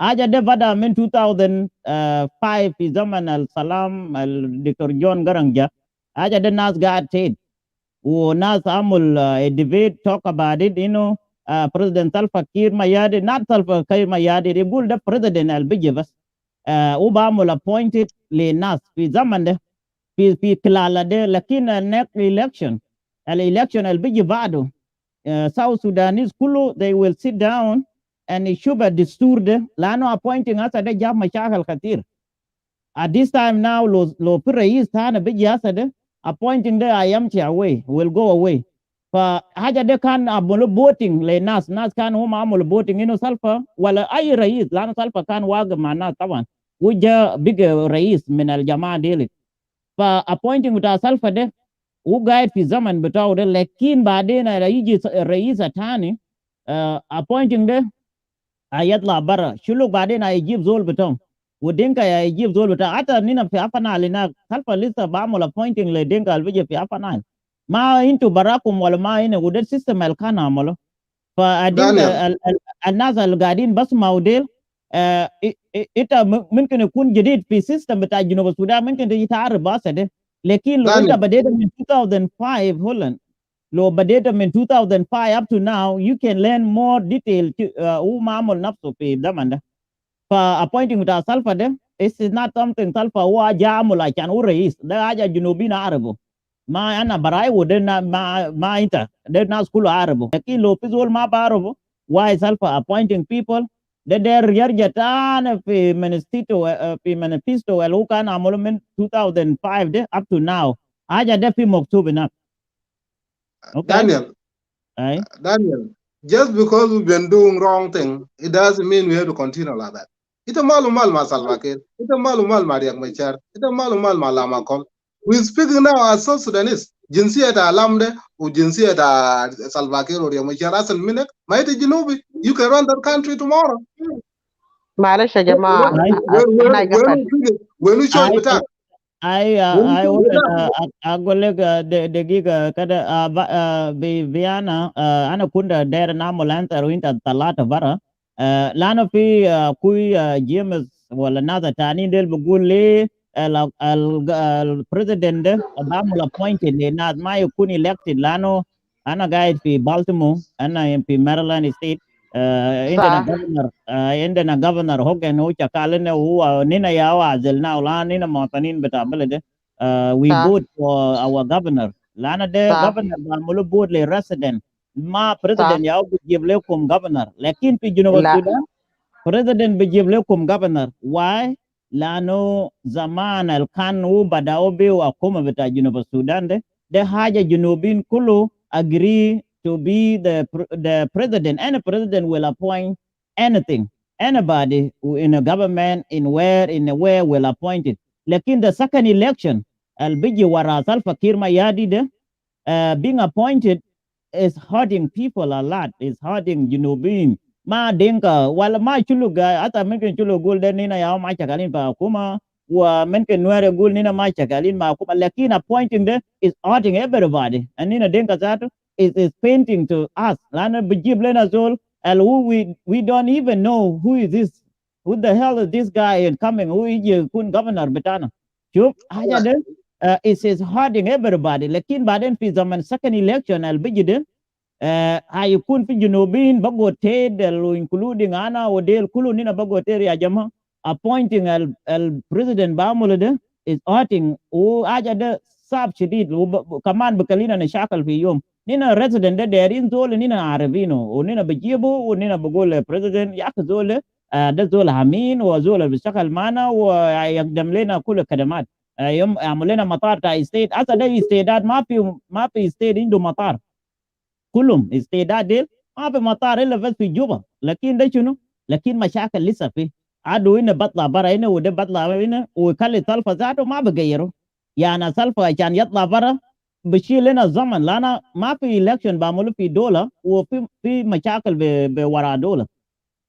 حاجة ده بدأ من 2005 في زمن السلام الدكتور جون جرانجا. حاجة ده الناس قاعد تيد وناس عمل debate talk about it إنه President سالفة كير ما يارد not سالفة كير ما يارد يقول ده President اللي بيجي بس هو بعمل appointed لناس في زمن ده في خلال ده لكن next election الelection اللي بيجي بعده South Sudanese كله they will sit down and يشوف الدستور ده لأنه appointing هسه ده جاب مشاكل كتير. At this time now لو في رئيس ثاني بيجي هسه ده appointing ده هيمشي away will go away. فحاجه ده كان عملوا بوتنج للناس، ناس كانوا هم عملوا بوتنج انه سلفا ولا اي رئيس، لانه سلفا كان واقف مع الناس طبعا، وجا بقى رئيس من الجماعه دي. فابوينتنج بتاع سلفا ده هو قاعد في زمن بتاعه ده، لكن بعدين يجي الرئيس الثاني appointing ده هيطلع برا شلوك، بعدين هيجيب زول بتاعهم، ودينكا هيجيب زول بتاعه. حتى نينا في افنال هناك خلف لسه بعمل appointing لدينكا اللي بيجي في افنال، ما انتوا براكم ولا ما هنا، وده السيستم اللي كان عمله. فدينكا
دانيال
الناس اللي قاعدين بسمعوا ديل انت ممكن يكون جديد في السيستم بتاع جنوب السودان، ممكن تيجي تعرف باسه ده، لكن لو انت
دانيال
بديت من 2005 هولند، لو بديت من 2005 up to now you can learn more detail هو معمول نفسه في الزمن ده. فappointing بتاع سلفا ده is not something سلفا هو جامل عشان هو رئيس، ده حاجه جنوبيين عربوا، ما انا براي وده ما انت ده الناس كله عربوا، لكن لو في زول ما بعرفه why سلفا appointing people ده يرجع تاني في manifesto اللي هو كان عمله من 2005 ده up to now، حاجه ده في مكتوب هناك. اوكي
Daniel, just because we've been doing wrong thing, it doesn't mean we have to continue like that. Ita malu mal ma Salva Kiir, ita malu mal ma Riek Machar, ita malu mal ma Lama Kol. We're speaking now as South Sudanese. Jinsiyata Alamde, or Jinsiyata Salva Kiir or Riek Machar asal minek, ma ita Jinubi. You can run that country tomorrow.
معلش يا جماعة احنا قفل.
When you show بتاعك.
I أقول لك دقيقة كده بيانا أنا كنت داير نعمل أنتر وأنت طلعت برا، لأنه في كوي جيمس ولا ناس تانيين ديل بقول لي البريزيدنت ده بعمل appointed لناس ما يكون elected، لأنه أنا قاعد في بالتيمور، أنا في ماريلاند ستيت، عندنا governor هوجن هو شكالنا هو نينا يا وعزلنا ولا نينا مواطنين بتاع بلده we vote for our governor، لأن ده governor بعملوا vote للresident، ما president يا بيجيب لكم governor، لكن في جنوب السودان president بيجيب لكم governor. why؟ لأنه زمان اللي كانوا بدأوا بيه حكومة بتاع جنوب السودان ده حاجة جنوبين كله agree to be the president. Any president will appoint anything, anybody in a government, in where will appoint it. Lakin the second election, al-biji wara Salva Kiir Mayadi being appointed is hurting people a lot. It's hurting Junubin. Ma denka wala ma chuluga hata mungkin chulu gul dan nina ya ma chakalin pa kuma wa mungkin nuare gul nina ma chakalin ma kuma, lakin appointing there is hurting everybody. And nina denka zatu is painting to us. Lana bijib lena zol and who we don't even know who is this, who the hell is this guy and coming, who is your kun governor betana. Shuf haja de it is hurting everybody. Lakin baden fi zaman second election al bijide هيكون في جنوبين بقوا تيد including انا وديل كله نينا بقوا تيد يا جماعه appointing البريزيدنت بعمله ده is hurting وحاجه ده صعب شديد، وكمان بكلينا نشاكل في يوم نينا resident ده دايرين زول نينا عارفينه ونينا بجيبه ونينا بقول president يا اخي زول ده زول امين وزول اللي بيشتغل معنا ويقدم لنا كل الخدمات، يوم يعمل لنا مطار تاع ستيت، اصلا ده استعداد ما في ستيت عنده مطار، كلهم استعداد ديل ما في مطار الا بس في جوبا، لكن ده شنو؟ لكن مشاكل لسه فيه، عدو هنا بطلع برا هنا وده بطلع هنا ويخلي سلفا ذاته ما بغيره، يعني سلفا عشان يطلع برا بشيل لنا الزمن، لأن ما في إلكشن بعمله في دولة وفي مشاكل بورا دولة،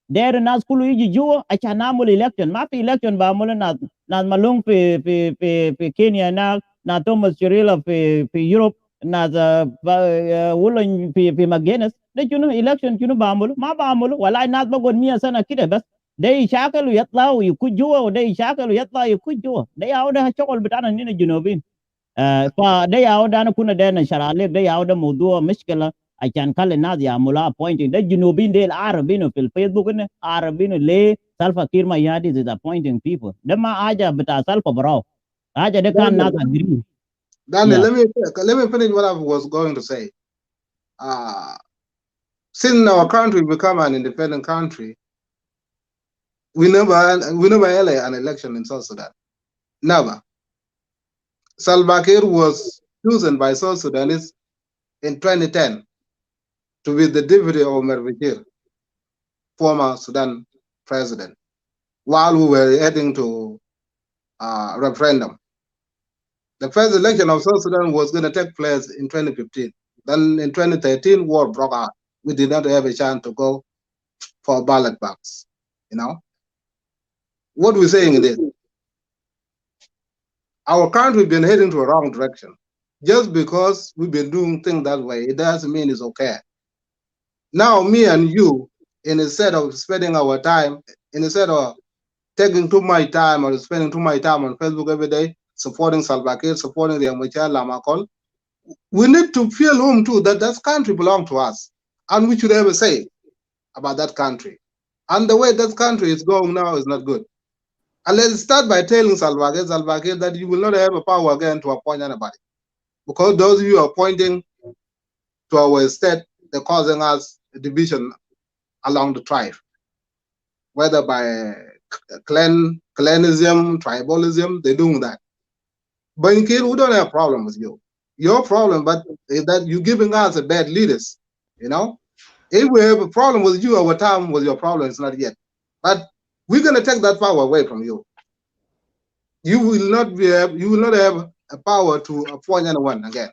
داير الناس كله يجي جوا عشان نعمل إلكشن، ما في إلكشن بعمله ناس ملون في كينيا، ناس توماس شريلا في يوروب، ناس ولن في ماجينس، ده شنو إلكشن شنو بعمله؟ ما بعمله، ولا الناس بقعد 100 سنة كده بس، ده يشاكل ويطلع ويكون جوا وده يشاكل ويطلع ويكون جوا، ده يعود الشغل بتاعنا هنا الجنوبيين. فده يعود أنا كنا ده نشر عليك، ده يعود موضوع مشكلة عشان كل الناس يعملوا appointing، ده الجنوبيين ده عارفينه في الفيسبوك إنه عارفينه ليه سلفا كير ميادي is appointing people، ده ما حاجة بتاع سلفا براو، حاجة ده كان ناس agree.
Daniel, let me finish what I was going to say. Since our country become an independent country, we never held an election in South Sudan. Never. Salva Kiir was chosen by South Sudanese in 2010 to be the deputy of Umar Bashir, former Sudan president, while we were heading to referendum. The first election of South Sudan was going to take place in 2015. Then in 2013, war broke out. We did not have a chance to go for ballot box. You know, what we're saying is this: our country has been heading to a wrong direction. Just because we've been doing things that way, it doesn't mean it's okay. Now, me and you, instead of spending our time, instead of taking too much time or spending too much time on Facebook every day, supporting Salva Kiir, supporting the Amachar Lamakol, we need to feel home too that that country belongs to us, and we should have a say about that country. And the way that country is going now is not good. And let's start by telling Salva Kiir that you will not have a power again to appoint anybody, because those you are appointing to our state, they're causing us a division along the tribe, whether by clanism, tribalism, they're doing that. But in Kir, we don't have a problem with you. Your problem, but is that you're giving us a bad leaders. You know, if we have a problem with you, our time with your problem is not yet. But we're gonna take that power away from you. You will not have a power to appoint anyone again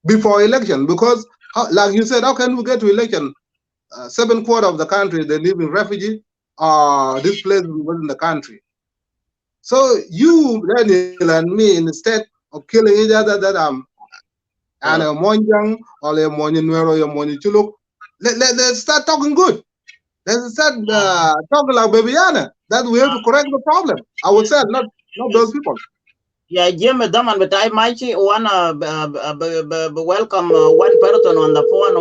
before election, because like you said, how can we get to election? 7/4 of the country they live in refugee, displaced within the country. So you, Daniel, and me, instead of killing each other, that and a Monjang or a Moninwero or Monichuluk, let's start talking good. Let's start talking like Babyana. That we have to correct the problem. I would say not those people.
Yeah, Jim, Daman, but I might wanna welcome one person on the phone,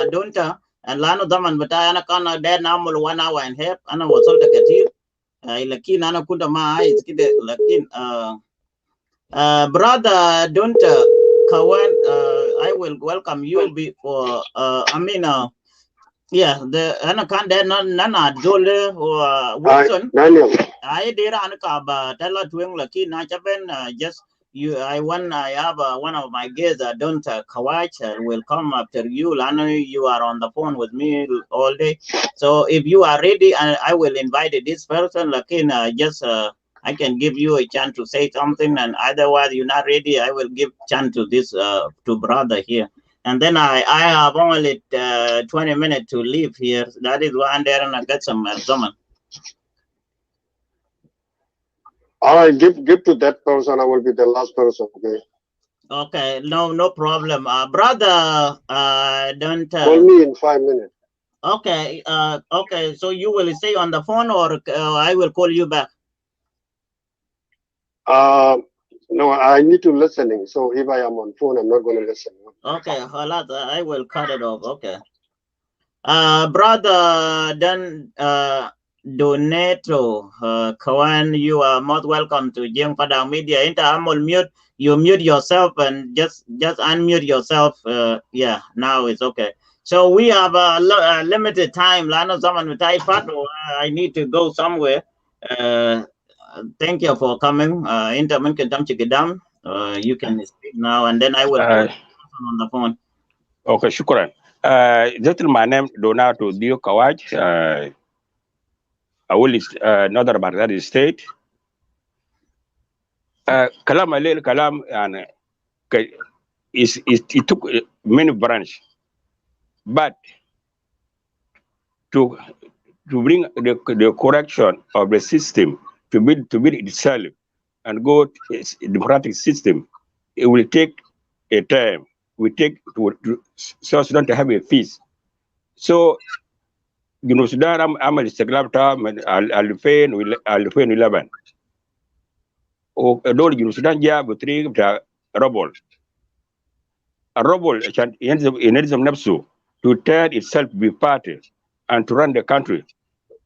Dunta, and Lano Daman, but I can't dead now 1 hour and a half. I was all the Katir. Lakin ana kuda ma is kide lakin brother Dunta Kawan, I will welcome you before yeah, the ana kan de nana dole Wilson
Daniel.
I did anka ba tala tueng lakin na chaben just you I have one of my guests don't Kawach will come after you. Lano, you are on the phone with me all day, so if you are ready, I will invite this person. Lakin just I can give you a chance to say something, and otherwise you're not ready, I will give chance to this to brother here. And then I have only 20 minutes to leave here. That is why I'm there and I get some zaman.
All right, give to that person. I will be the last person. Okay.
Okay, no problem. Brother, don't
call me in 5 minutes.
Okay, okay. So you will stay on the phone, or I will call you back.
No, I need to listening. So if I am on phone, I'm not going to listen.
Okay, I will cut it off. Okay. Brother, then Donato, Kawan, you are most welcome to Jeng Padang Media. Inter Amol mute. You mute yourself and just unmute yourself. Yeah, now it's okay. So we have a limited time. Lano zaman mitai pato. I need to go somewhere. Thank you for coming. Inter min kentam chikidam. You can speak now, and then I will put on the phone.
Okay, shukran. This is my name, Donato Dio Kawaj. I will another Baghdadi state. Kalam Alil Kalam and it took many branch, but to bring the correction of the system to build itself and go to a democratic system, it will take a time. We take to South Sudan to have a peace. So جنوب السودان عمل استقلال بتاع من 2011 ودول جنوب السودان جاء بطريقه بتاع ربل الربل عشان ينظم نفسه to turn itself be party and to run the country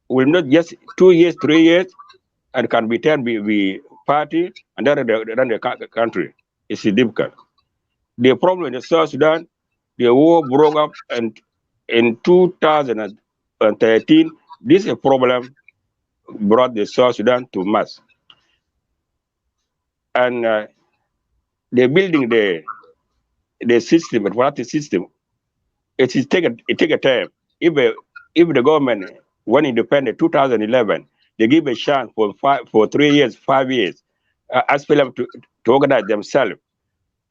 will not just 2 years 3 years and can be turned be party and then run the country. It's difficult. The problem in South Sudan, the war broke up and in 2013 this is a problem brought the South Sudan to mass. And they're building the system, the democratic system, it take a time. If the government went independent 2011, they give a chance for 3 years, 5 years, ask them to organize themselves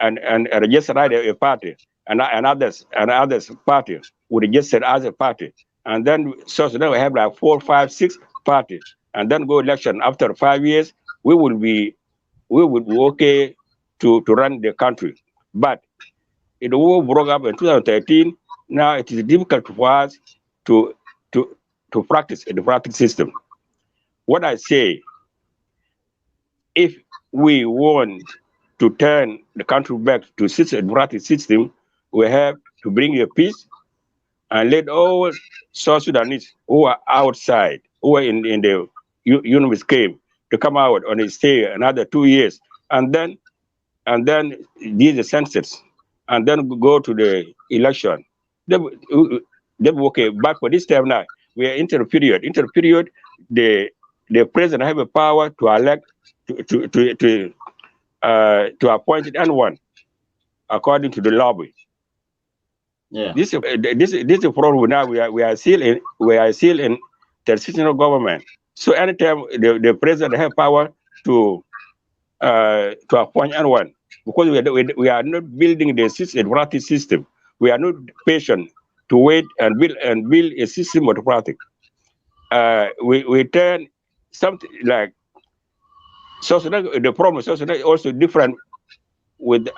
and register a party, and others party would register as a party, and then then we have like 4, 5, 6 parties, and then go election after 5 years. We would be okay to run the country, but the war broke up in 2013. Now it is difficult for us to practice a democratic system. What I say, if we want to turn the country back to a democratic system, we have to bring a peace and let all South Sudanese who are outside, who are in the UNIMIS camp, to come out and stay another 2 years, and then do the census, and then go to the election. Then okay. But for this time now, we are inter period. The president have a power to elect to appoint anyone according to the lobby.
Yeah.
This is a problem now. We are still in transitional government. So anytime the president have power to appoint anyone, because we are not building the democratic system. We are not patient to wait and build a system of democratic. We turn something like the problem South Sudan is also different with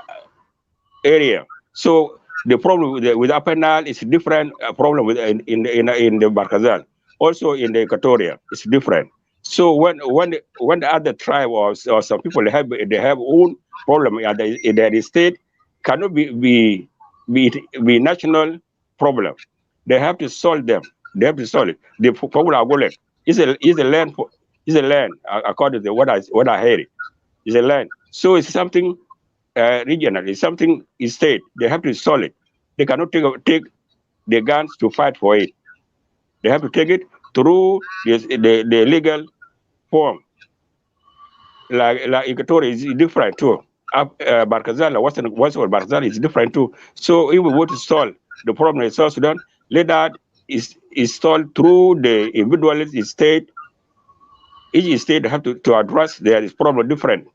area. So the problem with Upper Nile is different. Problem with in the Barkazal, also in the Equatoria, it's different. So when the other tribe or some people have own problem in their state, cannot be national problem. They have to solve them. They have to solve it. The problem Agolek is a land according to what I heard. Is a land. So it's something regional. It's something state. They have to solve it. They cannot take the guns to fight for it. They have to take it through the legal form. Like Equatorial is different too. Barkazal, Western Barkazal is different too. So if we want to solve the problem in South Sudan, let that is solved through the individual state. Each state have to address their problem different.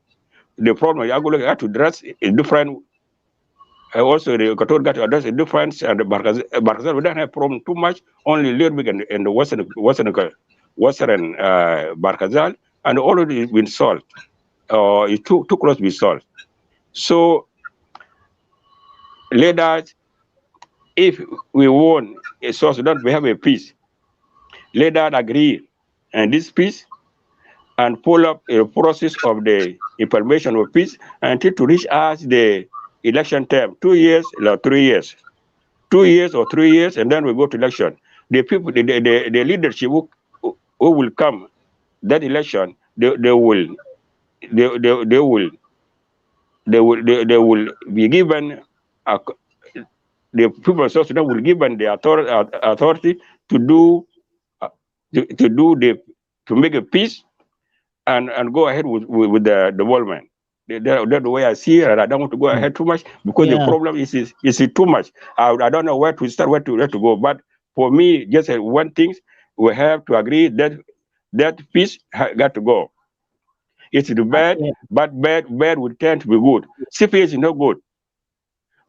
The problem you have to address is different. Also, the Equatorial got to address the difference, and the Barkazal, we don't have problem too much. Only a little bit in the western Barkazal, and already been solved. It's too close to be solved. So let us, if we want a South Sudan, we have a peace. Let us agree and this peace and pull up a process of the implementation of peace until to reach us the election term, 2 years or 3 years. 2 years or 3 years, and then we go to election. The people, the leadership who will come that election, they will be given the people of South Sudan will given the authority to do to make a peace and go ahead with the development. That's the way I see it, and I don't want to go ahead too much because the problem is too much. I don't know where to start, where to go. But for me, just one thing, we have to agree that peace got to go. It's the bad, but bad will tend to be good. CPA is not good,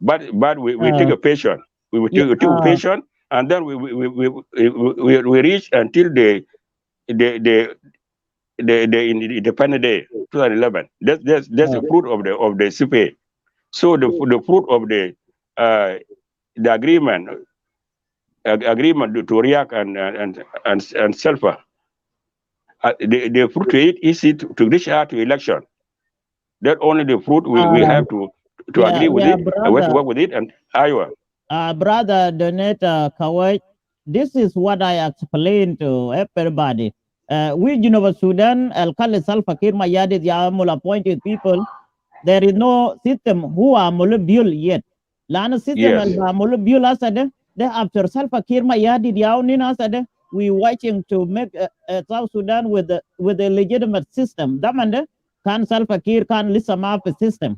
but we take a patient. We take a patient, and then we reach until the independent day 2011. That's the fruit of the CPA. So the fruit of the agreement to react and sulfur. The fruit to it is to reach out to election. That only the fruit we have to agree with it.
Brother,
and we have to work with it. And Iowa.
Brother Donata Kawai, this is what I explained to everybody. We, Sudan, Al Kali Salva Kiir Mayadit Yamul appointed people. There is no system who are molubule yet. Lana system al molubule asade. Then after Salva Kiir Mayadit Yaunin asade, we watching to make South Sudan with a legitimate system. Damande can Salva Kiir can listen up a system.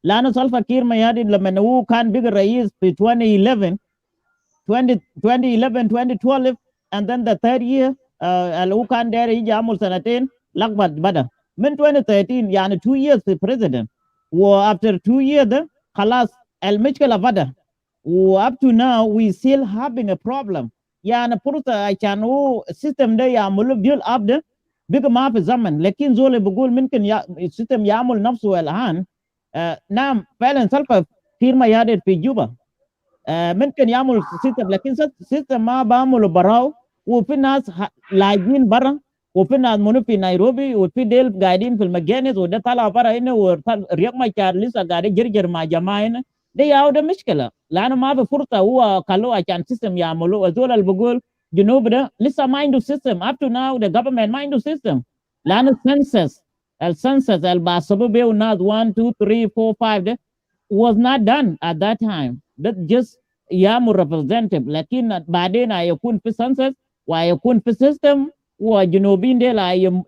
لانه سلفا كير ما يادي لما هو كان بيجي رئيس في 2011 2012 and then the third year اللي هو كان داير يجي عمل سنتين لخبط بدا من 2013 يعني 2 years في president و after 2 years ده خلاص المشكله بدا و up to now we still having a problem يعني فرصه عشان هو السيستم ده يعملوا بيل اب ده بقى ما في زمن لكن زول بيقول ممكن السيستم يعمل نفسه الان نعم فعلا سلفا كير ما يادي في جوبا ممكن يعمل سيستم لكن سيستم ما بعمله براو وفي ناس لاجين برا وفي ناس منو في نيروبي وفي ديل قاعدين في المجانس وده طلع برا هنا وريق ما كان لسه قاعد يجرجر مع جماعه هنا ده ياو ده مشكله لانه ما في فرصه هو قالوا عشان سيستم يعملوا وزول اللي بقول جنوب ده لسه ما عنده سيستم up to now the government ما عنده سيستم لانه السنسس اللي بحسبوا بيه الناس 1 2 3 4 5 ده was not done at that time that just يعمل representative لكن بعدين هيكون في census وهيكون في system وجنوبين ديل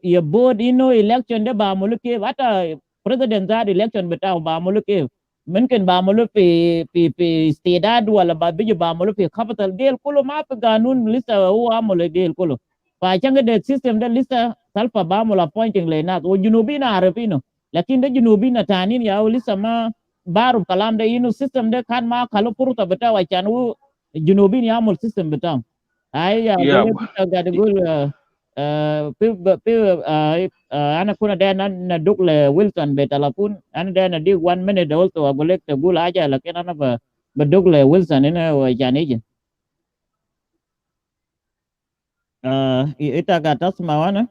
يبود انه election ده بعملوا كيف حتى president ذات election بتاعه بعملوا كيف ممكن بعملوا في استعداد ولا بيجي بعملوا في capital ديل كله ما في قانون لسه هو عمل ديل كله فعشان كده السيستم ده لسه سالفه بعمل appointing لناس والجنوبين عارفينه لكن ده جنوبين تانيين يا لسه ما بعرف كلام ده انه السيستم ده كان ما خلوا فرصه بتاعه عشان هو الجنوبيين يعمل سيستم بتاعهم هاي قاعد اقول انا كنا داير ندوق لويلسون بتليفون انا داير نديك 1 minute قلت اقول لك تقول حاجه لكن انا بدوق لويلسون هنا وعشان يجي انت قاعد تسمع وانا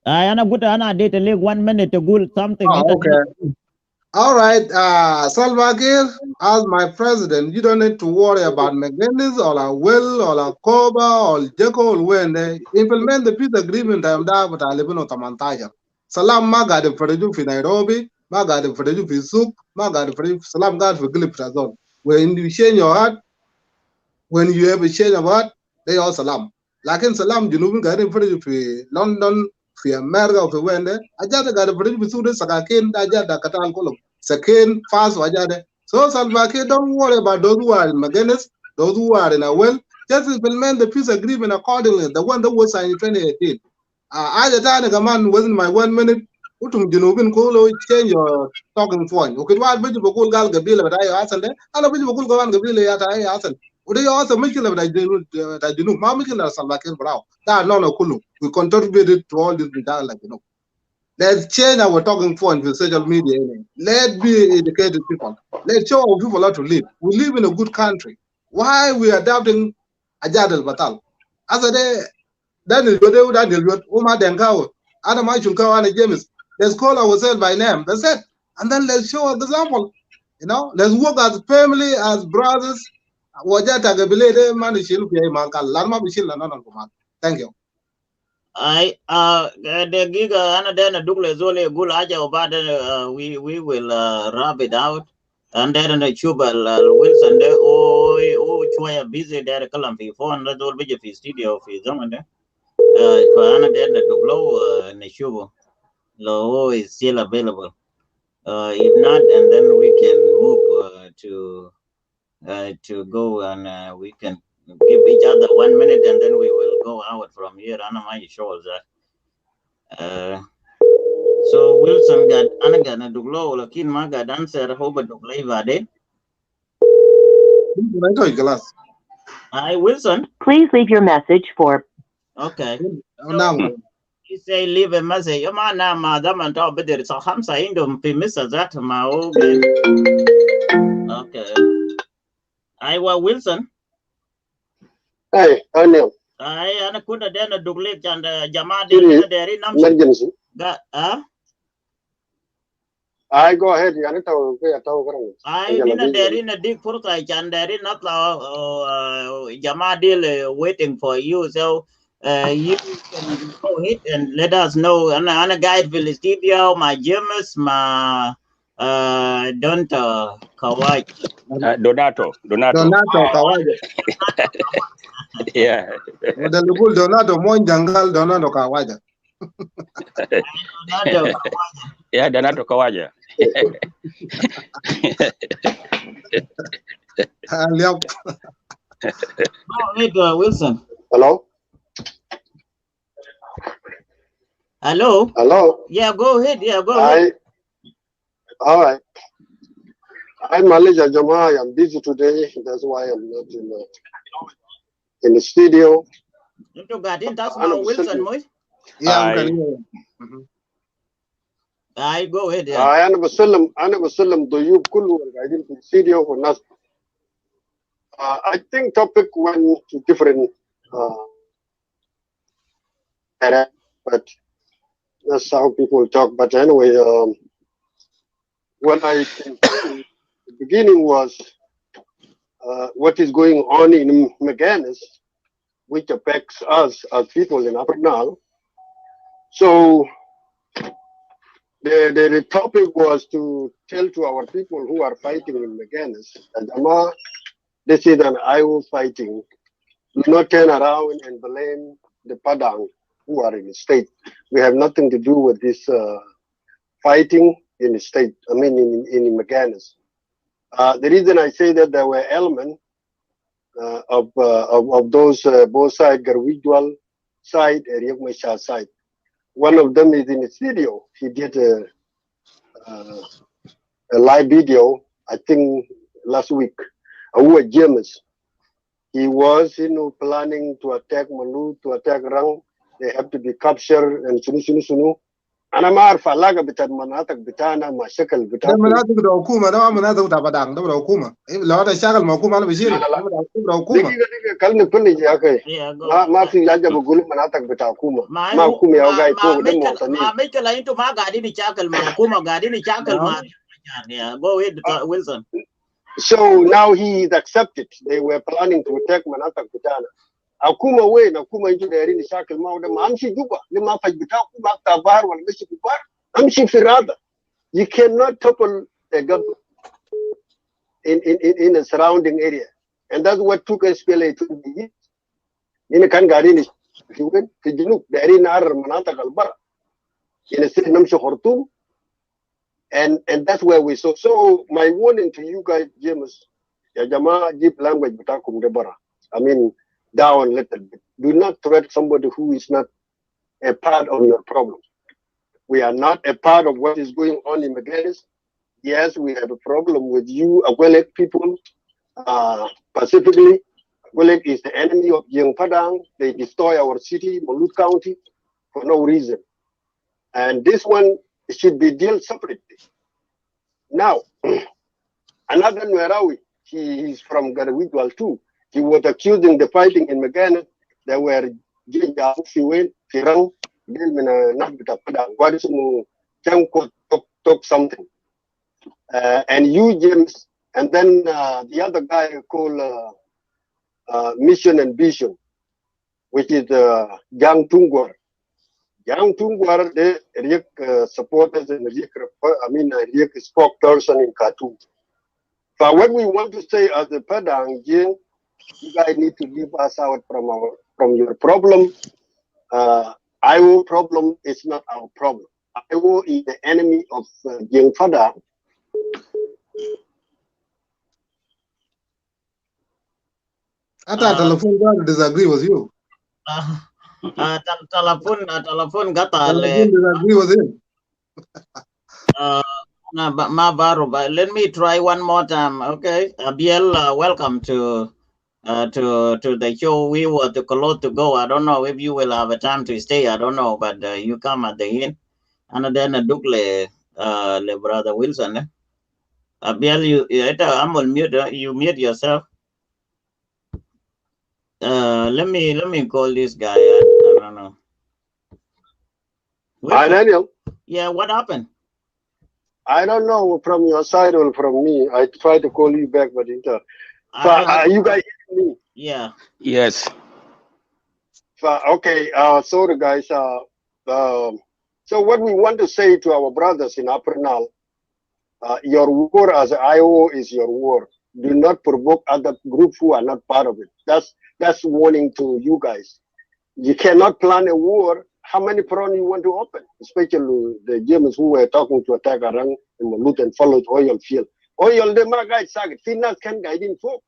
انا قلت انا اديت لك 1 minute تقول something
okay. All right, Salva Kiir, as my president, you don't need to worry about Magenis or a Will or a Koba or Jeko or when they implement the peace agreement. I'm there, but I live in Otamantaja. Salam Magad for you in Nairobi, Magad for you in Suk, Magad for you, Salam God for Gilip Razon. When you change your heart, when you have a change of heart, they all salam. Like in Salam, you know, got for you in London. في America في وين ده أجاد قاعد بريد بسود سكاكين أجاد كتان كلهم سكين فاس وأجاد so Salva Kiir don't worry about those who are in Magenis those who are in a well just implement the peace agreement accordingly the one that was signed in 2018 أجاد أنا كمان within my 1 minute وتم جنوبين كله change your talking point وكل واحد بيجي بقول قال قبيلة بتاعي أصل ده أنا بيجي بقول كمان قبيلة يا تاعي أصل وده أصل مشكلة بتاع جنوب ما مشكلة Salva Kiir براو ده نو كله we contributed to all this entire like let's change our talking point with social media. Let's be educated people. Let's show our people how to live. We live in a good country. Why we are adopting Ajad al-Batal? As a day, Daniel Uma Denkao, Adam Ashulkao, and James. Let's call ourselves by name. That's it. And then let's show an example. You know, let's work as family, as brothers. Thank you.
I the giga ana dena dugle zole gul aja obada we will wrap it out and then the chubal Wilson de o choya busy there kalam fi phone na dol bije fi studio fi zaman de fa ana dena duglo ne chubo lo is still available if not and then we can move to go and we can give each other 1 minute and then we will go out from here. Ana my shows that. So Wilson got anaga na duglo lakin maga dancer hoba duglay vade. Hi Wilson.
Please leave your message for.
Okay. He say leave a message. Yama na madam and talk better. So hamsa indom fi misa that ma okay. Iowa Wilson.
Hey, Anil.
Ana kuna dena dugle and jamaa de deri nam.
Emergency.
I
go ahead.
I nina deri na dig furta chanderi not jamaa deal waiting for you. So you can go ahead and let us know. Ana guide will studio my James ma don't Kawaj.
Donato
Kawaja.
Yeah.
Donato Monjangal Donato Kawaja.
Ya dan ato kawaja.
Wilson.
Hello?
Hello?
Hello?
Yeah, go ahead. Yeah, go ahead.
All right. I'm Malaysia Jama. I'm busy today. That's why I'm not in the studio.
Into Gadin, that's my Wilson, Moy.
Yeah, I'm going to.
I go ahead. Yeah.
أنا بسلم ضيوف كلهم قاعدين في الاستديو والناس. I think topic went to different but that's how people talk. But anyway, what I can say, the beginning was what is going on in Magenis, which affects us as people in Upper Nile. So the topic was to tell to our people who are fighting in Magenis that this is an IO fighting. Do not turn around and blame the Padang who are in the state. We have nothing to do with this fighting in the state. I mean, in Magenis. The reason I say that there were elements of those both side, Garwidwal side and Yekmesha side. One of them is in the studio. He did a live video, I think last week. James. He was, planning to attack Malu, to attack Rang. They have to be captured and sunu. أنا ما أعرف علاقة بتاع المناطق بتاعنا مع شكل بتاعكم.
ده مناطق بتاع حكومة، ده مناطق بتاع بدان، ده بتاع حكومة. لو هذا شغل مع حكومة أنا بشيله.
لا
بتاع حكومة.
دقيقة كلمة كل يا أخي. ما في حاجة بقول مناطق بتاع حكومة. ما حكومة يا قاعد فوق ده مواطنين.
ما مشكلة أنتوا ما قاعدين يشاكل مع حكومة، قاعدين يشاكل مع. Yeah, go ahead, Wilson.
So now he is accepted. They were planning to attack مناطق بتاعنا. حكومة وين؟ حكومة أنتوا دايرين يشاكل معه ده ما أمشي جوبا لما فج بتاعكم ما أكتبار ولا مشي كبار أمشي في رادة. You cannot topple the government in a surrounding area, and that's what took SPLA to the east. In كان قاعدين في الجنوب دايرين نعرر المناطق البرة. Instead نمشي خرطوم, and that's where we saw. So my warning to you guys, James, يا جماعة جيب language بتاعكم ده برا. I mean, down a little bit. Do not threat somebody who is not a part of your problem. We are not a part of what is going on in Magenis. Yes, we have a problem with you, Agwelek people, specifically. Agwelek is the enemy of Young Padang. They destroy our city, Malut County, for no reason. And this one should be dealt separately. Now, another Nwerawi, he is from Garawidwal too. He was accusing the fighting in Magenis. There were Firang, talk something. And you, James, and then the other guy called Mission and Vision, which is Yang Tungwar. Yang Tungwar, they supporters and Riek spokesperson in Khartoum. But what we want to say as the Padang, you guys need to leave us out from your problem. IO problem is not our problem. IO is the enemy of Young Padang.
I thought telephone guy disagree with you.
Telephone gata
disagree with him.
But let me try one more time. Okay, Abiel, welcome to the show. We were too close to go. I don't know if you will have a time to stay. I don't know, but you come at the end, and then Dukle, le brother Wilson. Abiel, I'm on mute. You mute yourself. Let me call this guy. I don't know.
Hi, Daniel.
Yeah, what happened?
I don't know from your side or from me. I tried to call you back, but it. Are you guys hearing me?
Yeah.
Yes.
Okay. Sorry, guys. So what we want to say to our brothers in Upper Nile, your war as IO is your war. Do not provoke other groups who are not part of it. That's warning to you guys. You cannot plan a war how many front you want to open, especially the Germans who were talking to attack Arang and Malut and followed oil field. Oil, the guide target. Finland can guide in for.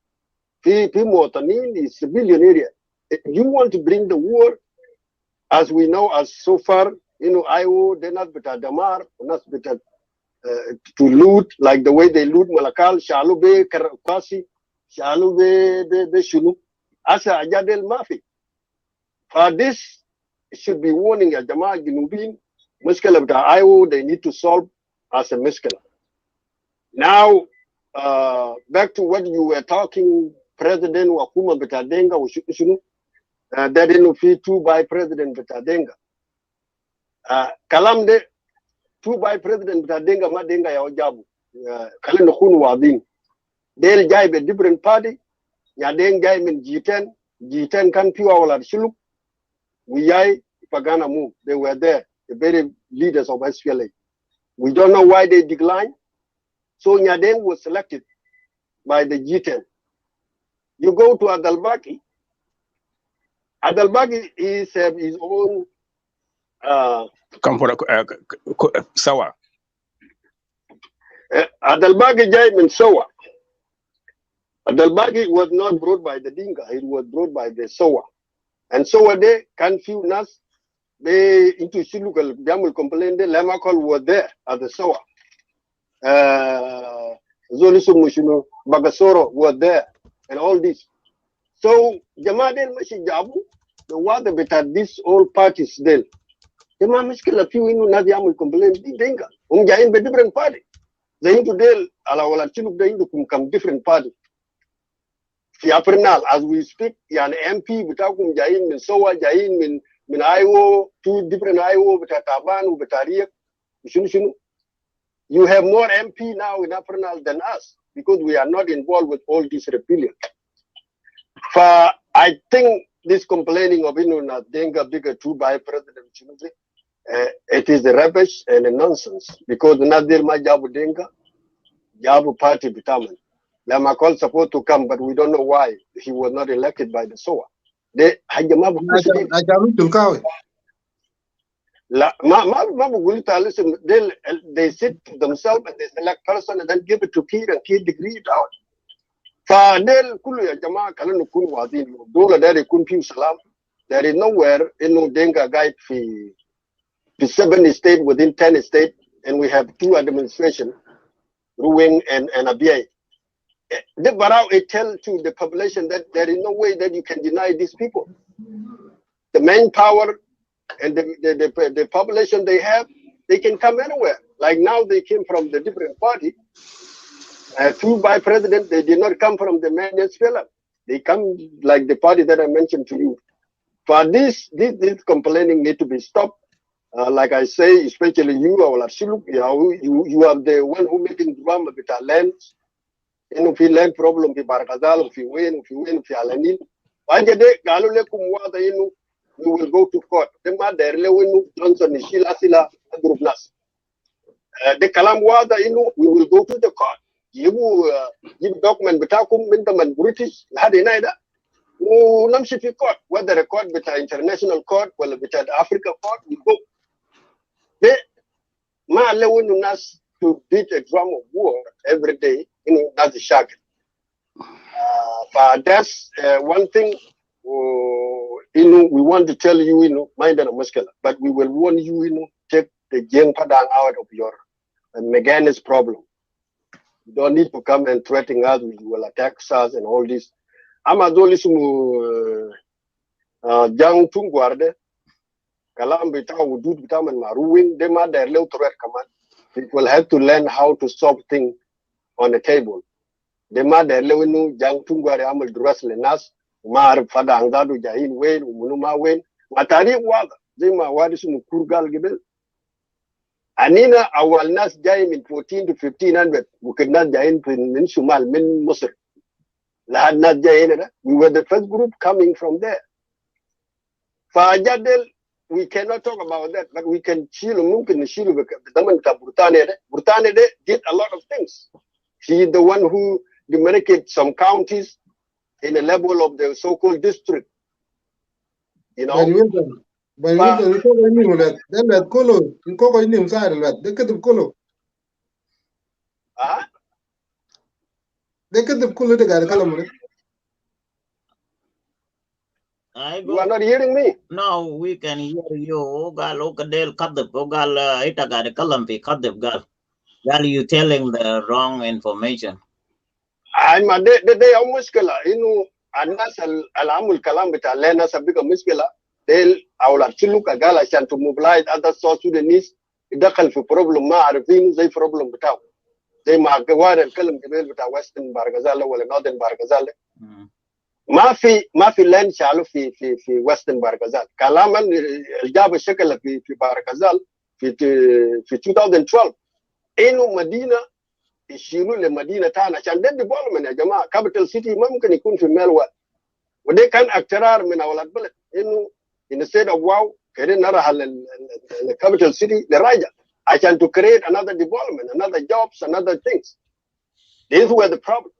Motanin is civilian area. If you want to bring the war, as we know, as so far, IO, they're not better Damar, not better to loot, like the way they loot Malakal, Shalube, Karakasi, Shalube, the Shunu, Asa Ajadel Mafi. For this, it should be warning at Jamal Ginubin, Muskala of the IO, they need to solve as a Muskala. Now, back to what you were talking, President Wakuma Betadenga, that in fee two by President Betadenga. Kalamde, two by President Betadenga, Madenga Yajabu, Kalanukun Wadin. They'll jibe a different party, Yadeng Jaim in G10 can pure all at Shuluk. We Pagana move. They were there, the very leaders of SPLA. We don't know why they declined. So Nyadeng was selected by the G10. You go to Adalbaki. Adalbaki is his own.
Come for Sawa.
Adalbaki Jaim in Sawa. Adalbaki was not brought by the Dinka. It was brought by the Sawa. And Sawa they can few nas. They into Shilukal Jamul complained. Lamakol was there at the Sawa. Zolisu Mushino, Bagasoro were there, and all this. So Jamadel Mashijabu, the water better these all parties then. Jama Miskila few in Nadiam will complain, Dinka. Jain be different party. The into Del Alawala Chiluk the Indu come different party. Fiapernal, as we speak, yan MP without Jain min Sowa, Jain min Io, two different Io, Betataban, Betaria, Shunu. You have more MP now in Apernal than us because we are not involved with all this rebellion. For I think this complaining of Denga bigger two by President Chinuzi, it is a rubbish and a nonsense because Nadir Majabu Denga, Jabu party Bitaman. Lamakol supposed to come, but we don't know why he was not elected by the SOA. They listen, they sit to themselves and they select person and then give it to Kir and Kir degree it out. Fadel Kulu Jama Kalanu Kun Wadin, Dola Dari Kun Pim Salam, there is nowhere in no Denga guide for 7 states within 10 states, and we have 2 administrations, Ruwing and Abia. The Barao it tell to the population that there is no way that you can deny these people. The manpower and the population they have, they can come anywhere. Like now they came from the different party. Two by president, they did not come from the Magenis pillar. They come like the party that I mentioned to you. For this complaining need to be stopped. Like I say, especially you, our Shiluk, you are the one who making drama with our lands. If you land problem, if you win, if you Alanil. We will go to court. The mother Lewinu Johnson Shila Sila group nas. The Kalam Wada we will go to the court. Give document betakum mintaman British had inaida. Namshifi court, whether a court with an international court, well with an Africa court, we go. They ma Lewinu nas to beat a drum of war every day, that's the shark. But that's one thing. We want to tell you, mind and muscular, but we will warn you, take the young padang out of your Magenis problem. You don't need to come and threaten us, we will attack us and all this. Amazolisumu Jang Tungwarde, Kalam Bitao, Dud Bitam and Maruwing, they made their little threat command. People have to learn how to solve things on the table. They made their little Jang Tungware Amal Draslenas. Mar Fadangadu Jain Wayne, Munuma Wayne, Matari Wada, Zima Wadisum Kurgal Gibel. Anina, our Nas Jaim in 14 to 1500, we could not Jain Min Shumal, Min Musser. Lahad not Jain, we were the first group coming from there. Fajadel, we cannot talk about that, but we can chill Mumkin Shilu Damanka Burtane. Burtane did a lot of things. He is the one who demarcated some counties in the level of the so-called district,
But Wilson, ko ko ni mulet. Den let kolo. Ko ko ni msa let. De kedip kolo.
Ah,
De kedip kolo de gar kala mulet.
I
you are
go.
not hearing me.
Now we can hear you. Gal okadel kadip. Gal ita gade kalampi kadip gal. Gal you telling the wrong information.
I'm a de au muskila inu الناس العمل الكلام بتاع لنا سبقة مشكلة ديل أولاد شلوك قال عشان to mobilize other South Sudanese يدخل في problem ما عارفين زي problem بتاعه زي ما قوار الكلام قبل بتاع ويسترن بارغزال ولا نورثن بارغزال ما في لين شالوا في ويسترن بارغزال كلام اللي جاب الشكل في بارغزال في 2012 إنه مدينة يشيلوا لمدينة تانا عشان ده ديفلوبمنت يا جماعة كابيتال سيتي ما ممكن يكون في ميل وده كان اقترار من اولاد بلد انه instead of wow كده نرى الكابيتال سيتي لراجع عشان to create another development, another jobs, another things. This were the problem.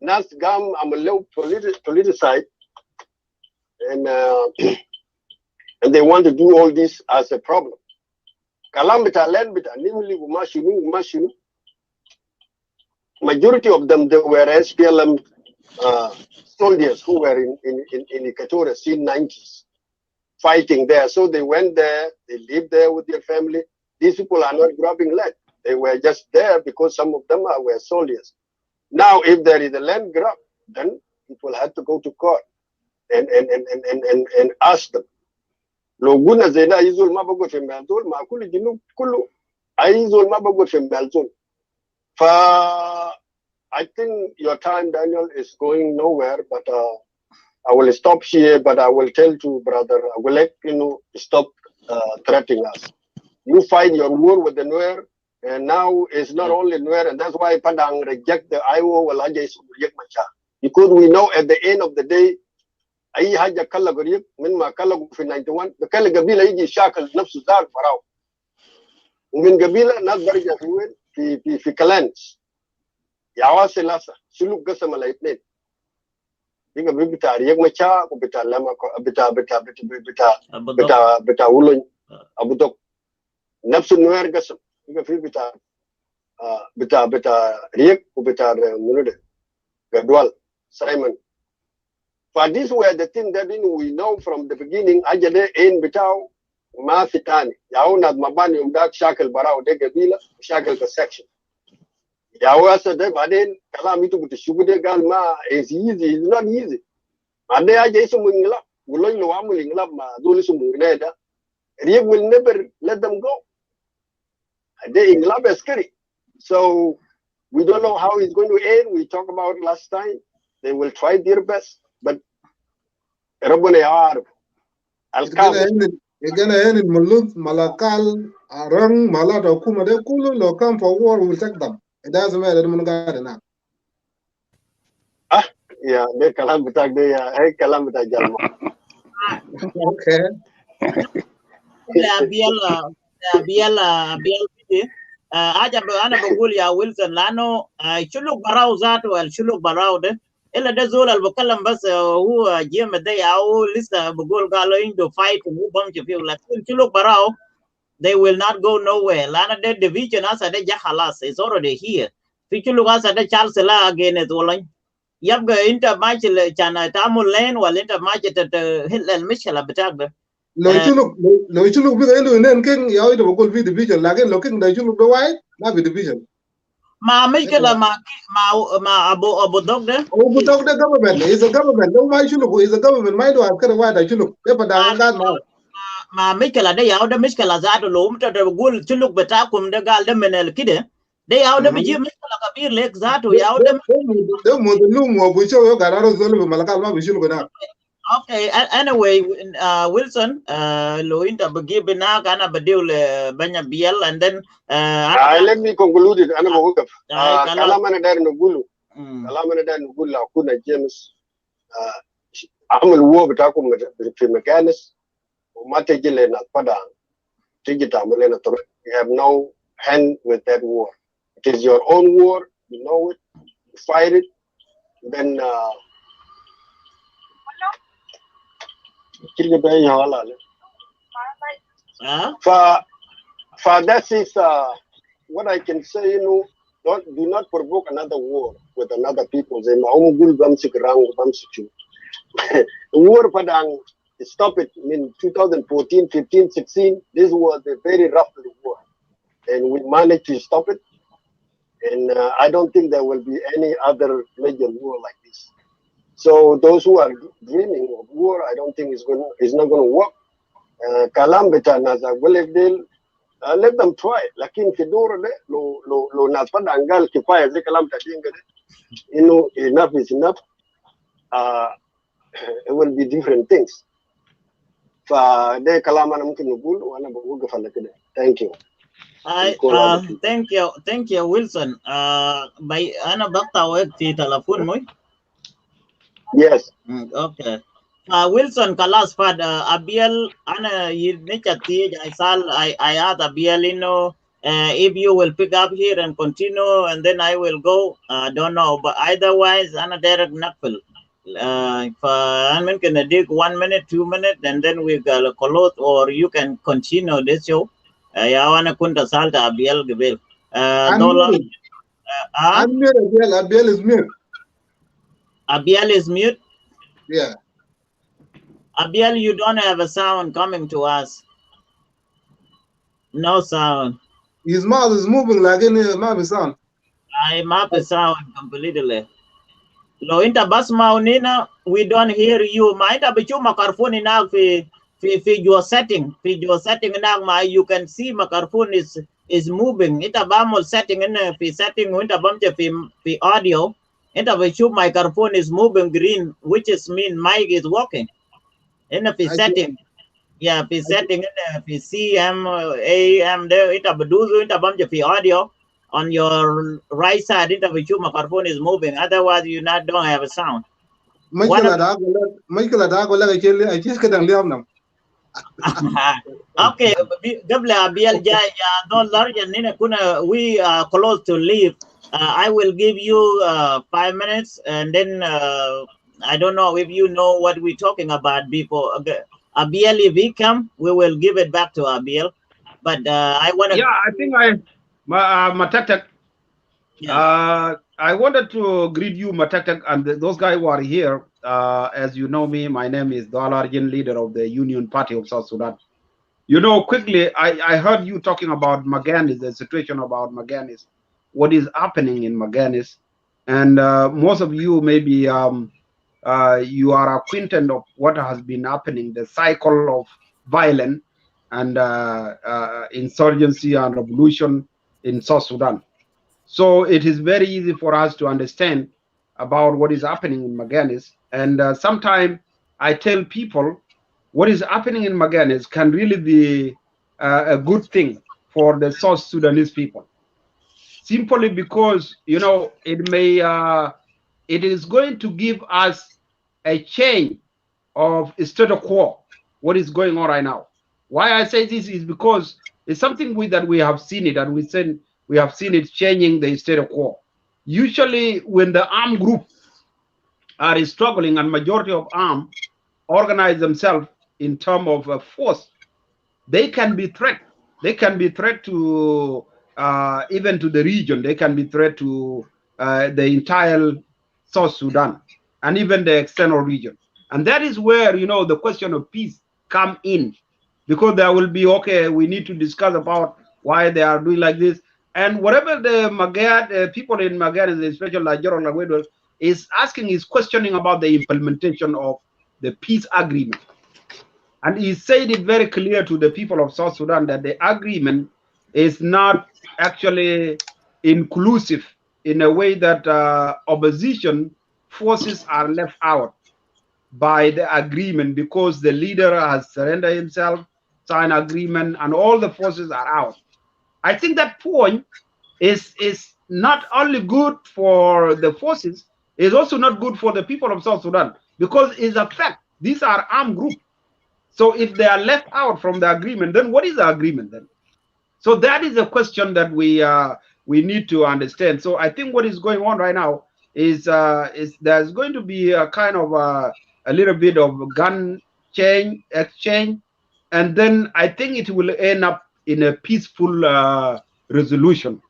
ناس قام عملوا politicized and they want to do all this as a problem. كلام بتاع land بتاع نملي وما شنو majority of them they were SPLM soldiers who were in Equatorial since 90s fighting there. So they went there, they lived there with their family. These people are not grabbing land. They were just there because some of them were soldiers. Now, if there is a land grab, then people have to go to court and ask them. لو قلنا زي ده يزول ما بقول في مالزول مع كل جنوب كله يزول ما بقول في مالزول. I think your time, Daniel, is going nowhere, but I will stop here, but I will tell to Brother, I will let you know, stop threatening us. You fight your war with the Nuer, and now it's not only Nuer, and that's why Padang reject the IO because we know at the end of the day, أي حاجة كلا قريب من ما كلا في 91 كلا قبيلة يجي شاكل نفسه ذاك براو ومن قبيلة ناس برجع في وين في كلانس يا واسل لاسا سلوك قسم الاثنين يبقى بتاع ريق مشا وبتاع لما بتاع ولن ابو دوك نفس النوير قسم يبقى في بتاع ريق وبتاع منو جدول سايمون. These were the things that we know from the beginning. أجد إن بتاعه ما في تاني. ياو ناد مباني يوم داك شاكل براو ده قبيلة وشاكل كسكشن. ياو أسا ده بعدين كلام يتو بتشوفه ده قال ما is easy, it's not easy. بعدين أجي اسمه إنقلاب. ولو إنه عمل إنقلاب ما دول اسمه إنقلاب. Riek will never let them go. ده إنقلاب عسكري. So we don't know how it's going to end. We talked about last time. They will try their best. But ربنا يعرف الكامل
Again, in Mulut, Malakal, Arang, Malata, Kuma, de Kulu, lo come for war, we'll take them. It doesn't matter, Munagana.
يا ده كلام بتاعك ده يا هي كلام بتاع جالما.
Okay.
بيلا أنا بقول يا ويلسون لأنه شلوك براو ذاته الشلوك براو ده إلا ده زول اللي بتكلم بس هو جيم ده أو لسه بقول قالوا عنده فايت وهو بمشي فيه لكن شلوك براو they will not go nowhere لأن ده division هسه ده جا خلاص it's already here في شلوك هسه ده تشارلز لا against ولا يبقى أنت ماشي كان تعمل لين ولا أنت ماشي تحل المشكلة بتاعك ده.
لو يشوفوا بيقى عنده هنا كان يا إذا بقول في division لكن لو كان ده يشوفوا ده واحد ما في division.
ما مشكلة مع أبو دوك ده.
أبو دوك ده government is a government لو ما يشوفوا is a government ما يدوا كده واحد يشوفوا ده بدأ قاعد معه.
ما مشكلة ده يا ده مشكلة ذاته لو أنت بقول شلوك بتاعكم ده قال ده من الكده ده يا ده بيجيب مشكلة كبير لك ذاته يا
ده مدلوم وبيشوفوا قراروا زول بملكال ما بيشيلوا هناك.
Okay, anyway, Wilson, lo inta بجيب هناك أنا بديو لبنيا بيل and then
let me conclude it. أنا بوقف. كلام أنا داير نقوله. كلام أنا داير نقوله أخونا جيمس عمل هو بتاعكم في ماجينيس وما تجي لنا بدان تيجي تعمل لنا طرق. You have no hand with that war. It is your own war. You know it. You fight it. Then كل بين هلا That is what I can say. Do not provoke another war with another people. They war padang stop it in 2014, 15, 16. This was a very rough war, and we managed to stop it. And I don't think there will be any other major war like this. So those who are dreaming of war, I don't think it's not going to work. Kalam beta nasa let them try. Lakin fidoro lo nas padangal kifaya zai kalam tadinga enough is enough. It will be different things. فده كلام أنا ممكن نقول وأنا بوقف على كده. Thank you.
Thank you Wilson. By أنا بقطع وقت في تلفون موي.
Yes.
Okay. Wilson kalas fad Abiel ana yirnichati I asked Abiel if you will pick up here and continue and then I will go. Don't know, but otherwise ana direct nakfil. I'm gonna dig 1 minute, 2 minutes, and then we go close, or you can continue this show. Ya wana kunta salta Abiel Gabriel. Dollar.
Abiel is mute.
Abiel is mute.
Yeah.
Abiel, you don't have a sound coming to us. No sound.
His mouth is moving like any mouth sound.
I map the sound completely. Lo inta basma unina, we don't hear you. Ma inta bichu makarfoni na fi your setting. Fi your setting na ma you can see makarfon is moving. Inta bamo setting in fi setting inta bamje fi audio. Inta bichu microphone is moving green, which is mean mic is working. In the setting. Yeah, fi setting in fi CM AM there inta beduzu inta bamje fi audio. On your right side, the microphone is moving. Otherwise, you don't have a sound. Okay, we are close to leave. I will give you 5 minutes, and then I don't know if you know what we're talking about before. Abiel, if he come, we will give it back to Abiel. But I want to.
Yeah, I think Matatak. Yeah. I wanted to greet you, Matatak, and those guys who are here. As you know me, my name is Dalarjin, leader of the Union Party of South Sudan. Quickly, I heard you talking about Magenis, the situation about Magenis, what is happening in Magenis. And most of you maybe you are acquainted of what has been happening, the cycle of violence and insurgency and revolution in South Sudan. So it is very easy for us to understand about what is happening in Magenis. And sometimes I tell people what is happening in Magenis can really be a good thing for the South Sudanese people. Simply because, it is going to give us a change of status quo, what is going on right now. Why I say this is because it's something that we have seen it, and we have seen it changing the status quo. Usually when the armed group are struggling and majority of armed organize themselves in terms of force, they can be threat. They can be threat to even to the region. They can be threat to the entire South Sudan and even the external region. And that is where, the question of peace come in, because there will be, okay, we need to discuss about why they are doing like this. And whatever the people in Magenis, especially like Gerald Lagwedo, is asking, is questioning about the implementation of the peace agreement. And he said it very clear to the people of South Sudan that the agreement is not actually inclusive in a way that opposition forces are left out by the agreement, because the leader has surrendered himself, signed agreement, and all the forces are out. I think that point is not only good for the forces, it's also not good for the people of South Sudan, because it's a fact. These are armed groups. So if they are left out from the agreement, then what is the agreement then? So that is a question that we need to understand. So I think what is going on right now is there's going to be a kind of a little bit of gun exchange, and then I think it will end up in a peaceful resolution,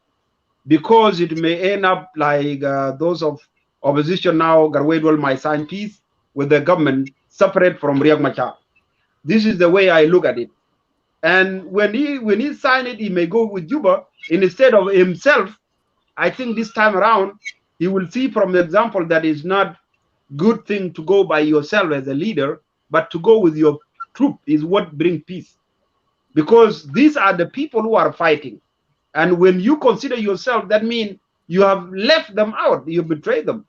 because it may end up like those of opposition now, Garwedwell might sign peace with the government separate from Riek Machar. This is the way I look at it. And when he sign it, he may go with Juba instead of himself. I think this time around, he will see from the example that it's not good thing to go by yourself as a leader, but to go with your troop is what brings peace. Because these are the people who are fighting. And when you consider yourself, that means you have left them out, you betrayed them.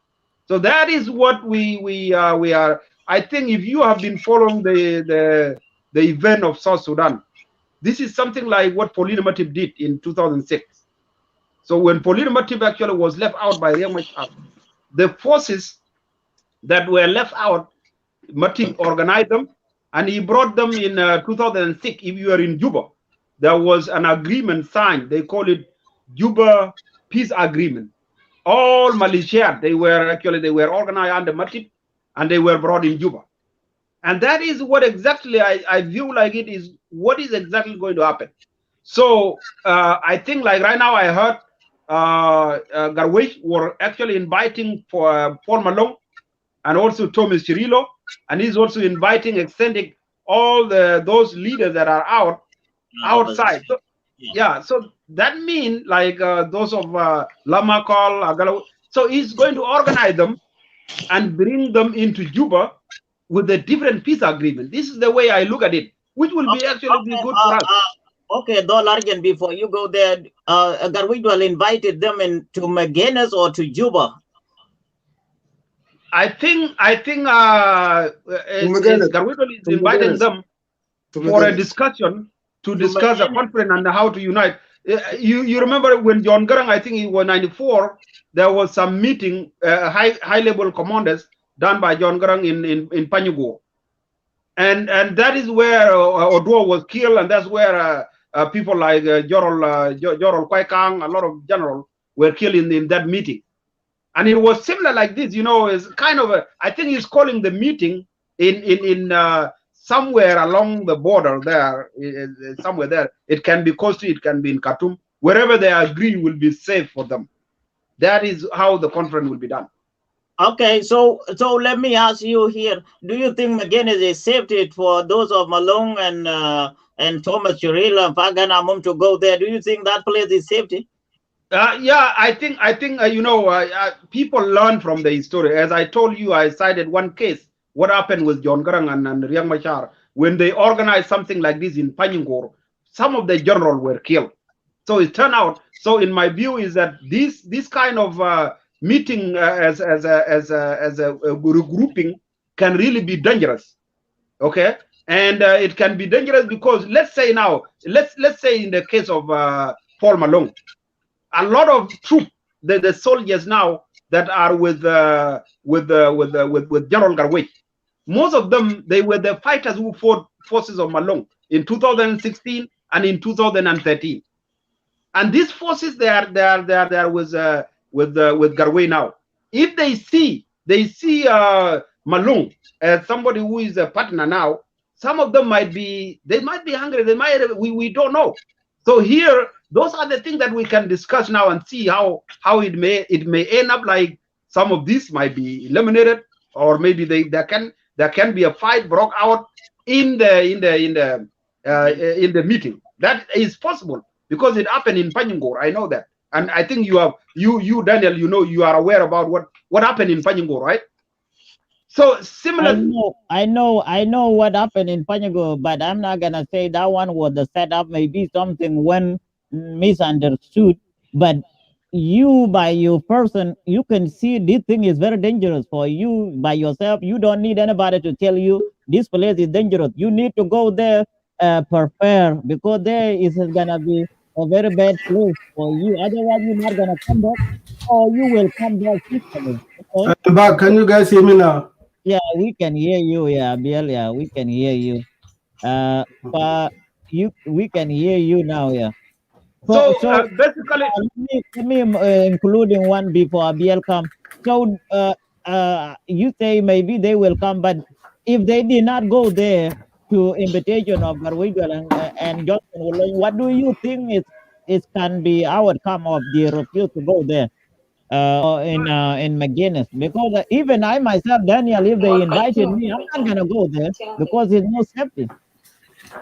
So that is what we are. I think if you have been following the event of South Sudan, this is something like what Paulina Matip did in 2006. So when Paulina Matip actually was left out by Riek Machar, the forces that were left out, Matip organized them, and he brought them in 2006. If you are in Juba, there was an agreement signed. They call it Juba Peace Agreement. All militia, they were organized under Matip, and they were brought in Juba. And that is what exactly I view like it is what is exactly going to happen. So I think like right now I heard Garwech were actually inviting for Paul Malone and also Thomas Cirillo, and he's also inviting, extending all those leaders that are outside. So, yeah, so that means like those of Lamakol, Agalo. So he's going to organize them and bring them into Juba with a different peace agreement. This is the way I look at it, which will be actually be good for us.
Okay, though, Arjun, before you go there, Garwidwal invited them to Magenis or to Juba?
I think Garwidwal is inviting them for a discussion to discuss a conference and how to unite. You remember when John Garang, I think he was 94, there was some meeting, high level commanders done by John Garang in Panyugo. And that is where Oduo was killed, and that's where people like Jorol Kwaikang, a lot of generals were killed in that meeting. And it was similar like this, it's kind of I think he's calling the meeting in somewhere along the border there, somewhere there. It can be Kosti, it can be in Khartoum. Wherever they agree will be safe for them. That is how the conference will be done.
Okay, so let me ask you here: do you think Magenis is safety for those of Malone and Thomas Chirila and Paganamum to go there? Do you think that place is safety?
Yeah, I think people learn from the history. As I told you, I cited one case. What happened with John Garang and Riek Machar when they organized something like this in Panyingor? Some of the generals were killed. So it turned out. So in my view, is that this kind of meeting as a regrouping can really be dangerous. Okay, and it can be dangerous because let's say in the case of Paul Malone, a lot of troops, the soldiers now that are with General Garwech, most of them they were the fighters who fought forces of Malone in 2016 and in 2013. And these forces they are with Garway now. If they see Malone as somebody who is a partner now, some of them might be hungry. We don't know. So here, those are the things that we can discuss now and see how it may end up like some of these might be eliminated, or maybe there can be a fight broke out in the meeting. That is possible because it happened in Panyingor. I know that, and I think you Daniel, you are aware about what happened in Panyingor, right? So similar.
I know what happened in Panyago, but I'm not gonna say that one was the setup. Maybe something went misunderstood. But you, by your person, you can see this thing is very dangerous for you by yourself. You don't need anybody to tell you this place is dangerous. You need to go there, prepare, because there is gonna be a very bad place for you. Otherwise, you're not gonna come back, or you will come back peacefully. Okay?
I'm back. Can you guys hear me now?
Yeah, we can hear you. Yeah, Biel. Yeah, we can hear you. We can hear you now. Yeah. So
basically,
let me including one before Biel come. So you say maybe they will come, but if they did not go there to invitation of Garwidwell and Johnson, what do you think is can be outcome of the refuse to go there in Magenis? Because even I myself, Daniel, if they invited me, I'm not gonna go there because there's no safety.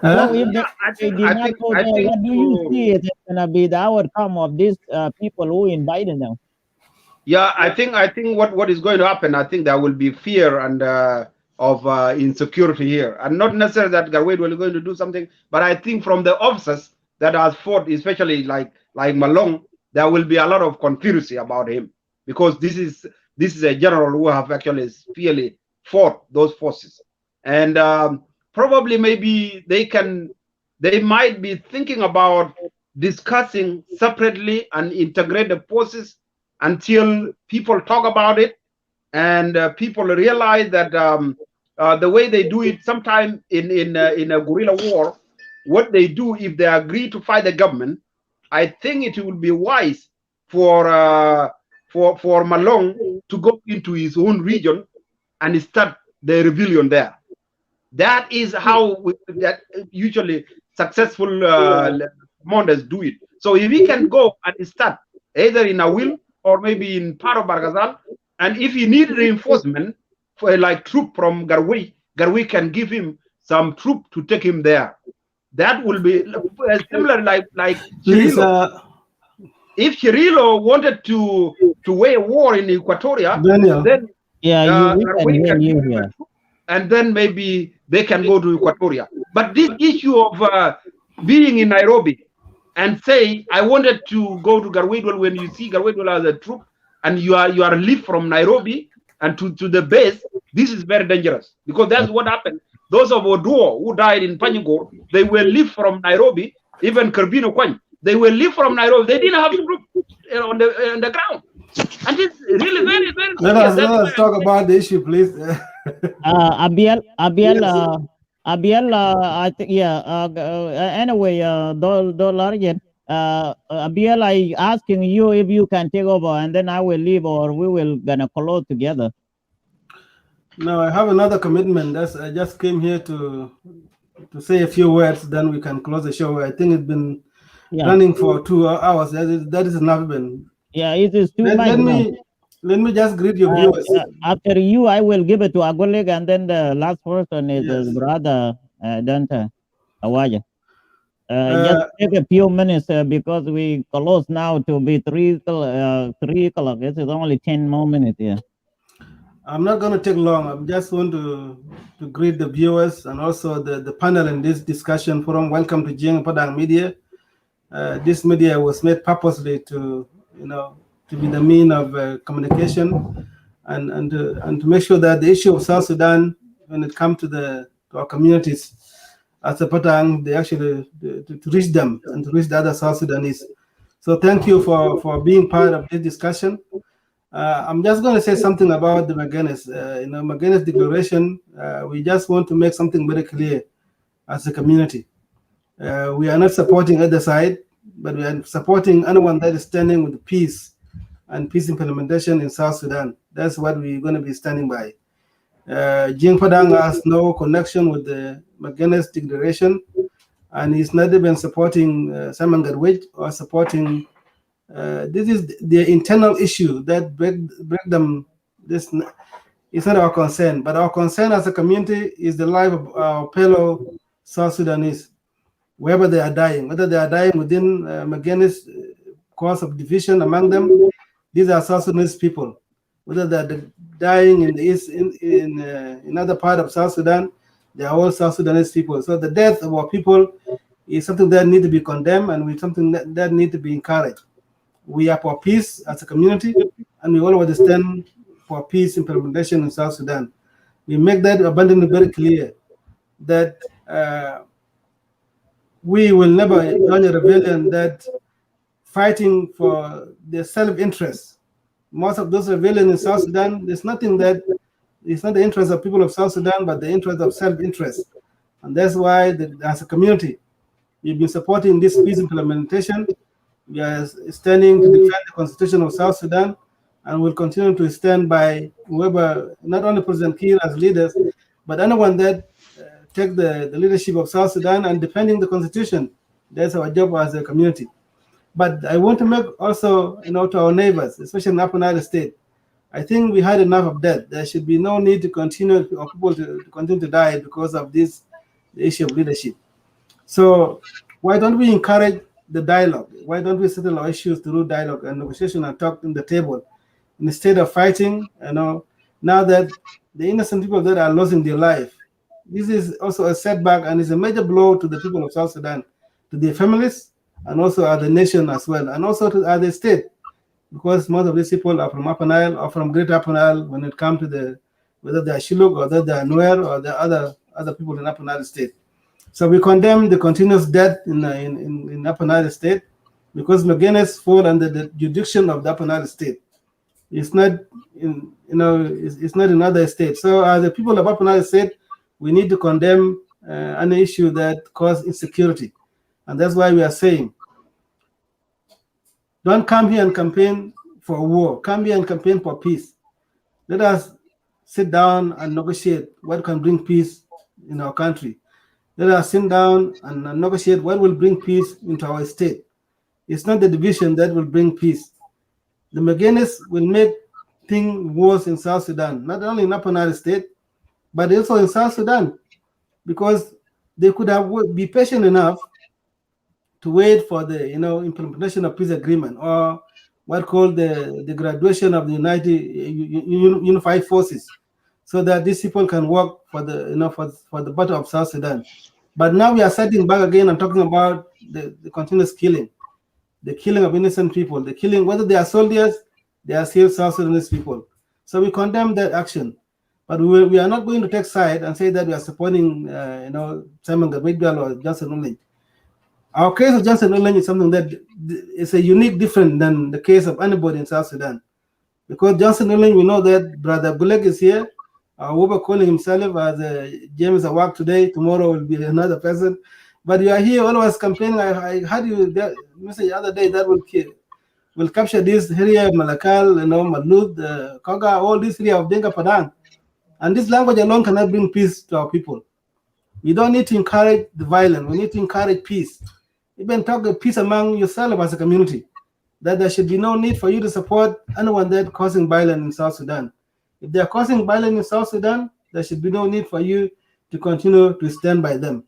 So if
Yeah,
they did not go
I
there,
think
what do you see is gonna be the outcome of these people who invited them?
yeah, I think what is going to happen, I think there will be fear and of insecurity here, and not necessarily that Garwed will going to do something, but I think from the officers that has fought, especially like Malong, there will be a lot of conspiracy about him, because this is a general who have actually fiercely fought those forces, and probably maybe they might be thinking about discussing separately and integrate the forces until people talk about it, and people realize that the way they do it, sometimes in a guerrilla war, what they do if they agree to fight the government, I think it will be wise for Malong to go into his own region and start the rebellion there. That is how that usually successful commanders do it. So if he can go and start either in Awil or maybe in part of Bargazal, and if he need reinforcement for like troop from Garwe, Garwe can give him some troop to take him there. That will be similar like
Please,
Chirilo. If Chirilo wanted to wage a war in Equatoria,
Daniel.
then
Yeah, we
Garwe
can
can
hear
give
you
him a
here.
troop, and then maybe they can go to Equatoria. But this issue of being in Nairobi and say, I wanted to go to Garwedwell, when you see Garwedwell as a troop and you are leave from Nairobi and to the base, this is very dangerous, because that's what happened. Those of Oduo who died in Panyagor, they were leave from Nairobi, even Kerbino Kwan, they were leave from Nairobi. They didn't have troop on the ground. And it's really very, very serious.
Let us talk about the issue, please.
Abiel,
Yes.
I think, yeah. Anyway, Largen, Abiel, I asking you if you can take over, and then I will leave, or we will gonna close together.
No, I have another commitment. I just came here to say a few words, then we can close the show. I think it's been running for 2 hours. That is enough. Ben.
Yeah, it is too much now.
Let me just greet your viewers.
After you, I will give it to Agoleg, and then the last person is his brother Dante Awaja. Just take a few minutes because we close now to be 3 o'clock. This is only 10 more minutes here.
I'm not going to take long. I just want to greet the viewers and also the panel in this discussion forum. Welcome to Jing Padang Media. This media was made purposely to be the mean of communication and to make sure that the issue of South Sudan, when it comes to our communities as a Padang, they actually to reach them and to reach the other South Sudanese. So thank you for being part of this discussion. I'm just going to say something about the Magenis. Magenis declaration, we just want to make something very clear as a community. We are not supporting either side, but we are supporting anyone that is standing with peace and peace implementation in South Sudan. That's what we're going to be standing by. Jing Padang has no connection with the Magenis declaration, and he's not even supporting Simon Garwit or supporting. This is the internal issue that break them. This is not our concern, but our concern as a community is the life of our fellow South Sudanese, wherever they are dying, whether they are dying within Magenis cause of division among them. These are South Sudanese people, whether they're dying in the east, in another part of South Sudan, they are all South Sudanese people. So the death of our people is something that need to be condemned, and something that need to be encouraged. We are for peace as a community, and we always stand for peace implementation in South Sudan. We make that abundantly very clear that we will never join a rebellion that fighting for their self-interest. Most of those rebellions in South Sudan, there's nothing that it's not the interest of people of South Sudan, but the interest of self-interest. And that's why, as a community, we've been supporting this peace implementation. We are standing to defend the Constitution of South Sudan, and will continue to stand by whoever, not only President Kiir as leaders, but anyone that take the leadership of South Sudan and defending the constitution. That's our job as a community. But I want to make also, to our neighbors, especially in Upper Nile State, I think we had enough of that. There should be no need to continue, or people to continue to die because of this issue of leadership. So why don't we encourage the dialogue? Why don't we settle our issues through dialogue and negotiation and talk in the table instead of fighting? Now that the innocent people that are losing their life, this is also a setback and is a major blow to the people of South Sudan, to their families, and also at the nation as well, and also to the state, because most of these people are from Upper Nile or from Greater Upper Nile when it comes to whether they are Shilluk or whether they are Nuer or the other people in Upper Nile State. So we condemn the continuous death in Upper Nile State because Magenis fall under the jurisdiction of the Upper Nile State. It's not it's not in other states. So as the people of Upper Nile State, we need to condemn an issue that causes insecurity, and that's why we are saying, don't come here and campaign for war. Come here and campaign for peace. Let us sit down and negotiate what can bring peace in our country. Let us sit down and negotiate what will bring peace into our state. It's not the division that will bring peace. The Magenis will make things worse in South Sudan, not only in Upper Nile State, but also in South Sudan, because they could have be patient enough to wait for the implementation of peace agreement, or what called the graduation of the unified forces, so that these people can work for the for the better of South Sudan. But now we are sitting back again and talking about the continuous killing, the killing of innocent people, the killing, whether they are soldiers, they are still South Sudanese people. So we condemn that action, but we are not going to take side and say that we are supporting Simon Gabigwal or Johnson Uleng. Our case of Johnson Uleng is something that is a unique, different than the case of anybody in South Sudan. Because Johnson Uleng, we know that Brother Gulek is here. Weber calling himself as James Awak today. Tomorrow will be another person. But you are here always campaigning. I heard you message the other day that will capture this area, Malakal, Madlud, Koga, all this area of Denga Padang. And this language alone cannot bring peace to our people. We don't need to encourage the violence. We need to encourage peace. Even talk of peace among yourself as a community, that there should be no need for you to support anyone that causing violence in South Sudan. If they are causing violence in South Sudan, there should be no need for you to continue to stand by them.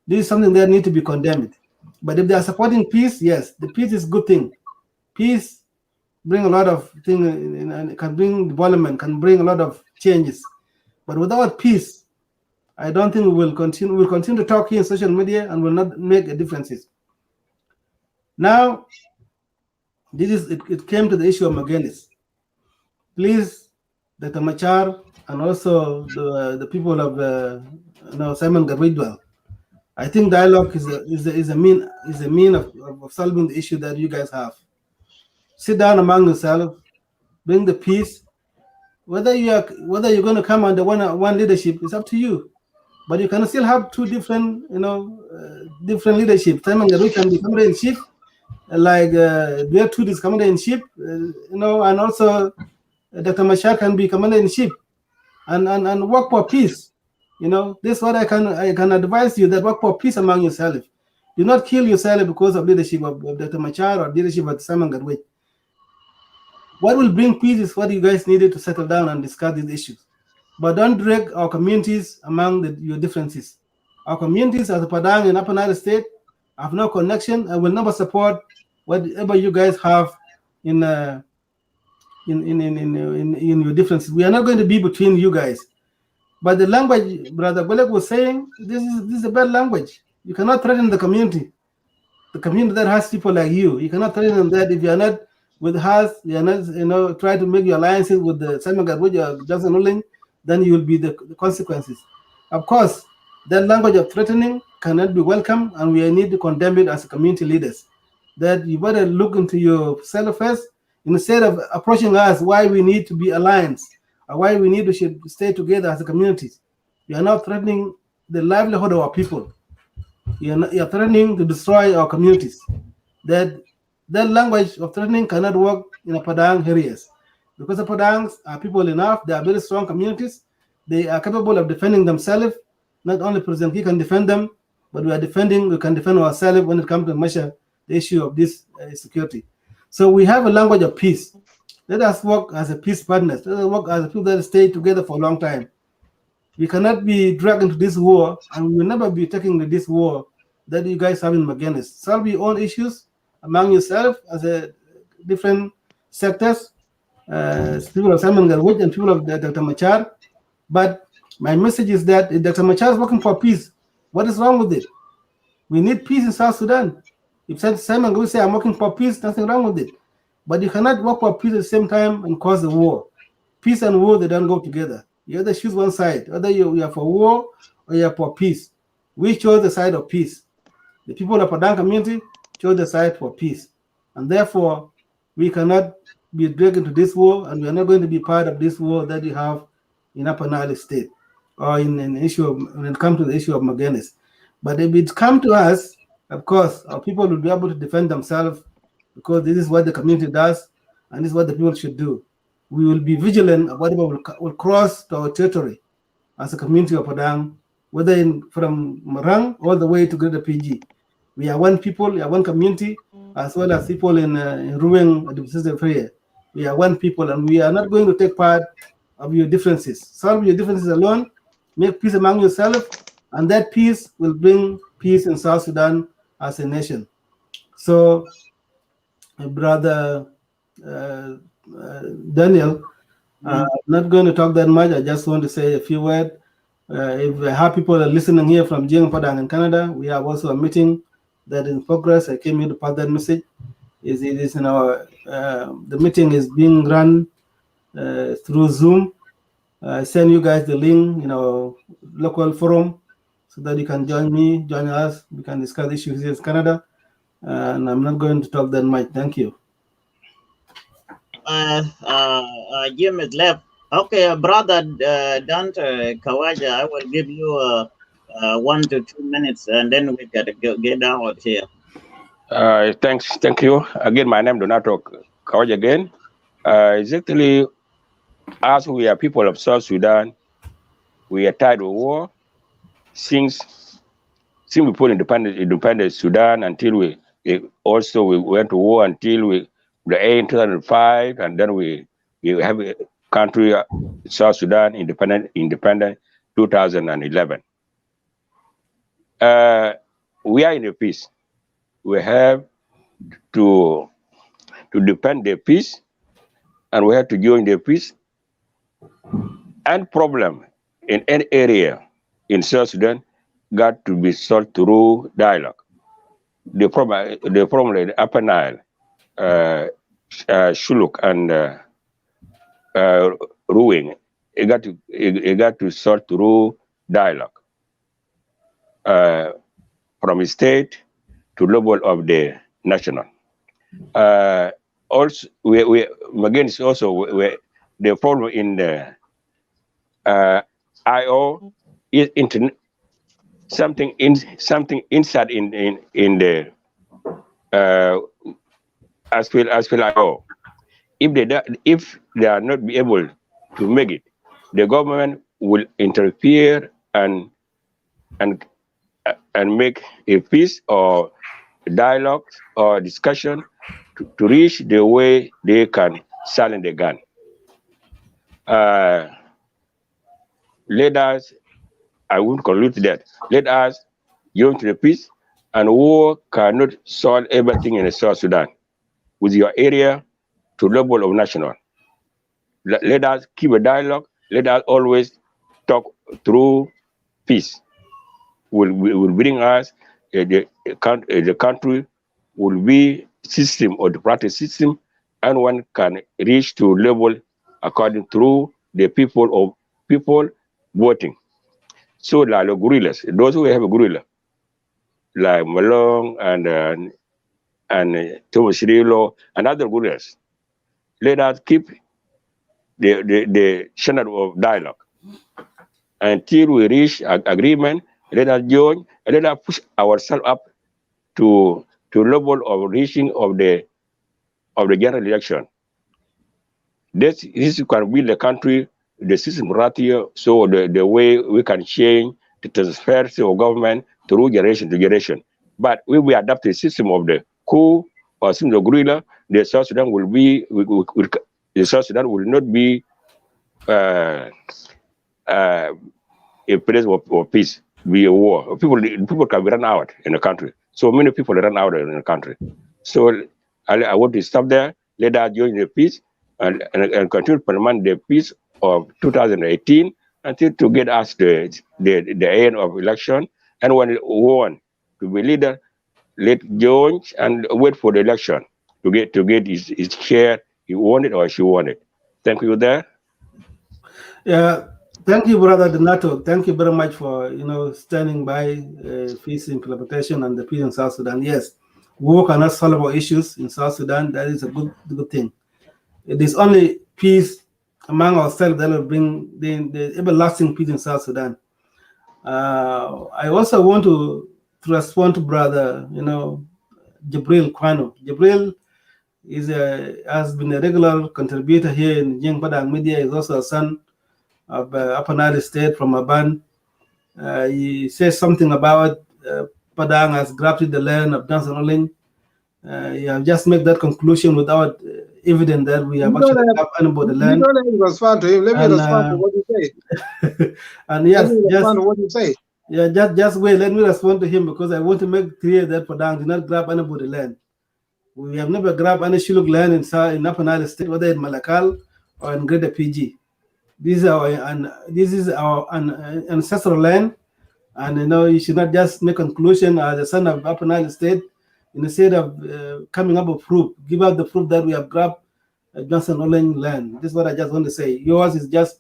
This is something that needs to be condemned. But if they are supporting peace, yes, the peace is a good thing. Peace bring a lot of things, and can bring development, can bring a lot of changes. But without peace, I don't think we will continue. We'll continue to talk here in social media and will not make a differences. Now, it came to the issue of Magenis. Please, Dr. Machar and also the people of Simon Gabigwal, I think dialogue is a mean of solving the issue that you guys have. Sit down among yourselves, bring the peace. Whether you're going to come under one leadership is up to you, but you can still have two different different leadership. Simon Gabigwal can be commander in chief, like Dwyer Tut is commander in chief, and also Dr. Machar can be commander in chief, and work for peace. This is what I can advise you, that work for peace among yourself. Do not kill yourself because of leadership of Dr. Machar or leadership of Simon Gadway. What will bring peace is what you guys needed to settle down and discuss these issues. But don't drag our communities among your differences. Our communities as a Padang and Upper Nile State have no connection and will never support whatever you guys have in your differences. We are not going to be between you guys. But the language Brother Golek was saying, this is a bad language. You cannot threaten the community that has people like you. You cannot threaten them that if you are not with us, you are not try to make your alliances with the Simon Gadway or Johnson Uleng, then you will be the consequences. Of course, that language of threatening cannot be welcome, and we need to condemn it as community leaders. That you better look into yourself first, instead of approaching us why we need to be alliance, or why we need to stay together as a community. You are not threatening the livelihood of our people. You are threatening to destroy our communities. That language of threatening cannot work in the Padang areas, because the Padangs are people enough. They are very strong communities. They are capable of defending themselves. Not only President Key can defend them, but we can defend ourselves when it comes to measure the issue of this security. So we have a language of peace. Let us work as a peace partners. Let us work as a people that stay together for a long time. We cannot be dragged into this war, and we will never be taking this war that you guys have in Magenis. Solve your own issues among yourself as a different sectors, people of Simon Garwit and people of Dr. Machar. But my message is that if Dr. Machar is working for peace, what is wrong with it? We need peace in South Sudan. If Simon Garwit say I'm working for peace, nothing wrong with it. But you cannot work for peace at the same time and cause a war. Peace and war, they don't go together. You either choose one side, whether you are for war or you are for peace. We chose the side of peace. The people of Padang community chose the side for peace. And therefore, we cannot be dragged into this war, and we are not going to be part of this war that you have in Upper Nile State or in an issue of, when it comes to the issue of Magenis. But if it comes to us, of course, our people will be able to defend themselves, because this is what the community does, and this is what the people should do. We will be vigilant of whatever will cross to our territory as a community of Padang, whether from Marang all the way to Greater PG. We are one people, we are one community, as well as people in Ruang administrative area. We are one people, and we are not going to take part of your differences. Solve your differences alone, make peace among yourself, and that peace will bring peace in South Sudan as a nation. So, Brother Daniel, I'm not going to talk that much. I just want to say a few words. If I have people are listening here from Jiang Padang in Canada, we have also a meeting that is in progress. I came here to pass that message. It is in our the meeting is being run through Zoom. I send you guys the link in our local forum so that you can join us. We can discuss issues here in Canada. And I'm not going to talk that much. Thank you.
Jim is left. Okay, brother Dante Kawaja, I will give you 1 to 2 minutes, and then we gotta get out here.
Thank you again. My name Donato Kawaja again. Exactly, as we are people of South Sudan, we are tired of war. Since we put independent Sudan until we went to war until the end 2005, and then we have a country South Sudan independent 2011. We are in a peace. We have to defend the peace, and we have to join the peace. And problem in any area in South Sudan got to be solved through dialogue. The problem in Upper Nile, Shuluk, and Ruing, it got to solve through dialogue, from state to level of the national. Also, Magenis also the problem in the IO is something inside in the as IO. If they are not be able to make it, the government will interfere and make a peace or dialogue or discussion to reach the way they can silence the gun. Let us, I won't conclude that. Let us join to the peace, and war cannot solve everything in South Sudan. With your area to level of national. Let us keep a dialogue. Let us always talk through peace. Will bring us the country will be system or the practice system, and one can reach to level according through the people voting. So like the guerrillas, those who have a guerrilla, like Malong and Thomas Shirilo and other guerrillas, let us keep the channel of dialogue until we reach agreement. Let us join and let us push ourselves up to level of reaching of the general election. This can be the country, the system right here, so the way we can change to transfer to government through generation to generation. But if we adopt the system of the coup or system of guerrilla, the South Sudan will be the South Sudan will not be a place of peace, be a war. People can be run out in the country. So many people run out in the country. So I want to stop there. Let us join the peace and continue to implement the peace of 2018 until to get us the end of election. And when it won to be leader, let join and wait for the election to get his share. He won it or she won it. Thank you there.
Yeah, thank you, Brother Donato. Thank you very much for standing by peace implementation and the peace in South Sudan. Yes, war cannot solve our issues in South Sudan. That is a good thing. It is only peace among ourselves that will bring the everlasting peace in South Sudan. I also want to respond to Brother, Jibril Kwano. Jibril has been a regular contributor here in Jing Padang Media. He's also a son of Upper Nile State from Aban. He says something about Padang has grabbed the land of Johnson Oling. You have just made that conclusion without evidence that we have actually grabbed anybody land.
You don't have to respond to him. Let me respond to what you say.
And yes,
respond to what you say.
Yeah, just wait. Let me respond to him because I want to make clear that Padang did not grab anybody land. We have never grabbed any Shuluk land in Upper Nile State, whether in Malakal or in Greater PG. This is our ancestral land, and you should not just make conclusion as the son of Upper Nile State instead of coming up with proof. Give out the proof that we have grabbed Johnson Oling land. This is what I just want to say. Yours is just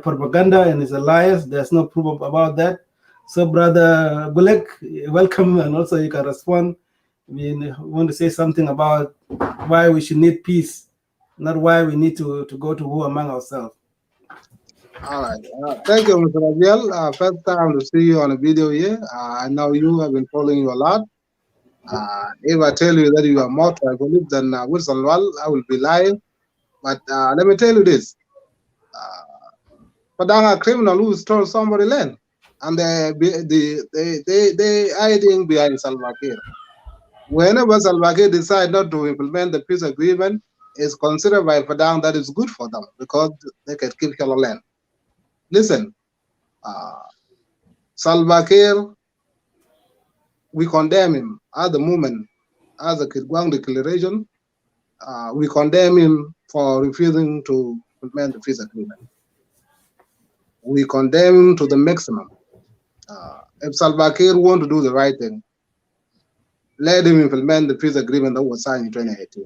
propaganda and it's a lies. There's no proof about that. So, Brother Gulek, welcome, and also you can respond. I mean, want to say something about why we should need peace, not why we need to go to war among ourselves.
All right. Thank you, Mr. Rabiel. First time to see you on a video here. I know you have been following you a lot. If I tell you that you are more tribal than Wilson Wall, I will be lying. But let me tell you this. Padang, a criminal who stole somebody land, and they hiding behind Salva Kiir. Whenever Salva Kiir decide not to implement the peace agreement, it's considered by Padang that is good for them because they can keep Hello land. Listen, Salva Kiir, we condemn him at the moment as a Kirguang declaration. We condemn him for refusing to implement the peace agreement. We condemn him to the maximum. If Salva Kiir want to do the right thing, let him implement the peace agreement that was signed in 2018.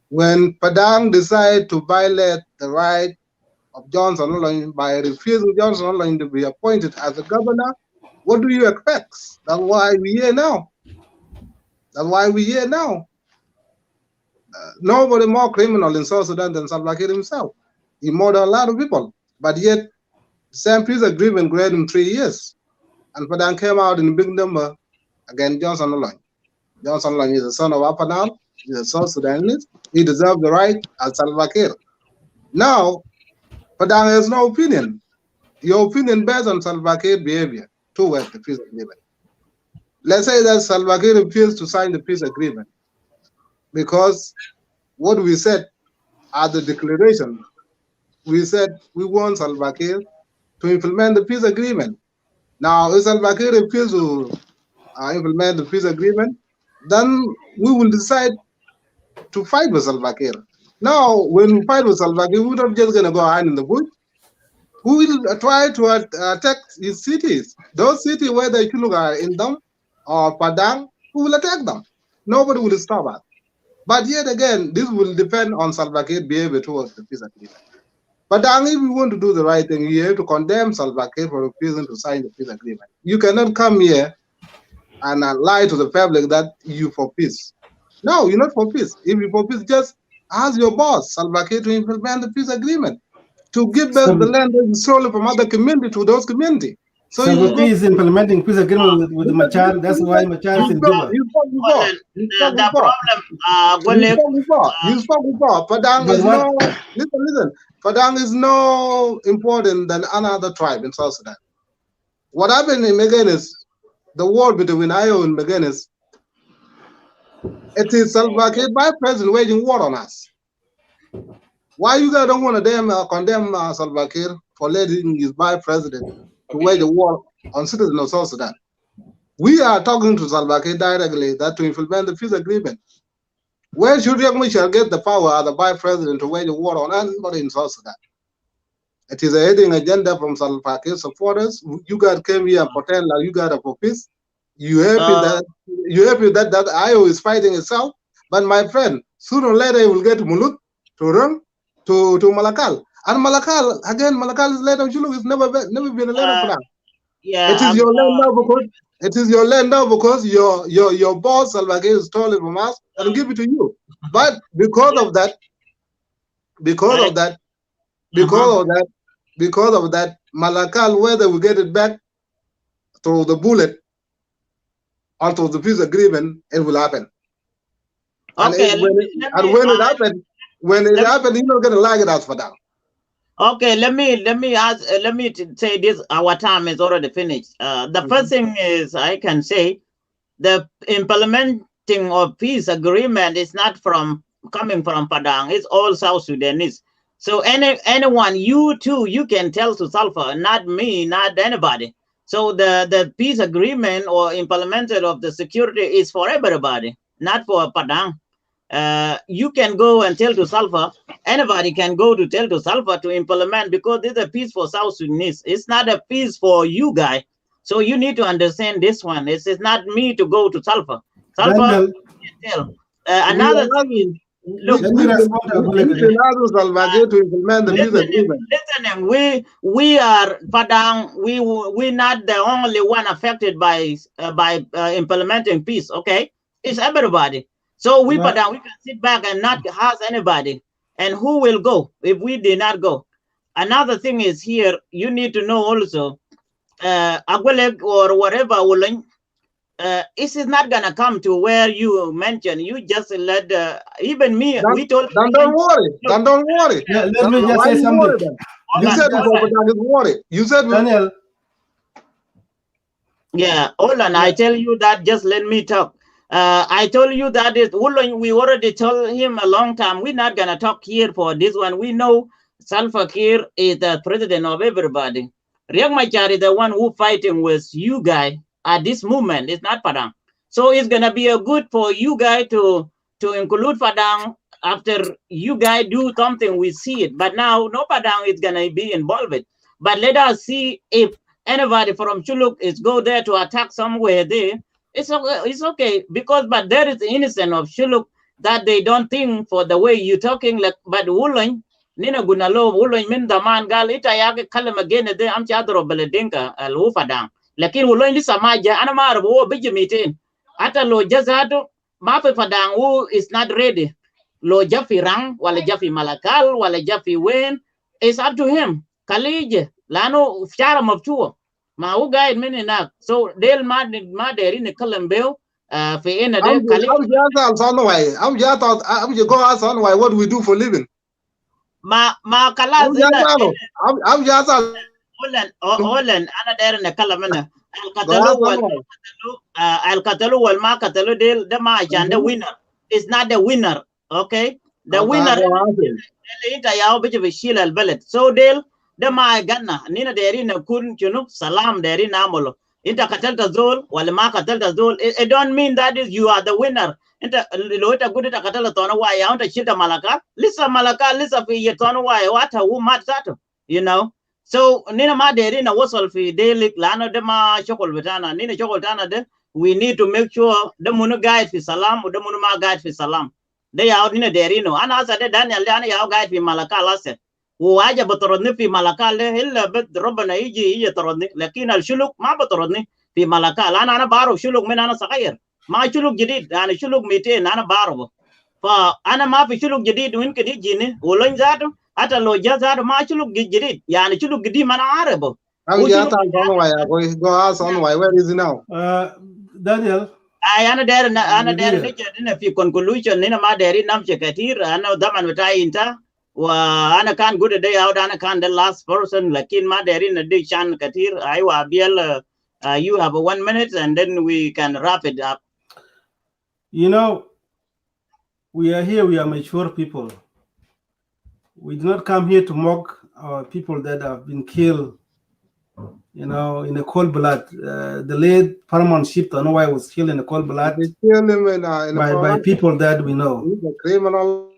When Padang decided to violate the right of Johnson Oling by refusing Johnson Oling to be appointed as a governor, what do you expect? That's why we're here now. That's why we're here now. Nobody more criminal in South Sudan than Salva Kiir himself. He murdered a lot of people, but yet the same peace agreement granted him 3 years. And Padang came out in big number against Johnson Oling. Johnson Oling is the son of Upper Nile. He's a South Sudanese. He deserves the right as Salva Kiir. Now, Padang has no opinion. Your opinion based on Salva Kiir behavior towards the peace agreement. Let's say that Salva Kiir refused to sign the peace agreement because what we said at the declaration, we said we want Salva Kiir to implement the peace agreement. Now, if Salva Kiir refuses to implement the peace agreement, then we will decide to fight with Salva Kiir. Now, when we fight with Salva Kiir, we're not just going to go hide in the bush. We will try to attack his cities. Those cities where the Chuluk are in them, or Padang, we will attack them. Nobody will stop us. But yet again, this will depend on Salva Kiir's behavior towards the peace agreement. Padang, if we want to do the right thing, you have to condemn Salva Kiir for refusing to sign the peace agreement. You cannot come here and lie to the public that you're for peace. No, you're not for peace. If you're for peace, just ask your boss, Salva Kiir, to implement the peace agreement, to give back the land that is stolen from other community to those communities. So
Salva Kiir is implementing peace agreement with Machar. That's why Machar is in Juba.
You spoke before. Padang is no. Listen. Padang is no important than another tribe in South Sudan. What happened in Magenis, the war between IO and Magenis, it is Salva Kiir by president waging war on us. Why you guys don't want to condemn Salva Kiir for letting his vice president to wage a war on citizens of South Sudan? We are talking to Salva Kiir directly that to implement the peace agreement. Where should Riek Machar get the power as the vice president to wage a war on anybody in South Sudan? It is a heading agenda from Salva Kiir supporters. You guys came here and pretend like you guys are for peace. You happy that IO is fighting itself, but my friend, sooner or later it will get to Mulut, to Rung, to Malakal. And Malakal, again, Malakal is later Shuluk, it's never been a letter for that.
Yeah,
It is your land now because it is your land now because your boss Salva Kiir stole it from us and give it to you. But because of that, Malakal, whether we get it back through the bullet or through the peace agreement, it will happen.
Okay,
and when it happens, you're not gonna like it as for now.
Okay, let me say this. Our time is already finished. The first thing is I can say the implementing of peace agreement is not coming from Padang. It's all South Sudanese. So anyone, you too, you can tell to Sulfur, not me, not anybody. So the peace agreement or implemented of the security is for everybody, not for Padang. You can go and tell to Sulfur, anybody can go to tell to Sulfur to implement, because it's a peace for South Sudanese. It's not a peace for you guys. So you need to understand this one. It's not me to go to Sulfur. Sulfur can tell. Another thing is, look,
to implement the peace agreement.
Listening, we are Padang. We not the only one affected by implementing peace. Okay, it's everybody. So we Padang, we can sit back and not ask anybody. And who will go if we did not go? Another thing is here, you need to know also, Agwelek or whatever, this is not gonna come to where you mentioned. You just let even me. We told.
Don't worry. Don't worry.
Let me just say something.
You said You said
Daniel.
Yeah, hold on. I tell you that. Just let me talk. I told you that we already told him a long time. We're not gonna talk here for this one. We know Salva Kiir is the president of everybody. Riek Machar is the one who fighting with you guys at this moment. It's not Padang. So it's gonna be a good for you guys to include Padang. After you guys do something, we see it. But now no Padang is gonna be involved. But let us see if anybody from Chuluk is go there to attack somewhere there. It's okay because but there is the innocent of Shuluk that they don't think for the way you talking like but Wulun Nina Gunalo Wulun min the man gal itayag kalam again de am chadro beledinka al ufadang. Lakin Wulun lisa maja anamar wo bijimitin. Ata lo jazado mafe fadang who is not ready. Lo Jaffi Rang, wala Jaffi Malakal, wala Jaffi Wen. It's up to him. Kalije Lano Shara Maftua. Ma who guide many now. So they'll mad there in the Kalambel. I'm
just go ask on why what we do for living.
Ma Kalas I'm just Olen ana there in the Kalamana. Al Catalu wal Ma Catalu del the match and the winner. It's not the winner. Okay. The winner so they'll the ma ganna nina deri na kun junub salam deri na molo inta katalta zol wala ma katalta zol it don't mean that is you are the winner inta loita gudita katala tono wa ya unta shita malaka lisa fi yetono wa wata wu mat sato you know so nina ma deri na wasol fi daily lano de ma chokol betana nina chokol tana de we need to make sure the munu guide fi salam the munu ma guide fi salam they are nina deri no ana asa de Daniel ana ya guide fi malaka lase وواجه بتردني في ملكال إلا بد ربنا يجي يطردني لكن الشلوك ما بتردني في ملكال أنا بعرف شلوك من أنا صغير ما شلوك جديد يعني شلوك 200 أنا بعرفه فأنا ما في شلوك جديد ويمكن يجيني ولين ذاته حتى لو جاء ذاته ما شلوك جديد يعني شلوك جديد ما أنا عارفه.
Where is he now?
Daniel.
أنا داير نجي في conclusion هنا ما دايرين نمشي كثير أنا ضمن بتاعي أنت wa ana kan good day out ana kan the last person lakin ma derin de chan katir aywa biel you have 1 minute and then we can wrap it up.
You know, we are here, we are mature people. We do not come here to mock our people that have been killed, you know, in a cold blood. The late Paramount Ship, I know why was killed in a cold blood by people that we know.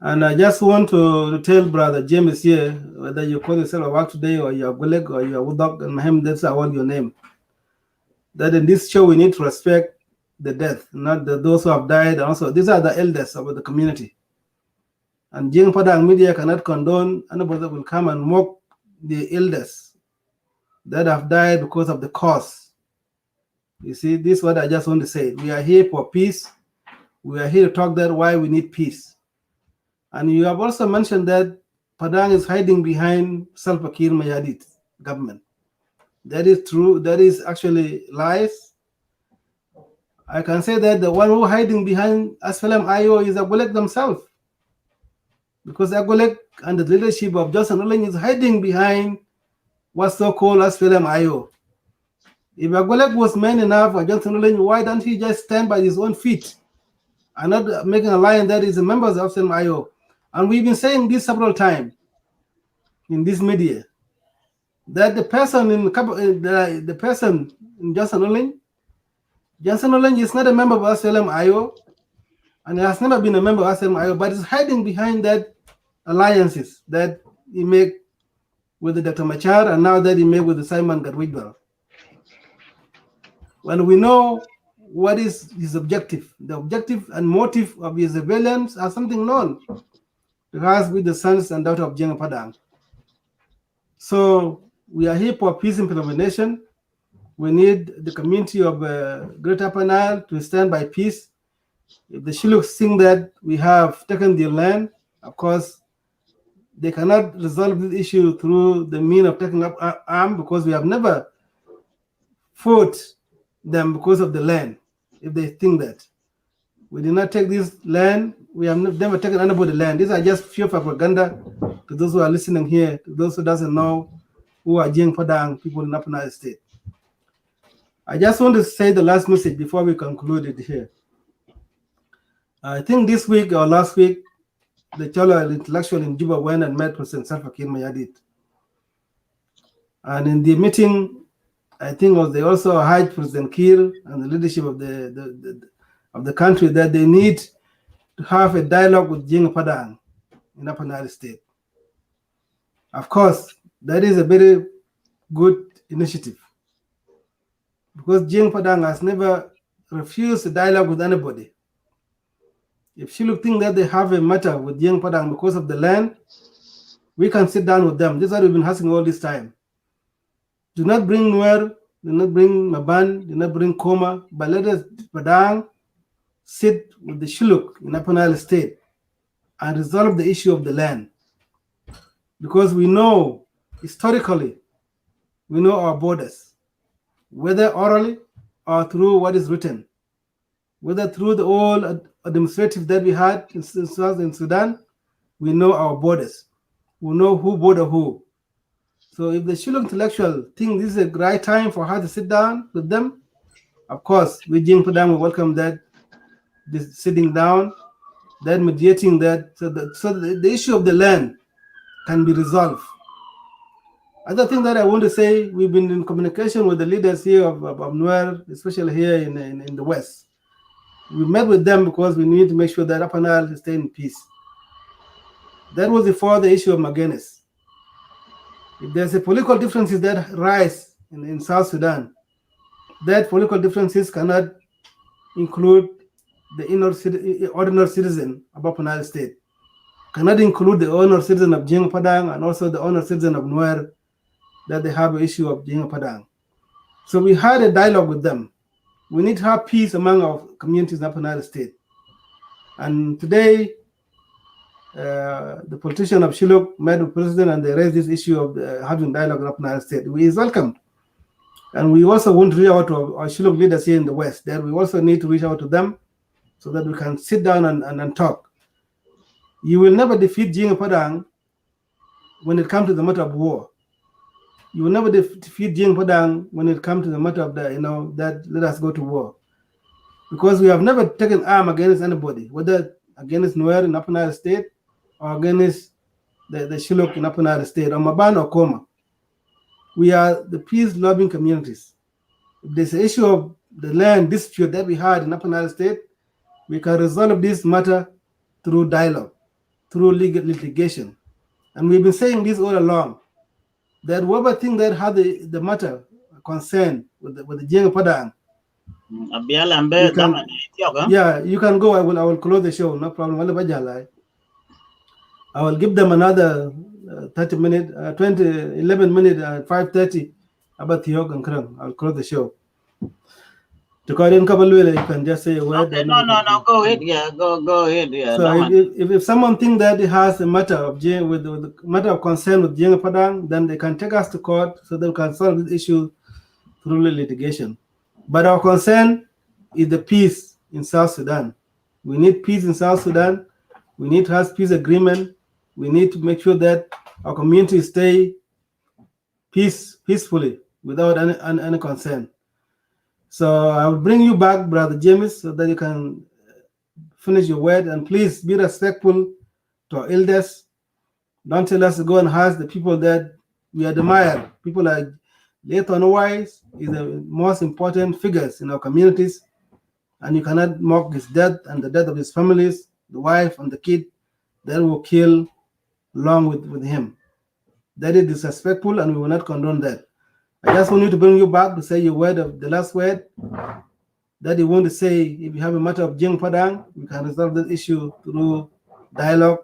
And I just want to tell Brother James here, whether you call yourself a work today or you're Guleg or you're Woodok and Mahem, that's I want your name. That in this show we need to respect the death, not those who have died. And also, these are the elders of the community. And Jing Padang media cannot condone anybody that will come and mock the elders that have died because of the cause. You see, this is what I just want to say. We are here for peace. We are here to talk that why we need peace. And you have also mentioned that Padang is hiding behind Salva Kiir Mayardit government. That is true. That is actually lies. I can say that the one who hiding behind Asfalam IO is Agolek themselves. Because Agolek and the leadership of Johnson Oleng is hiding behind what's so-called Asfalam IO. If Agolek was man enough for Johnson Oleng, why don't he just stand by his own feet and not making a alliance that is a members of Asfalam IO? And we've been saying this several times in this media, that the person in the person in Johnson Oleng is not a member of SLM IO, and he has never been a member of SLM IO, but is hiding behind that alliances that he make with the Dr. Machar and now that he made with the Simon Garwidwell. When we know what is his objective, the objective and motive of his rebellions are something known to us with the sons and daughters of Jeng Padang. So we are here for peace implementation. We need the community of Greater Upper Nile to stand by peace. If the Shiluks think that we have taken their land, of course, they cannot resolve this issue through the means of taking up arms, because we have never fought them because of the land. If they think that we did not take this land, we have never taken anybody's land. These are just pure propaganda to those who are listening here, to those who doesn't know who are Jeng Padang people in Upper Nile State. I just want to say the last message before we conclude it here. I think this week or last week, the Chola intellectual in Juba went and met President Salva Kiir Mayardit. And in the meeting, I think they also urged President Kiir and the leadership of the country that they need to have a dialogue with Jeng Padang in Upper Nile State. Of course, that is a very good initiative, because Jeng Padang has never refused a dialogue with anybody. If Shiluk think that they have a matter with Jeng Padang because of the land, we can sit down with them. This is what we've been asking all this time. Do not bring Nuer, do not bring Maban, do not bring Koma, but let us Padang sit with the Shiluk in Upper Nile State and resolve the issue of the land. Because we know, historically, we know our borders, whether orally or through what is written, whether through the old administrative that we had in Sudan, we know our borders. We know who border who. So if the Shilluk intellectual think this is the right time for her to sit down with them, of course, we Jing Padang will welcome that, this sitting down, that mediating that, so the issue of the land can be resolved. Other thing that I want to say, we've been in communication with the leaders here of Nuer, especially here in the West. We met with them because we need to make sure that Upper Nile stay in peace. That was before the issue of Magenis. If there's a political differences that rise in South Sudan, that political differences cannot include the ordinary citizen of Upper Nile State, cannot include the ordinary citizen of Jing Padang and also the ordinary citizen of Nuer, that they have an issue of Jing Padang. So we had a dialogue with them. We need to have peace among our communities in Upper Nile State. And today, the politician of Shilluk met with the president and they raised this issue of having dialogue in Upper Nile State. We is welcome. And we also want to reach out to our Shilluk leaders here in the West, that we also need to reach out to them so that we can sit down and talk. You will never defeat Jing Padang when it comes to the matter of war. You will never defeat Jing Padang when it comes to the matter of that let us go to war. Because we have never taken arm against anybody, whether against Nuer in Upper Nile State or against the Shilluk in Upper Nile State or Maban or Koma. We are the peace-loving communities. If there's an issue of the land dispute that we had in Upper Nile State, we can resolve this matter through dialogue, through legal litigation. And we've been saying this all along, that whoever think that had the matter concern with the Jeng Padang, yeah, you can go. I will close the show, no problem. I will give them another 30 minutes, 11 minutes, 5:30 about the Yog and Krang. I'll close the show. To call in Kabalwele, you can just say a word.
Okay, no, go ahead. Yeah, go ahead. Yeah.
So if someone thinks that it has a matter of with the matter of concern with Jeng Padang, then they can take us to court so they can solve this issue through litigation. But our concern is the peace in South Sudan. We need peace in South Sudan. We need to have peace agreement. We need to make sure that our community stay peacefully without any concern. So I will bring you back, Brother James, so that you can finish your word. And please be respectful to our elders. Don't tell us to go and ask the people that we admire. People like Leighton Wise is the most important figures in our communities. And you cannot mock his death and the death of his families, the wife and the kid that were killed along with him. That is disrespectful, and we will not condone that. I just want you to bring you back to say your word of the last word that you want to say. If you have a matter of Jeng Padang, we can resolve this issue through dialogue,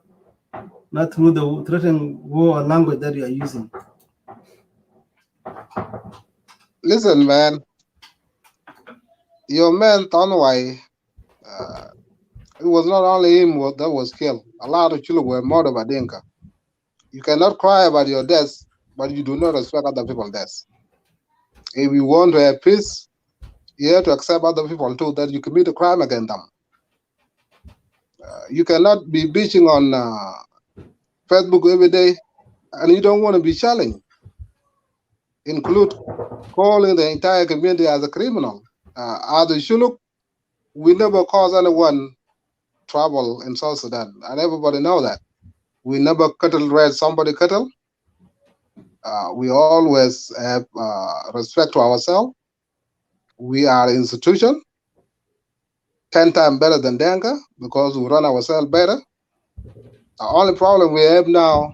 not through the threatening war or language that you are using.
Listen, man, your man Tonwai, it was not only him that was killed. A lot of children were murdered by Dinka. You cannot cry about your deaths, but you do not respect other people's deaths. If you want to have peace, you have to accept other people too, that you commit a crime against them. You cannot be bitching on Facebook every day, and you don't want to be challenged. Include calling the entire community as a criminal. As a Shuluk, we never cause anyone trouble in South Sudan, and everybody know that. We never raid somebody cattle. We always have respect to ourselves. We are an institution, 10 times better than Denka, because we run ourselves better. The only problem we have now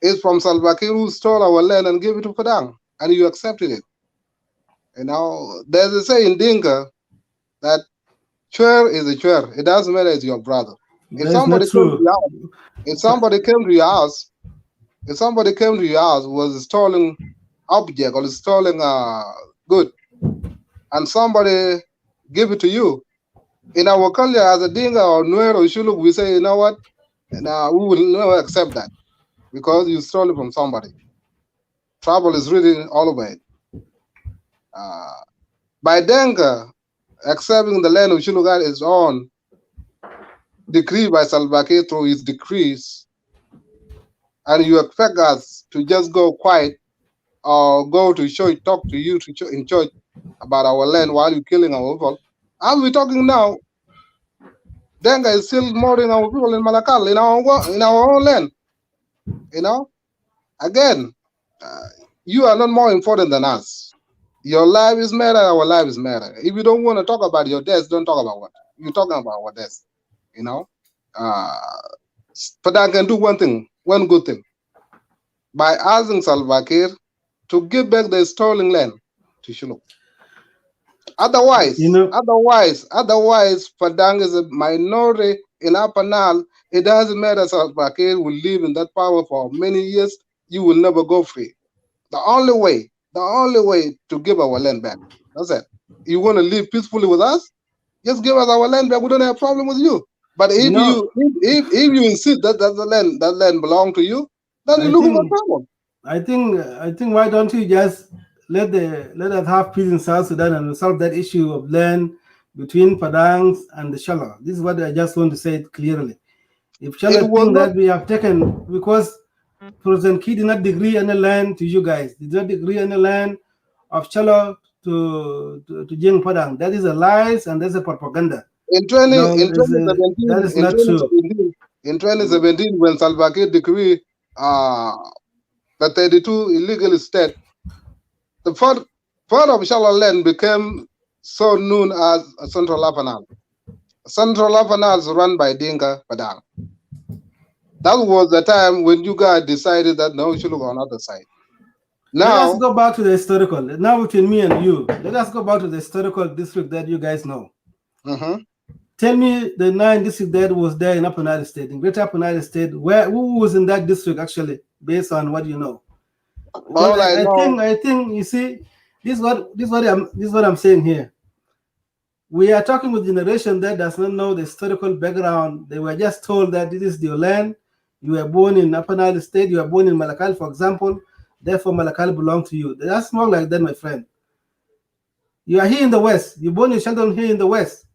is from Salva Kiir, who stole our land and gave it to Padang, and you accepted it. You know, there's a saying in Dinka that chwer is a chwer. It doesn't matter it's your brother. If somebody came to your house, if somebody came to your house was stealing object or stealing good, and somebody give it to you, in our culture as a Dinka or Nuer or Shuluk, we say, you know what? Now we will never accept that because you stole it from somebody. Trouble is really all over it. By Denka accepting the land of Shulugat is on decree by Salva Kiir through his decrees, and you expect us to just go quiet or go to church, talk to you in church about our land while you're killing our people. As we're talking now, Denga is still murdering our people in Malakal, in our own land. You know, again, you are not more important than us. Your life is matter, our life is matter. If you don't want to talk about your death, don't talk about what you're talking about. Our death, you know. But I can do one good thing, by asking Salva Kiir to give back the stolen land to Shuluk. Otherwise, Padang is a minority in Upper Nile. It doesn't matter. Salva Kiir will live in that power for many years. You will never go free. The only way to give our land back. That's it. You want to live peacefully with us? Just give us our land back. We don't have a problem with you. But if you insist that that land belongs to you, then you're looking for trouble.
I think why don't you just let us have peace in South Sudan and resolve that issue of land between Padangs and the Shala. This is what I just want to say it clearly. If Chala think that we have taken, because President Key did not agree any land to you guys, did not agree any land of Chala to Jing Padang. That is a lies and that's a propaganda.
In
That is not true.
In 2017, when Salva Kiir decree the 32 illegal state, the part of Shala land became so known as Central Apanal. Central Apanal is run by Dinka Padang. That was the time when you guys decided that no, we should look on the other side. Now,
let us go back to the historical. Now between me and you, let us go back to the historical district that you guys know. Tell me the 9 district that was there in Upper Nile State, in Greater Upper Nile State. Who was in that district actually, based on what you know?
All I know,
I think you see, this is what I'm saying here. We are talking with generation that does not know the historical background. They were just told that this is your land. You were born in Upper Nile State. You were born in Malakal, for example. Therefore, Malakal belongs to you. That's not like that, my friend. You are here in the West. You born in Sheldon here in the West.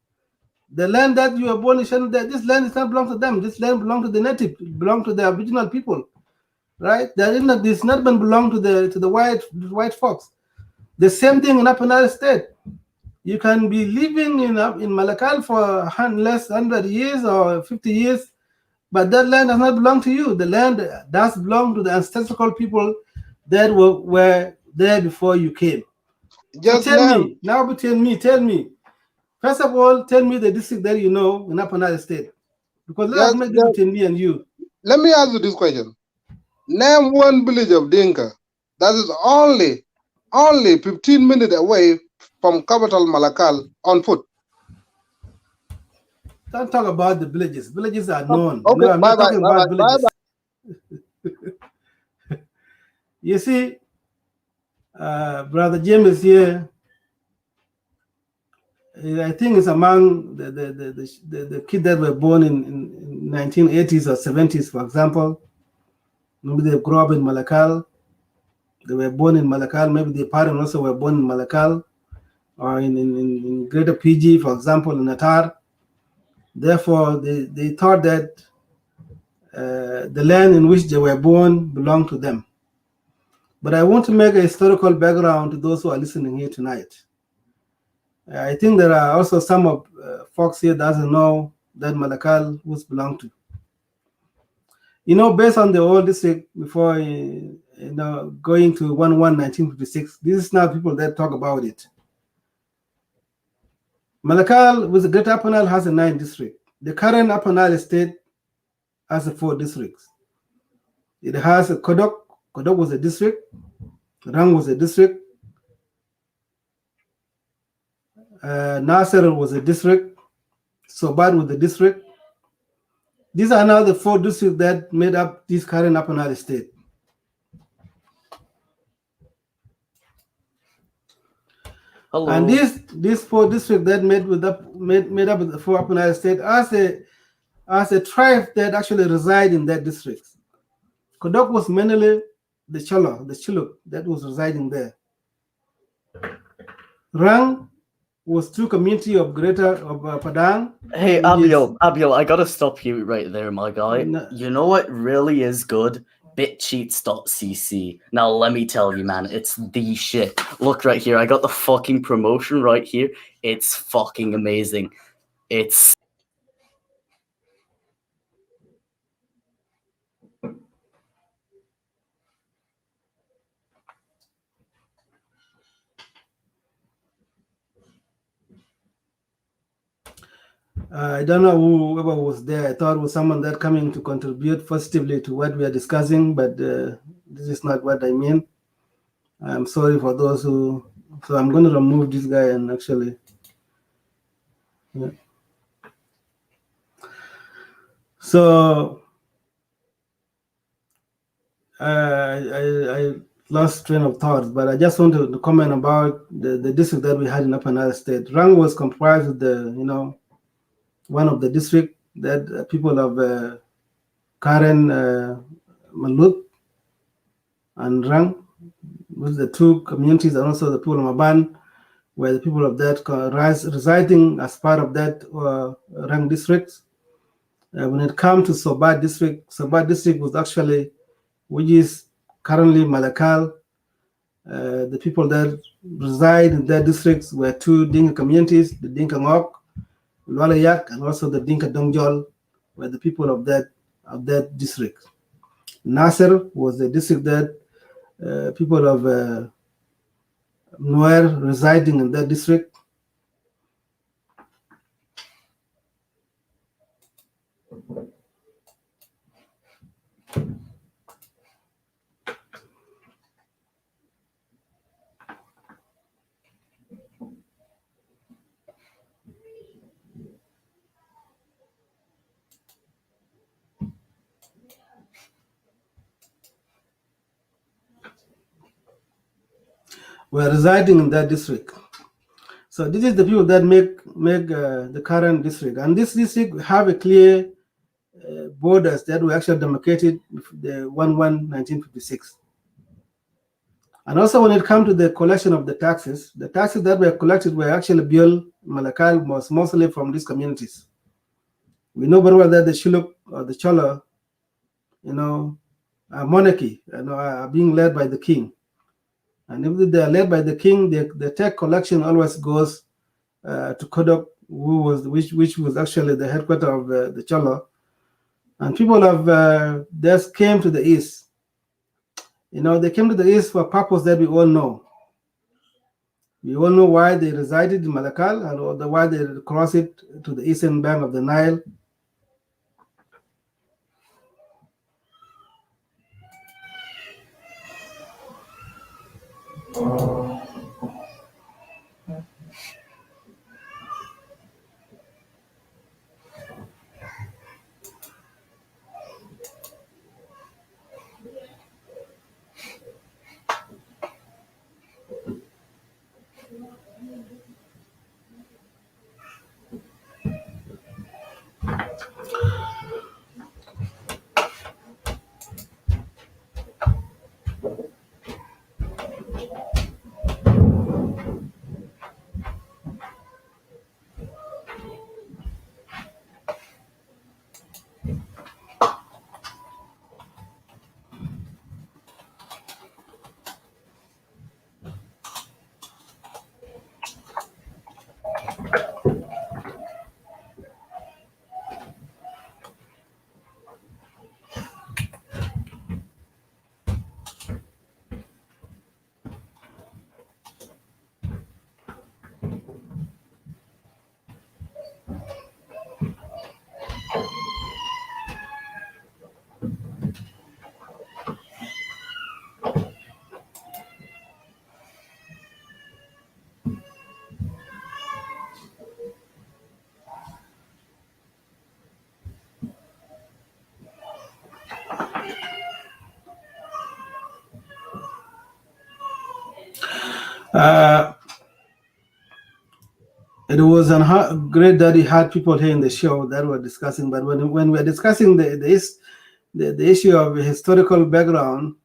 The land that you were born in Sheldon, this land does not belong to them. This land belongs to the native, belongs to the original people, right? This not belong to the white folks. The same thing in Upper Nile State. You can be living in Malakal for less 100 years or 50 years, but that land does not belong to you. The land does belong to the ancestral people that were there before you came.
Just
so tell me. First of all, tell me the district that you know in Upper Nile State. Because let us make this between me and you.
Let me ask you this question. Name one village of Dinka that is only 15 minutes away from capital Malakal on foot.
Don't talk about the villages. Villages are known.
Okay,
no, I'm not talking about villages. You see, Brother James is here. I think it's among the kids that were born in 1980s or 70s, for example. Maybe they grew up in Malakal. They were born in Malakal. Maybe their parents also were born in Malakal or in Greater PG, for example, in Natar. Therefore, they thought that the land in which they were born belonged to them. But I want to make a historical background to those who are listening here tonight. I think there are also some of folks here that doesn't know that Malakal was belonged to. You know, based on the old district before going to 1/1/1956, this is now people that talk about it. Malakal with the Greater Upper Nile has a 9 district. The current Upper Nile State has 4 districts. It has a Kodok. Kodok was a district. Rang was a district. Nasser was a district. Sobat was a district. These are now the 4 districts that made up this current Upper Nile State.
Hello.
And these 4 districts that made up the 4 Upper Nile State as a tribe that actually reside in that district. Kodok was mainly the Chiluk that was residing there. Rang was 2 community of Padang.
Hey, Abiel, I gotta stop you right there, my guy. No. You know what really is good? bitcheats.cc. Now let me tell you, man, it's the shit. Look right here, I got the fucking promotion right here. It's fucking amazing. It's
I don't know whoever was there. I thought it was someone that coming to contribute positively to what we are discussing, but this is not what I mean. I'm sorry for those who. So I'm going to remove this guy and actually. Yeah. So I lost train of thought, but I just want to comment about the district that we had in Upper Nile State. Rang was comprised of one of the district that people of Karen Malut and Rang, with the 2 communities, and also the people of Maban, where the people of that residing as part of that Rang district. When it comes to Sobat district was actually, which is currently Malakal. The people that reside in that districts were two Dinka communities, the Dinka Ngok, Lwalayak, and also the Dinka Dongjol were the people of that district. Nasser was the district that people of Nuer residing in that district. Were residing in that district. So this is the people that make the current district, and this district have a clear borders that were actually demarcated the 1956. And also when it comes to the collection of the taxes that were collected were actually built Malakal was mostly from these communities. We know very well that the Shilluk or the Chola, monarchy, are being led by the king. And if they are led by the king, the tax collection always goes to Kodok, which was actually the headquarters of the Chola. And people of this came to the east. They came to the east for a purpose that we all know. We all know why they resided in Malakal and why they crossed it to the eastern bank of the Nile. It was great that he had people here in the show that were discussing, but when we're discussing the issue of historical background,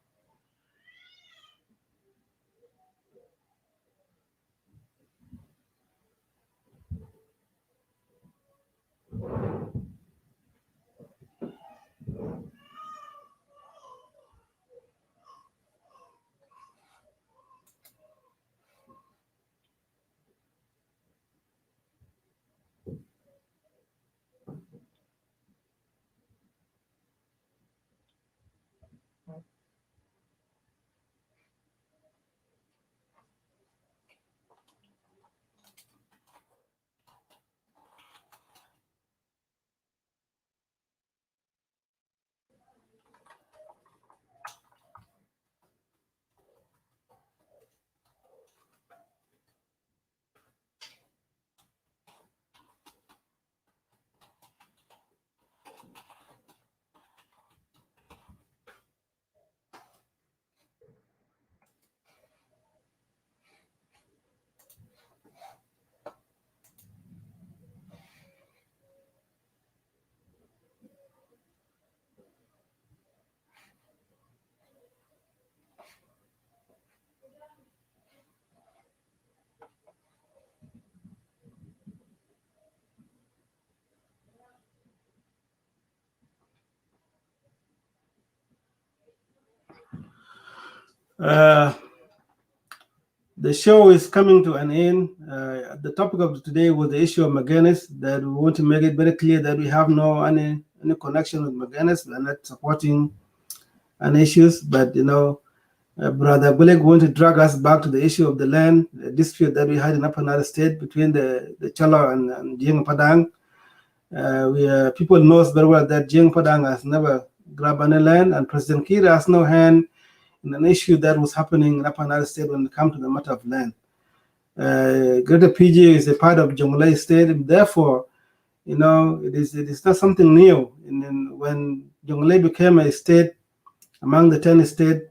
The show is coming to an end. The topic of today was the issue of Magenis, that we want to make it very clear that we have no any connection with Magenis. We are not supporting any issues, but Brother Guleg want to drag us back to the issue of the land dispute that we had in Upper Nile State between the Chala and Jing Padang. People knows very well that Jing Padang has never grabbed any land, and President Kiir has no hand in an issue that was happening in Upper Nile State when it comes to the matter of land. Greater PG is a part of Jonglei State, therefore, it is not something new. When Jonglei became a state among the 10 states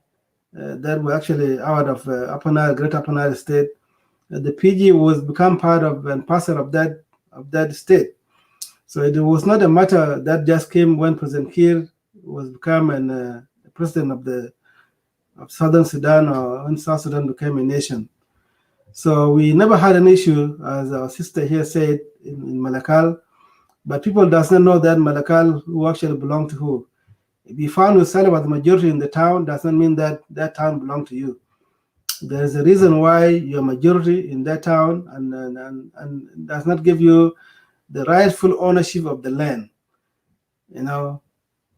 that were actually out of Upper Nile, Greater Upper Nile State, the PG was become part of and parcel of that state. So it was not a matter that just came when President Kiir was become the president of Southern Sudan, or when South Sudan became a nation. So we never had an issue, as our sister here said, in Malakal, but people does not know that Malakal who actually belong to who. If you found yourself as the majority in the town, does not mean that that town belongs to you. There is a reason why you're majority in that town, and does not give you the rightful ownership of the land.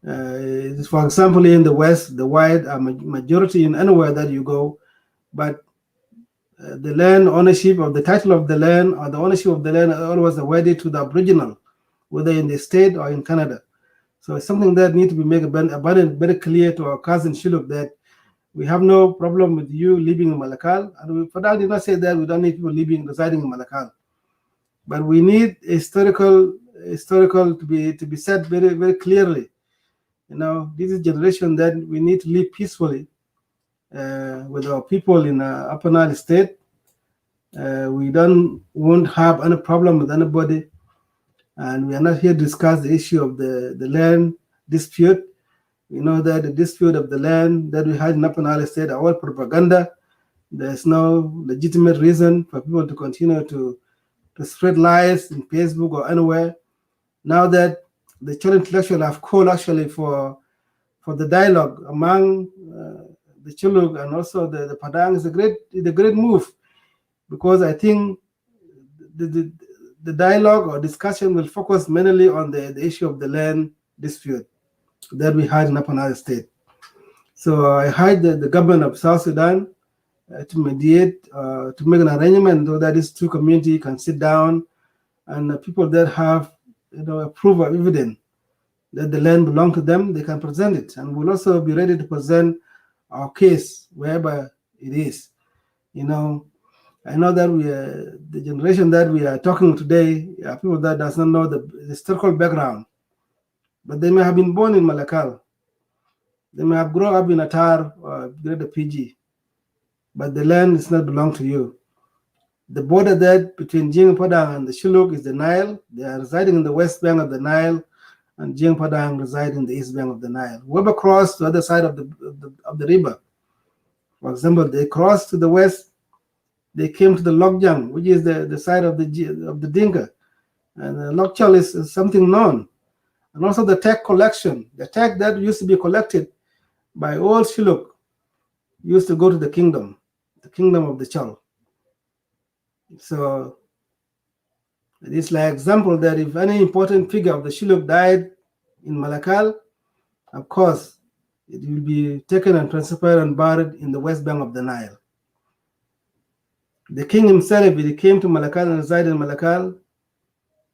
For example, in the West, the white are majority in anywhere that you go, but the land ownership of the title of the land or the ownership of the land is always awarded to the Aboriginal, whether in the state or in Canada. So it's something that needs to be made abundant, very clear to our cousin Shiluk, that we have no problem with you living in Malakal. And Fadal did not say that we don't need people residing in Malakal. But we need historical to be said very, very clearly. This is a generation that we need to live peacefully with our people in Upper Nile State. We won't have any problem with anybody, and we are not here to discuss the issue of the land dispute. We know that the dispute of the land that we had in Upper Nile State are all propaganda. There's no legitimate reason for people to continue to spread lies in Facebook or anywhere. Now that the children intellectuals have called actually for the dialogue among the Chuluk and also the Padang is a great move, because I think the dialogue or discussion will focus mainly on the issue of the land dispute that we had in Upper Nile State. So I hired the government of South Sudan to mediate, to make an arrangement so that these two communities can sit down, and people that have proof of evidence that the land belongs to them, they can present it, and we'll also be ready to present our case wherever it is. I know that the generation that we are talking today are people that does not know the historical background, but they may have been born in Malakal, they may have grown up in Atar or Greater PG, but the land does not belong to you. The border that between Jing Padang and the Shilluk is the Nile. They are residing in the west bank of the Nile, and Jing Padang reside in the east bank of the Nile. Whoever crossed to the other side of the river, for example, they crossed to the west, they came to the Lokjang, which is the side of the Dinka, and the Lokchal is something known. And also the tax collection, the tax that used to be collected by all Shilluk used to go to the kingdom of the Chal. So it is like example that if any important figure of the Shilluk died in Malakal, of course, it will be taken and transferred and buried in the west bank of the Nile. The king himself, if he came to Malakal and resided in Malakal,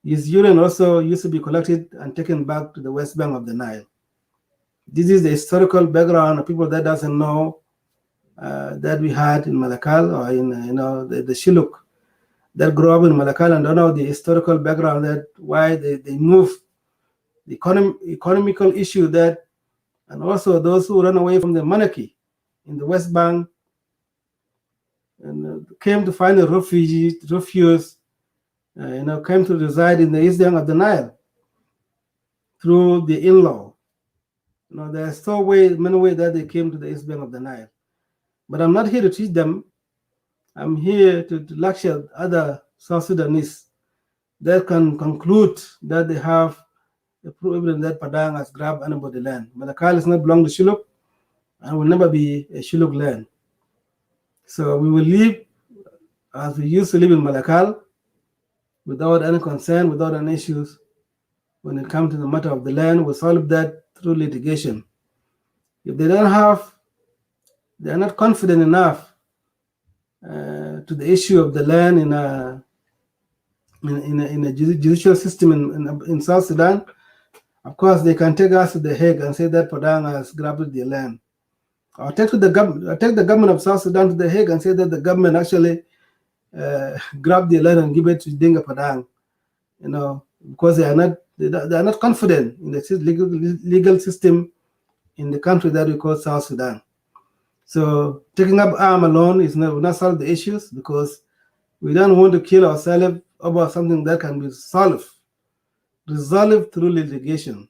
his urine also used to be collected and taken back to the west bank of the Nile. This is the historical background of people that doesn't know that we had in Malakal, or in the Shilluk that grew up in Malakal and don't know the historical background, that why they moved, the economical issue that, and also those who ran away from the monarchy in the West Bank and came to find a refuge, came to reside in the east bank of the Nile through the in-law. There's many ways that they came to the east bank of the Nile. But I'm not here to teach them. I'm here to lecture other South Sudanese that can conclude that they have the proof evidence that Padang has grabbed anybody's land. Malakal is not belong to Shilluk and will never be a Shilluk land. So we will live as we used to live in Malakal, without any concern, without any issues. When it comes to the matter of the land, we'll solve that through litigation. If they are not confident enough to the issue of the land in a judicial system in South Sudan, of course they can take us to the Hague and say that Padang has grabbed their land. Or take the government of South Sudan to the Hague and say that the government actually grabbed the land and give it to Dinga Padang, because they are not confident in the legal system in the country that we call South Sudan. So taking up arm alone will not solve the issues, because we don't want to kill ourselves about something that can be resolved through litigation.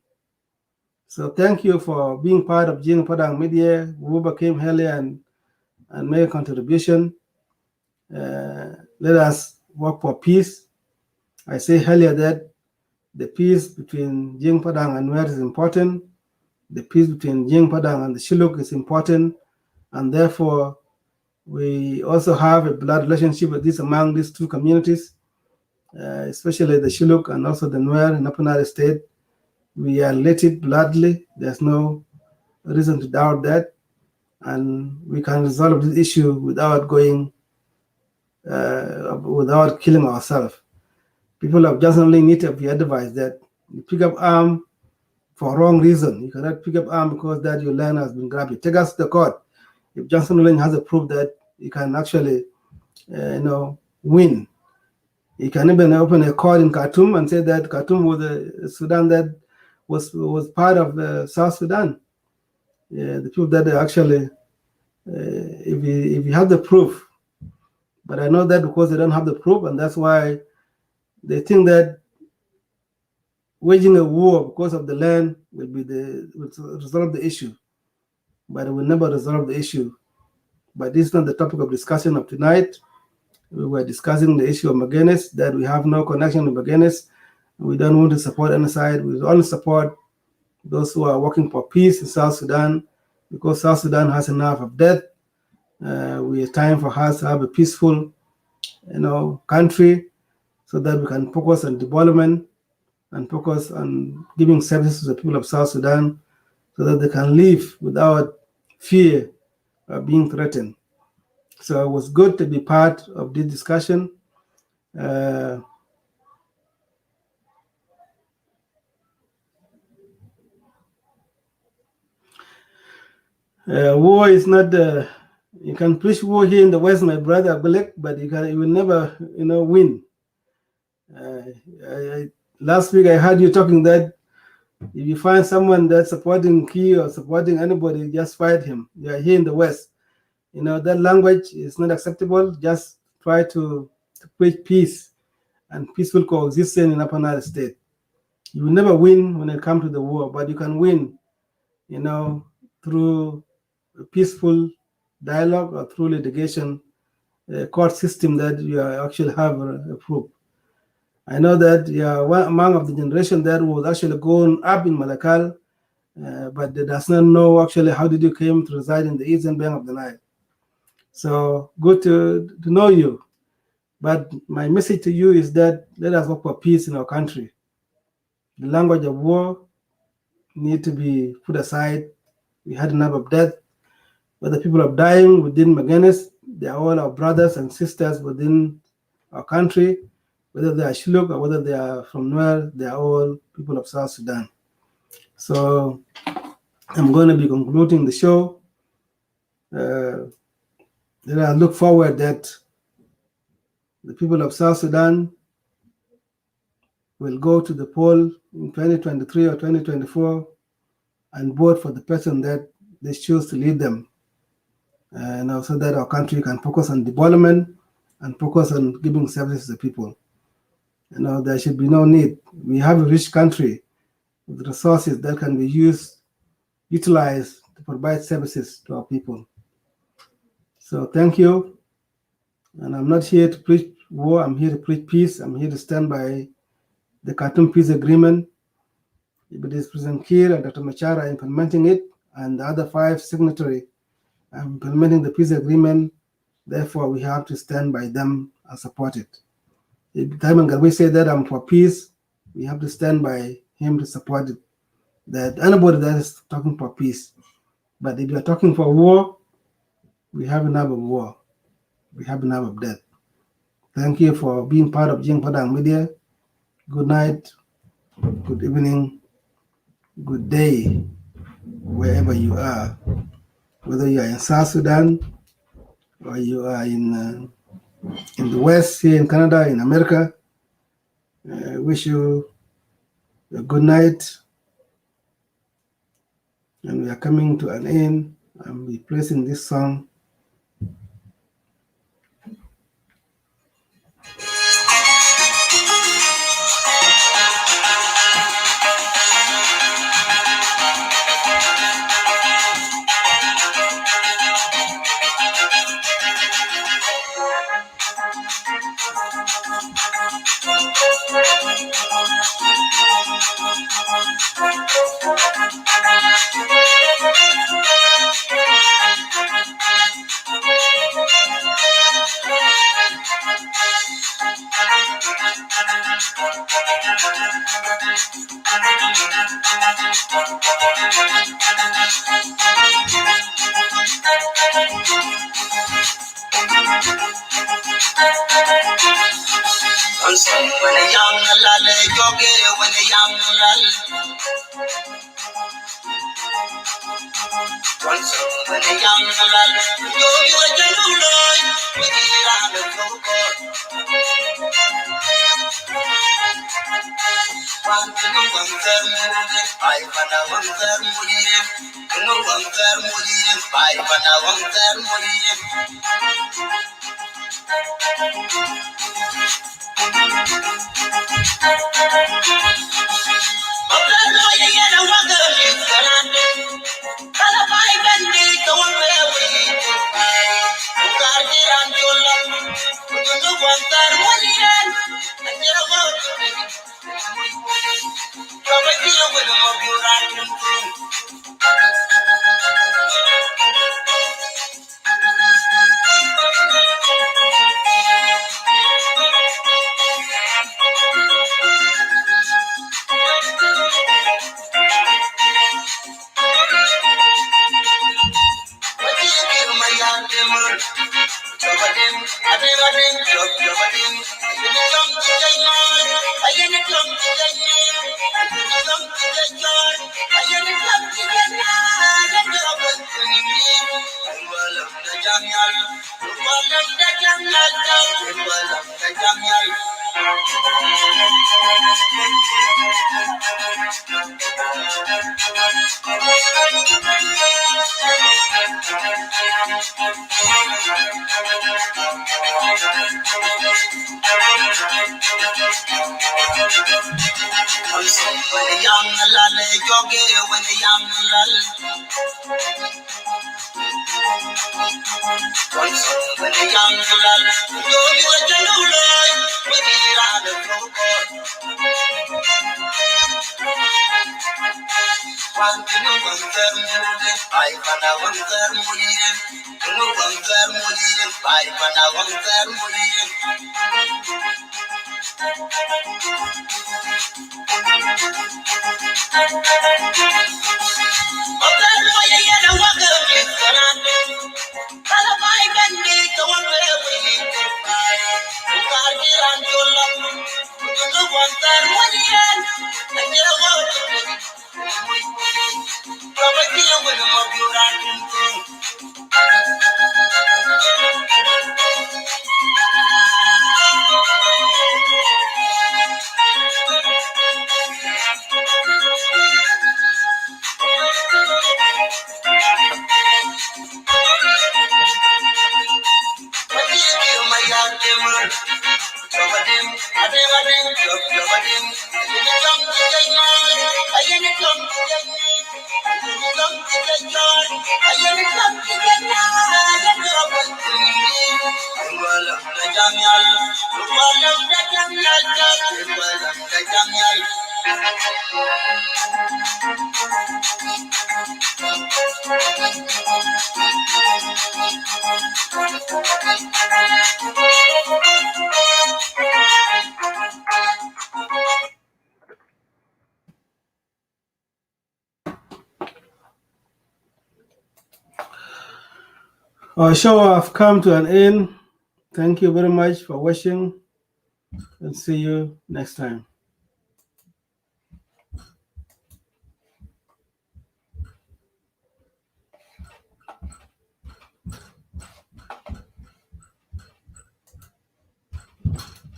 So thank you for being part of Jing Padang Media, who came earlier and made a contribution. Let us work for peace. I say earlier that the peace between Jing Padang and Nuer is important. The peace between Jing Padang and the Shilluk is important. And therefore, we also have a blood relationship among these two communities, especially the Shilluk and also the Nuer in Upper Nile State. We are related bloodly. There's no reason to doubt that. And we can resolve this issue without killing ourselves. People of Johnson only need to be advised that you pick up arm for wrong reason. You cannot pick up arm because that your land has been grabbed. Take us to the court. If Johnson Lane has a proof that you can actually, win. You can even open a court in Khartoum and say that Khartoum was a Sudan that was part of South Sudan. The proof that they actually, if you have the proof, but I know that because they don't have the proof, and that's why they think that waging a war because of the land will resolve the issue, but it will never resolve the issue. But this is not the topic of discussion of tonight. We were discussing the issue of Magenis, that we have no connection with Magenis. We don't want to support any side. We only support those who are working for peace in South Sudan, because South Sudan has enough of death. We have time for us to have a peaceful, country, so that we can focus on development and focus on giving services to the people of South Sudan, so that they can live without fear of being threatened. So it was good to be part of this discussion. War is not you can preach war here in the West, my brother Abelek, but you will never win. Last week I heard you talking that if you find someone that's supporting Key or supporting anybody, just fight him. You are here in the West. That language is not acceptable. Just try to preach peace and peaceful coexistence in Upper Nile State. You will never win when it comes to the war, but you can win, through a peaceful dialogue or through litigation, court system that you actually have approved. I know that you are one among the generation that was actually going up in Malakal, but they does not know actually how did you came to reside in the eastern bank of the Nile. So good to know you. But my message to you is that let us work for peace in our country. The language of war need to be put aside. We had enough of death. Whether people are dying within Magenis, they are all our brothers and sisters within our country. Whether they are Shilluk or whether they are from Nuer, they are all people of South Sudan. So I'm going to be concluding the show. Then I look forward that the people of South Sudan will go to the poll in 2023 or 2024 and vote for the person that they choose to lead them, and also that our country can focus on development and focus on giving services to people. There should be no need. We have a rich country with resources that can be utilized to provide services to our people. So thank you. And I'm not here to preach war. I'm here to preach peace. I'm here to stand by the Khartoum Peace Agreement. If it is President Kiir and Dr. Machar are implementing it, and the other 5 signatories are implementing the peace agreement, Therefore, we have to stand by them and support it. If Simon Garwe said that I'm for peace, we have to stand by him to support it. That anybody that is talking for peace. But if you are talking for war, we have enough of war. We have enough of death. Thank you for being part of Jing Padang Media. Good night, good evening, good day, wherever you are. Whether you are in South Sudan or you are in the West, here in Canada, in America, I wish you a good night. And we are coming to an end. I'm replacing this song. Our show have come to an end. Thank you very much for watching, and see you next time.